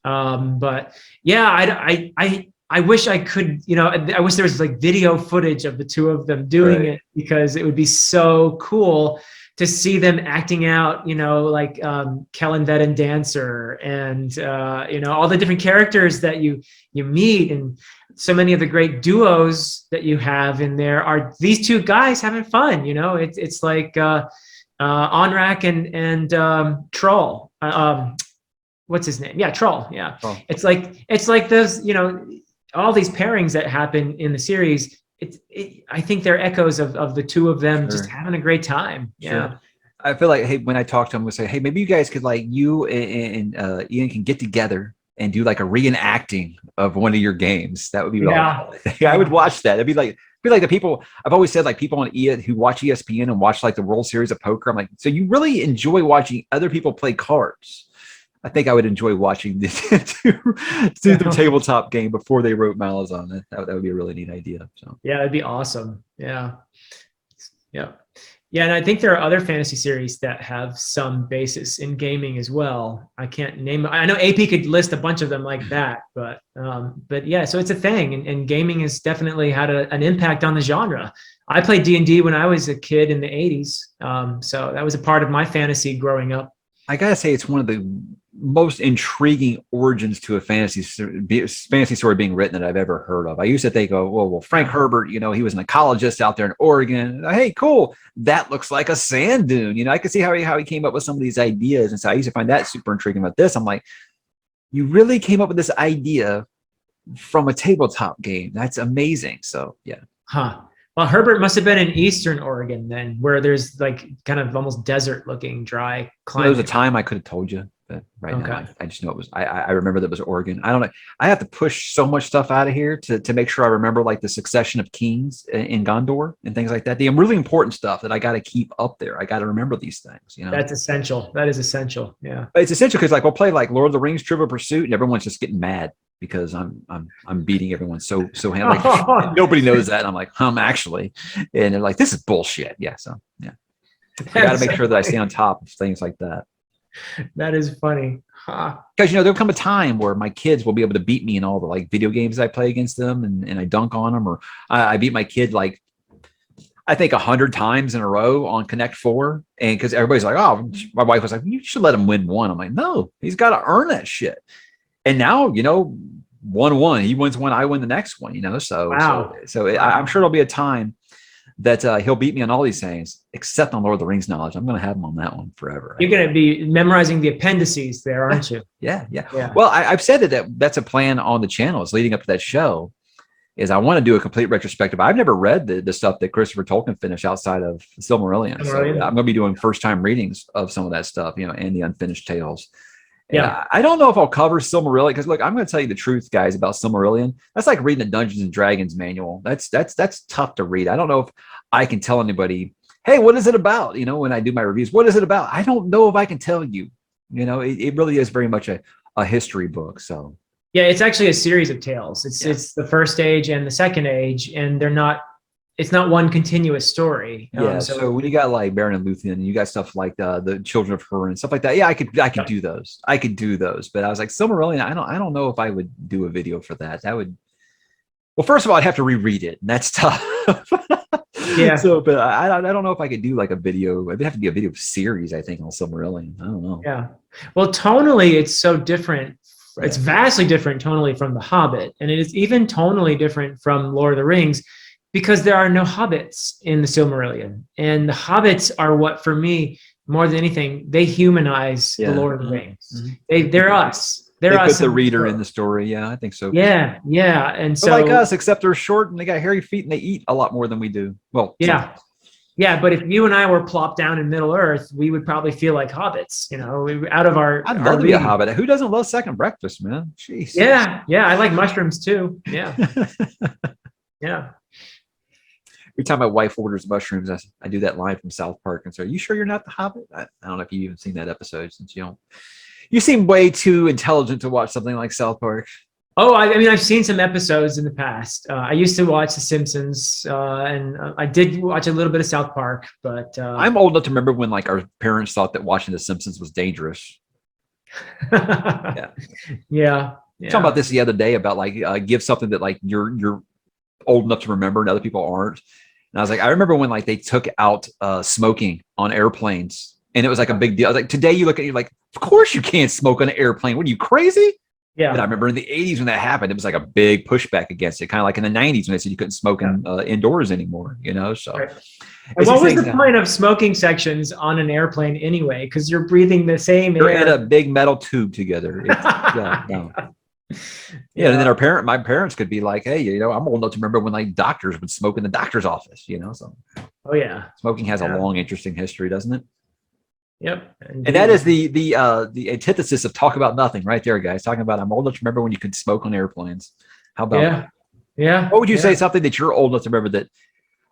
I wish I could, I wish there was like video footage of the two of them doing it, because it would be so cool to see them acting out, like Kellen Vet and Dancer and, all the different characters that you meet, and so many of the great duos that you have in there are these two guys having fun. It's like Onrak and Troll. What's his name? Yeah, Troll. Yeah. Oh. It's like those, all these pairings that happen in the series. I think they're echoes of the two of them just having a great time. Yeah. I feel like, hey, when I talk to him, we'll say, hey, maybe you guys could like you and Ian can get together and do like a reenacting of one of your games. That would be I would watch that. It'd be like the people I've always said, like people on who watch ESPN and watch like the World Series of Poker. I'm like, so you really enjoy watching other people play cards? I think I would enjoy watching this do the tabletop game before they wrote Malazan. That would be a really neat idea. So yeah, it'd be awesome. Yeah. And I think there are other fantasy series that have some basis in gaming as well. I can't name. I know AP could list a bunch of them like that, but yeah. So it's a thing, and gaming has definitely had an impact on the genre. I played D&D when I was a kid in the '80s, so that was a part of my fantasy growing up. I gotta say, it's one of the most intriguing origins to a fantasy story being written that I've ever heard of. I used to think, well, Frank Herbert, he was an ecologist out there in Oregon. Hey, cool. That looks like a sand dune. I could see how he came up with some of these ideas. And so I used to find that super intriguing about this. I'm like, you really came up with this idea from a tabletop game. That's amazing. So, yeah. Huh. Well, Herbert must have been in Eastern Oregon then, where there's like kind of almost desert looking dry climate. There was a time I could have told you. But now, I just know it was. I remember that it was Oregon. I don't know. I have to push so much stuff out of here to make sure I remember like the succession of kings in Gondor and things like that. The really important stuff that I got to keep up there. I got to remember these things. That's essential. That is essential. Yeah, but it's essential because like we'll play like Lord of the Rings Trivial Pursuit, and everyone's just getting mad because I'm beating everyone so like, nobody knows that. And I'm like, actually, and they're like, this is bullshit. Yeah, so yeah, I got to make sure that I stay on top of things like that. That is funny. Because there'll come a time where my kids will be able to beat me in all the like video games I play against them, and I dunk on them, or I beat my kid like I think 100 times in a row on Connect 4, and because everybody's like, oh, my wife was like, you should let him win one. I'm like, no, he's got to earn that shit. And now 1-1, he wins one, I win the next one. So wow. So I'm sure there'll be a time that he'll beat me on all these things, except on Lord of the Rings knowledge. I'm going to have him on that one forever. You're going to be memorizing the appendices there, aren't you? Yeah. Well, I've said that's a plan on the channel. It's leading up to that show. Is I want to do a complete retrospective. I've never read the stuff that Christopher Tolkien finished outside of Silmarillion. So I'm going to be doing first time readings of some of that stuff, and the unfinished tales. Yeah, I don't know if I'll cover Silmarillion because look, I'm going to tell you the truth, guys, about Silmarillion. That's like reading the Dungeons and Dragons manual. That's tough to read. I don't know if I can tell anybody, hey, what is it about? When I do my reviews, what is it about? I don't know if I can tell you. It really is very much a history book. So yeah, it's actually a series of tales. It's the first age and the second age, and it's not one continuous story. So when you got like Beren and Luthien, and you got stuff like the Children of Húrin and stuff like that, I could do those. I could do those, but I was like Silmarillion. I don't know if I would do a video for that. That would. Well, first of all, I'd have to reread it, and that's tough. Yeah. So, but I don't know if I could do like a video. It'd have to be a video series, I think, on Silmarillion. I don't know. Yeah. Well, tonally, it's so different. Right. It's vastly different tonally from The Hobbit, and it is even tonally different from Lord of the Rings. Because there are no hobbits in the Silmarillion. And the hobbits are what, for me, more than anything, they humanize the Lord of the Rings. Mm-hmm. They're us. They put the reader in the story. Yeah, I think so. Yeah. And so, but like us, except they're short and they got hairy feet and they eat a lot more than we do. Well, yeah. Sometimes. Yeah, but if you and I were plopped down in Middle Earth, we would probably feel like hobbits, out of our. I'd love to be a hobbit. Who doesn't love second breakfast, man? Jeez. Yeah. I like mushrooms too. Yeah. Yeah. Every time my wife orders mushrooms, I do that line from South Park and say, "Are you sure you're not the Hobbit?" I don't know if you've even seen that episode since you don't. You seem way too intelligent to watch something like South Park. Oh, I mean, I've seen some episodes in the past. I used to watch The Simpsons, and I did watch a little bit of South Park, but I'm old enough to remember when like our parents thought that watching The Simpsons was dangerous. Yeah. Talking about this the other day about like give something that like you're old enough to remember and other people aren't. And I was like, I remember when like they took out smoking on airplanes, and it was like a big deal. I was like, today you look at it, you're like, of course you can't smoke on an airplane. What are you, crazy? Yeah. But I remember in the 80s when that happened, it was like a big pushback against it. Kind of like in the 90s when they said you couldn't smoke indoors anymore, So right. And what was the point of smoking sections on an airplane anyway? Because you're breathing the same air. They're in a big metal tube together. No. Yeah, and then my parents could be like, hey, I'm old enough to remember when like doctors would smoke in the doctor's office, So oh yeah, smoking has a long, interesting history, doesn't it? Yep. And that is the antithesis of talk about nothing right there, guys. Talking about I'm old enough to remember when you could smoke on airplanes. How about that? Yeah. What would you say something that you're old enough to remember that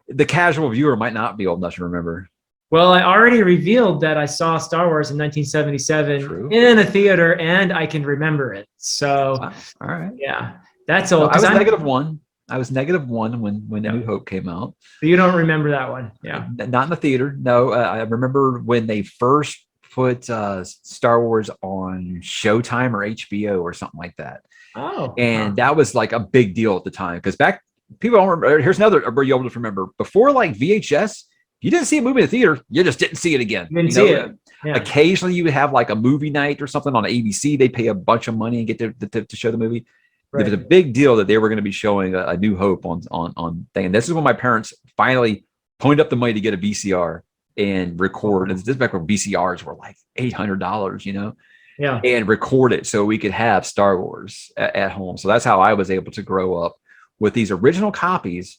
the casual viewer might not be old enough to remember? Well, I already revealed that I saw Star Wars in 1977 True. in a theater, and I can remember it. So, wow. All right. Yeah, that's old. I was -1. I was -1 when Yeah. New Hope came out. So you don't remember that one? Yeah. Not in the theater. No, I remember when they first put Star Wars on Showtime or HBO or something like that. Oh. And that was like a big deal at the time because back people don't remember. Here's another where you'll just remember before like VHS. You didn't see a movie in the theater, you just didn't see it again. You didn't see it. Yeah. Occasionally you would have like a movie night or something on ABC. They pay a bunch of money and get to show the movie. Right. It was a big deal that they were going to be showing a New Hope on thing. And this is when my parents finally ponied up the money to get a VCR and record. And this is back when VCRs were like $800, you know? Yeah. And record it so we could have Star Wars at home. So that's how I was able to grow up with these original copies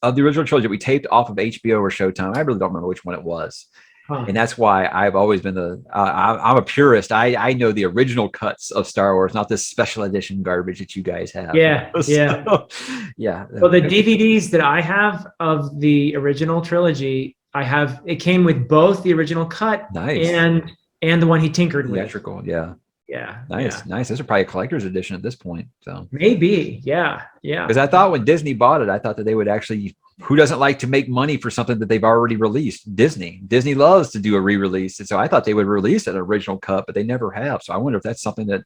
of the original trilogy we taped off of HBO or Showtime. I really don't remember which one it was. And that's why I've always been I'm a purist. I know the original cuts of Star Wars, not this special edition garbage that you guys have. Yeah. So, yeah. Well, the DVDs that I have of the original trilogy, it came with both the original cut and the one he tinkered with. Theatrical, yeah. Yeah. Nice. Those are probably a collector's edition at this point. So maybe, yeah. Because I thought when Disney bought it, I thought that they would actually. Who doesn't like to make money for something that they've already released? Disney loves to do a re-release, and so I thought they would release an original cut, but they never have. So I wonder if that's something that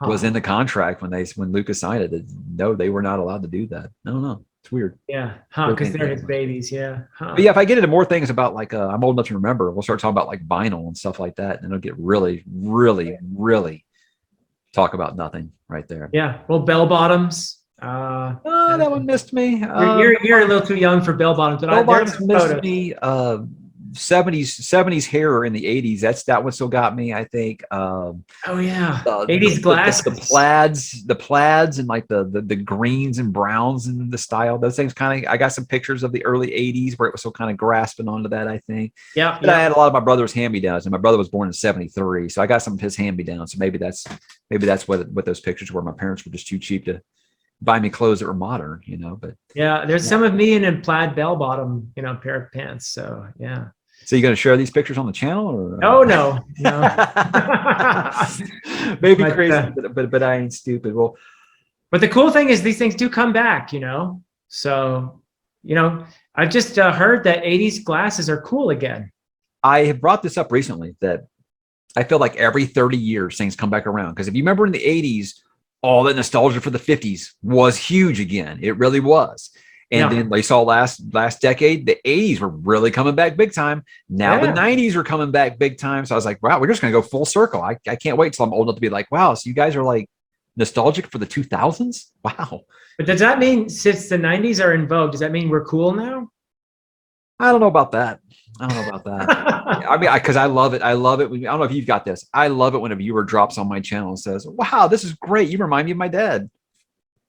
was in the contract when Lucas signed it. No, they were not allowed to do that. No, it's weird. Yeah, because they're his babies. Yeah. But yeah, if I get into more things about like I'm old enough to remember, we'll start talking about like vinyl and stuff like that, and it'll get really, really, really talk about nothing right there. Yeah. Well, bell bottoms. That one missed me. You're a little too young for bell bottoms, but bell bottoms missed me. 70s hair in the 80s. That one still got me. I think. Oh yeah, 80s glasses. The plaids and like the greens and browns and the style. Those things kind of. I got some pictures of the early 80s where it was still kind of grasping onto that. I think. Yeah. But I had a lot of my brother's hand-me-downs, and my brother was born in 73, so I got some of his hand-me-downs. So maybe that's what those pictures were. My parents were just too cheap to buy me clothes that were modern, you know. But yeah, there's some of me in a plaid bell bottom, pair of pants. So yeah. So you going to share these pictures on the channel, or? Oh no. Maybe crazy, but I ain't stupid. Well, but the cool thing is these things do come back, So, I've just heard that 80s glasses are cool again. I have brought this up recently that I feel like every 30 years things come back around. Because if you remember in the 80s, all that nostalgia for the 50s was huge again. It really was. And then they saw last decade, the 80s were really coming back big time. Now the 90s are coming back big time. So I was like, wow, we're just going to go full circle. I can't wait till I'm old enough to be like, wow, so you guys are like nostalgic for the 2000s? Wow. But does that mean since the 90s are in vogue, does that mean we're cool now? I don't know about that. I mean, because I love it. I love it. I don't know if you've got this. I love it when a viewer drops on my channel and says, wow, this is great. You remind me of my dad.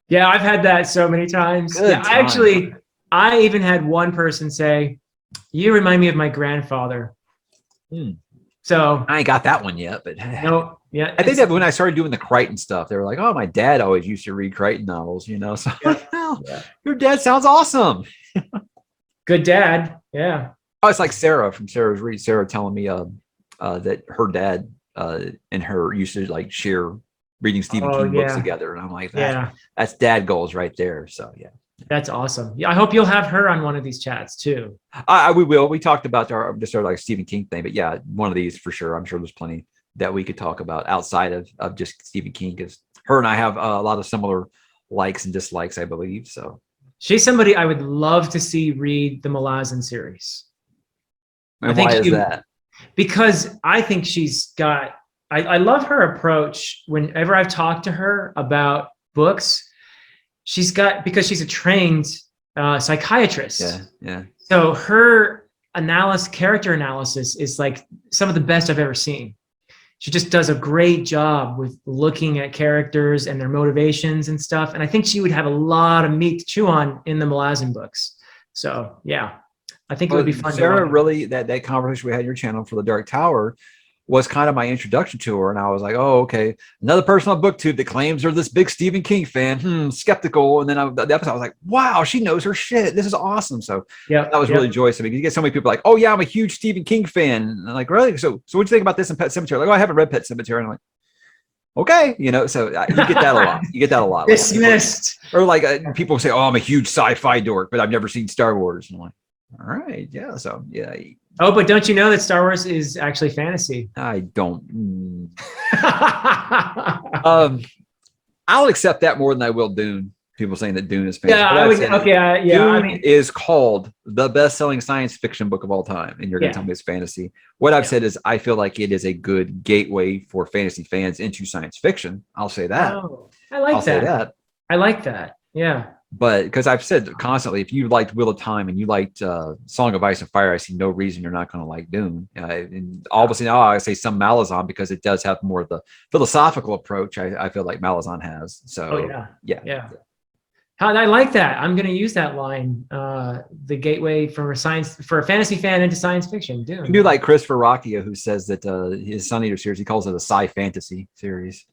Yeah, I've had that so many times. I even had one person say, you remind me of my grandfather. So I ain't got that one yet, but no, yeah. I think that when I started doing the Crichton stuff, they were like, oh, my dad always used to read Crichton novels, So your dad sounds awesome. Good dad. Yeah. Oh, it's like Sarah from Sarah's Read. Sarah telling me that her dad and her used to like share reading Stephen King books together. And I'm like, that's dad goals right there. So yeah. That's awesome. Yeah, I hope you'll have her on one of these chats too. We will. We talked about our like Stephen King thing, but yeah, one of these for sure. I'm sure there's plenty that we could talk about outside of just Stephen King, because her and I have a lot of similar likes and dislikes, I believe. So she's somebody I would love to see read the Malazan series. And why is that? Because I think she's got, I love her approach whenever I've talked to her about books. Because she's a trained psychiatrist. Yeah. So her character analysis is like some of the best I've ever seen. She just does a great job with looking at characters and their motivations and stuff. And I think she would have a lot of meat to chew on in the Malazan books. So yeah, I think it would be fun. Sarah, really, that conversation we had on your channel for the Dark Tower was kind of my introduction to her. And I was like, oh, okay. Another person on BookTube that claims they're this big Stephen King fan, skeptical. And then the episode, I was like, wow, she knows her shit. This is awesome. So that was really joyous. I mean, you get so many people like, oh yeah, I'm a huge Stephen King fan. And I'm like, really? So what do you think about this in Pet Sematary? Like, oh, I haven't read Pet Sematary. And I'm like, okay, so you get that a lot. You get that a lot. Dismissed. Or like people say, oh, I'm a huge sci-fi dork, but I've never seen Star Wars. And I'm like, all right, yeah. So yeah. Oh, but don't you know that Star Wars is actually fantasy? I don't. I'll accept that more than I will Dune. People saying that Dune is fantasy. Yeah, Dune is called the best-selling science fiction book of all time, and you're going to tell me it's fantasy. What I've said is I feel like it is a good gateway for fantasy fans into science fiction. I'll say that. Oh, I'll say that. I like that. Yeah. But because I've said constantly, if you liked Wheel of Time and you liked Song of Ice and Fire, I see no reason you're not going to like Dune. And obviously now I say some Malazan because it does have more of the philosophical approach I feel like Malazan has. So yeah. I like that. I'm going to use that line. The gateway for a fantasy fan into science fiction. Dune. You do like Christopher Rocchia, who says that his Sun Eater series, he calls it a sci-fantasy series.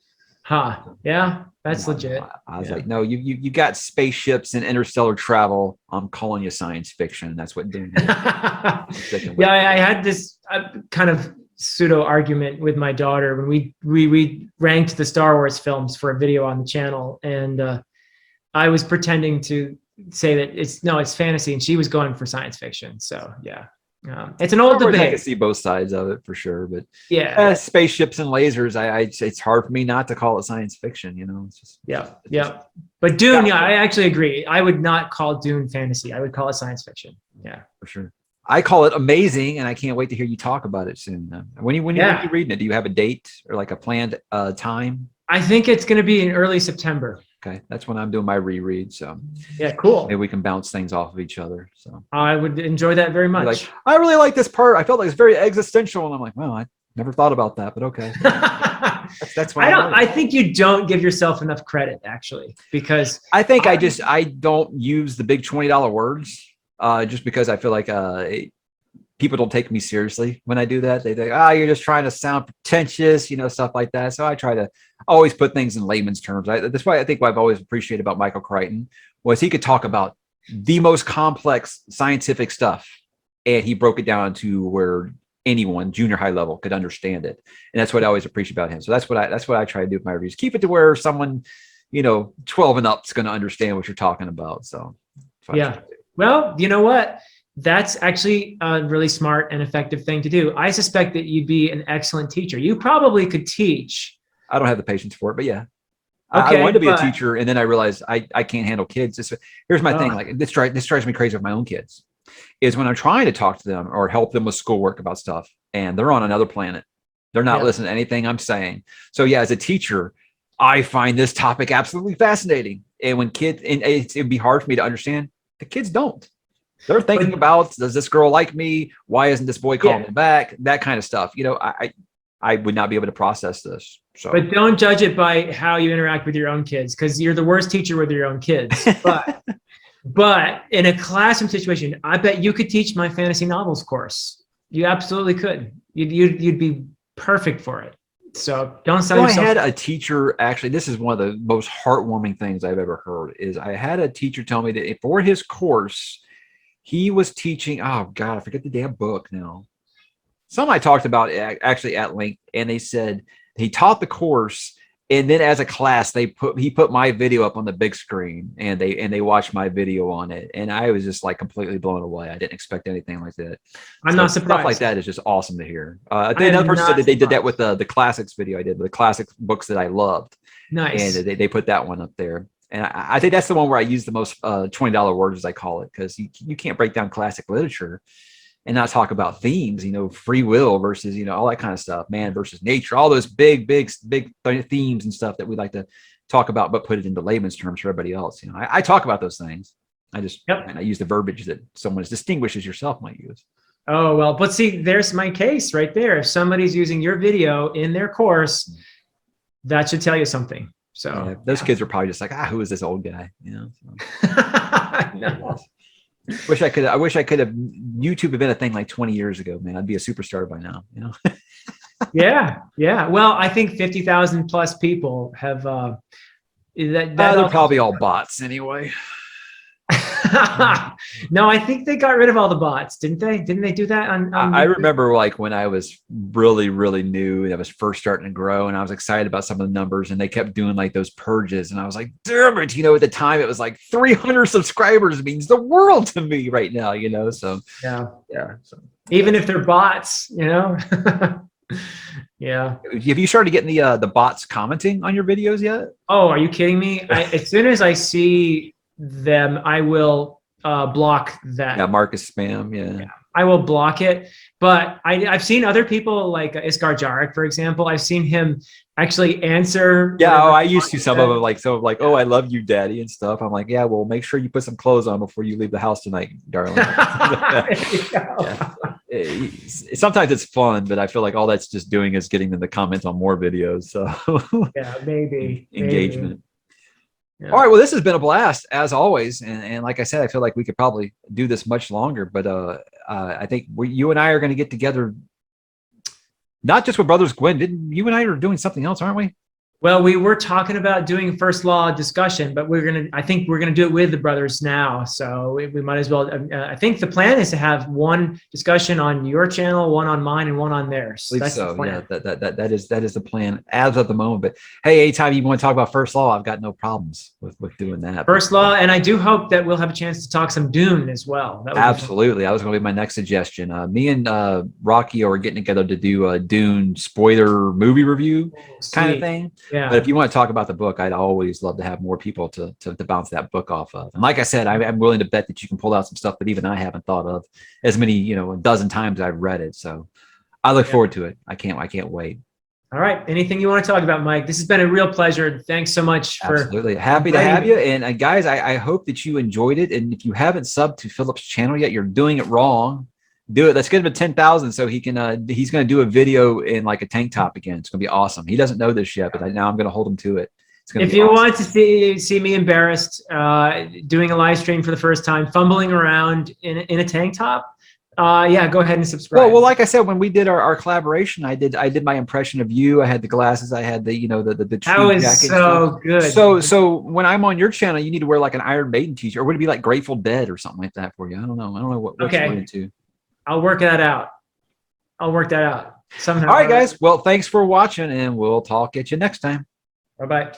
Yeah, that's legit. I was like, no, you got spaceships and interstellar travel. I'm calling you science fiction. That's what Dune is. I had this kind of pseudo argument with my daughter when we ranked the Star Wars films for a video on the channel, and I was pretending to say that it's fantasy, and she was going for science fiction. So yeah. It's an old debate. I can see both sides of it for sure, but spaceships and lasers. It's hard for me not to call it science fiction. It's just But Dune, I actually agree. I would not call Dune fantasy. I would call it science fiction. Yeah, for sure. I call it amazing, and I can't wait to hear you talk about it soon. When you reading it, do you have a date or like a planned time? I think it's going to be in early September. Okay, that's when I'm doing my reread. So yeah, cool. Maybe we can bounce things off of each other. So I would enjoy that very much. Like, I really like this part. I felt like it's very existential, and I'm like, well, I never thought about that, but okay. that's why I think you don't give yourself enough credit, actually, because I think I don't use the big $20 words just because I feel like people don't take me seriously when I do that. They think, you're just trying to sound pretentious, stuff like that. So I try to always put things in layman's terms. That's why I think what I've always appreciated about Michael Crichton was he could talk about the most complex scientific stuff, and he broke it down to where anyone junior high level could understand it. And that's what I always appreciate about him. So that's what I try to do with my reviews. Keep it to where someone, 12 and up is going to understand what you're talking about. So yeah. Well, you know what? That's actually a really smart and effective thing to do. I suspect that you'd be an excellent teacher. You probably could teach. I don't have the patience for it, but yeah. Okay, I wanted to be a teacher, and then I realized I can't handle kids. Here's my thing. Like this drives me crazy with my own kids. Is when I'm trying to talk to them or help them with schoolwork about stuff, and they're on another planet. They're not listening to anything I'm saying. So yeah, as a teacher, I find this topic absolutely fascinating. And when kids, and it'd be hard for me to understand. The kids don't. They're thinking about, does this girl like me? Why isn't this boy calling me back? That kind of stuff. I would not be able to process this. So, but don't judge it by how you interact with your own kids, because you're the worst teacher with your own kids. But in a classroom situation, I bet you could teach my fantasy novels course. You absolutely could. You'd be perfect for it. So don't sell yourself. I had a teacher, actually, this is one of the most heartwarming things I've ever heard, is I had a teacher tell me that for his course, he was teaching, oh God, I forget the damn book now. Some I talked about actually at length, and they said he taught the course, and then as a class, he put my video up on the big screen, and they watched my video on it, and I was just like completely blown away. I didn't expect anything like that. I'm not surprised. Stuff like that is just awesome to hear. I think another person said that they did that with the classics video I did, the classic books that I loved. Nice. And they put that one up there. And I think that's the one where I use the most $20 words, as I call it, because you can't break down classic literature and not talk about themes, free will versus, all that kind of stuff, man versus nature, all those big themes and stuff that we like to talk about, but put it into layman's terms for everybody else. I talk about those things. I just, I use the verbiage that someone as distinguished as yourself might use. Oh, well, but see, there's my case right there. If somebody's using your video in their course, that should tell you something. So those kids are probably just like, who is this old guy? No. I wish I could have. YouTube had been a thing like 20 years ago, man. I'd be a superstar by now. You know. Yeah, yeah. Well, I think 50,000 plus people have They're probably all bots anyway. No, I think they got rid of all the bots, didn't they? Didn't they do that on I remember like when I was really, really new and I was first starting to grow and I was excited about some of the numbers and they kept doing like those purges. And I was like, damn it, you know, at the time it was like 300 subscribers means the world to me right now, you know? So yeah. So, even if they're bots, you know? Yeah. Have you started getting the bots commenting on your videos yet? Oh, are you kidding me? As soon as I see them, I will block that. Yeah, Marcus spam. Yeah. I will block it. But I've seen other people like Iskar Jarek, for example. I've seen him actually answer. Yeah, I used to some of them like oh, I love you, daddy, and stuff. I'm like, yeah, well, make sure you put some clothes on before you leave the house tonight, darling. Sometimes it's fun, but I feel like all that's just doing is getting them to comment on more videos. So yeah, maybe engagement. Maybe. Yeah. All right. Well, this has been a blast as always. And like I said, I feel like we could probably do this much longer, but I think you and I are going to get together, not just with Brothers Gwyn. Didn't you and I are doing something else, aren't we? Well, we were talking about doing first law discussion, but I think we're going to do it with the brothers now. So we might as well. I think the plan is to have one discussion on your channel, one on mine, and one on theirs. That's so. Yeah, that is the plan as of the moment. But hey, anytime you want to talk about first law, I've got no problems with doing that. First law, and I do hope that we'll have a chance to talk some Dune as well. Absolutely, that was going to be my next suggestion. Me and Rocky are getting together to do a Dune spoiler movie review kind of thing. Yeah. But if you want to talk about the book, I'd always love to have more people to bounce that book off of. And like I said, I'm willing to bet that you can pull out some stuff that even I haven't thought of as many, you know, a dozen times I've read it. So I look forward to it. I can't wait. All right. Anything you want to talk about, Mike? This has been a real pleasure. Thanks so much. Absolutely. Happy to have you. And guys, I hope that you enjoyed it. And if you haven't subbed to Philip's channel yet, you're doing it wrong. Do it. Let's get him to 10,000 so he can. He's going to do a video in like a tank top again. It's going to be awesome. He doesn't know this yet, but now I'm going to hold him to it. If you want to see me embarrassed doing a live stream for the first time, fumbling around in a tank top, yeah, go ahead and subscribe. Well, like I said, when we did our collaboration, I did my impression of you. I had the glasses. I had the the that was jacket so good. So when I'm on your channel, you need to wear like an Iron Maiden t-shirt, or would it be like Grateful Dead or something like that for you? I don't know what you're into. I'll work that out. Somehow. All right, guys. Well, thanks for watching, and we'll talk at you next time. Bye-bye.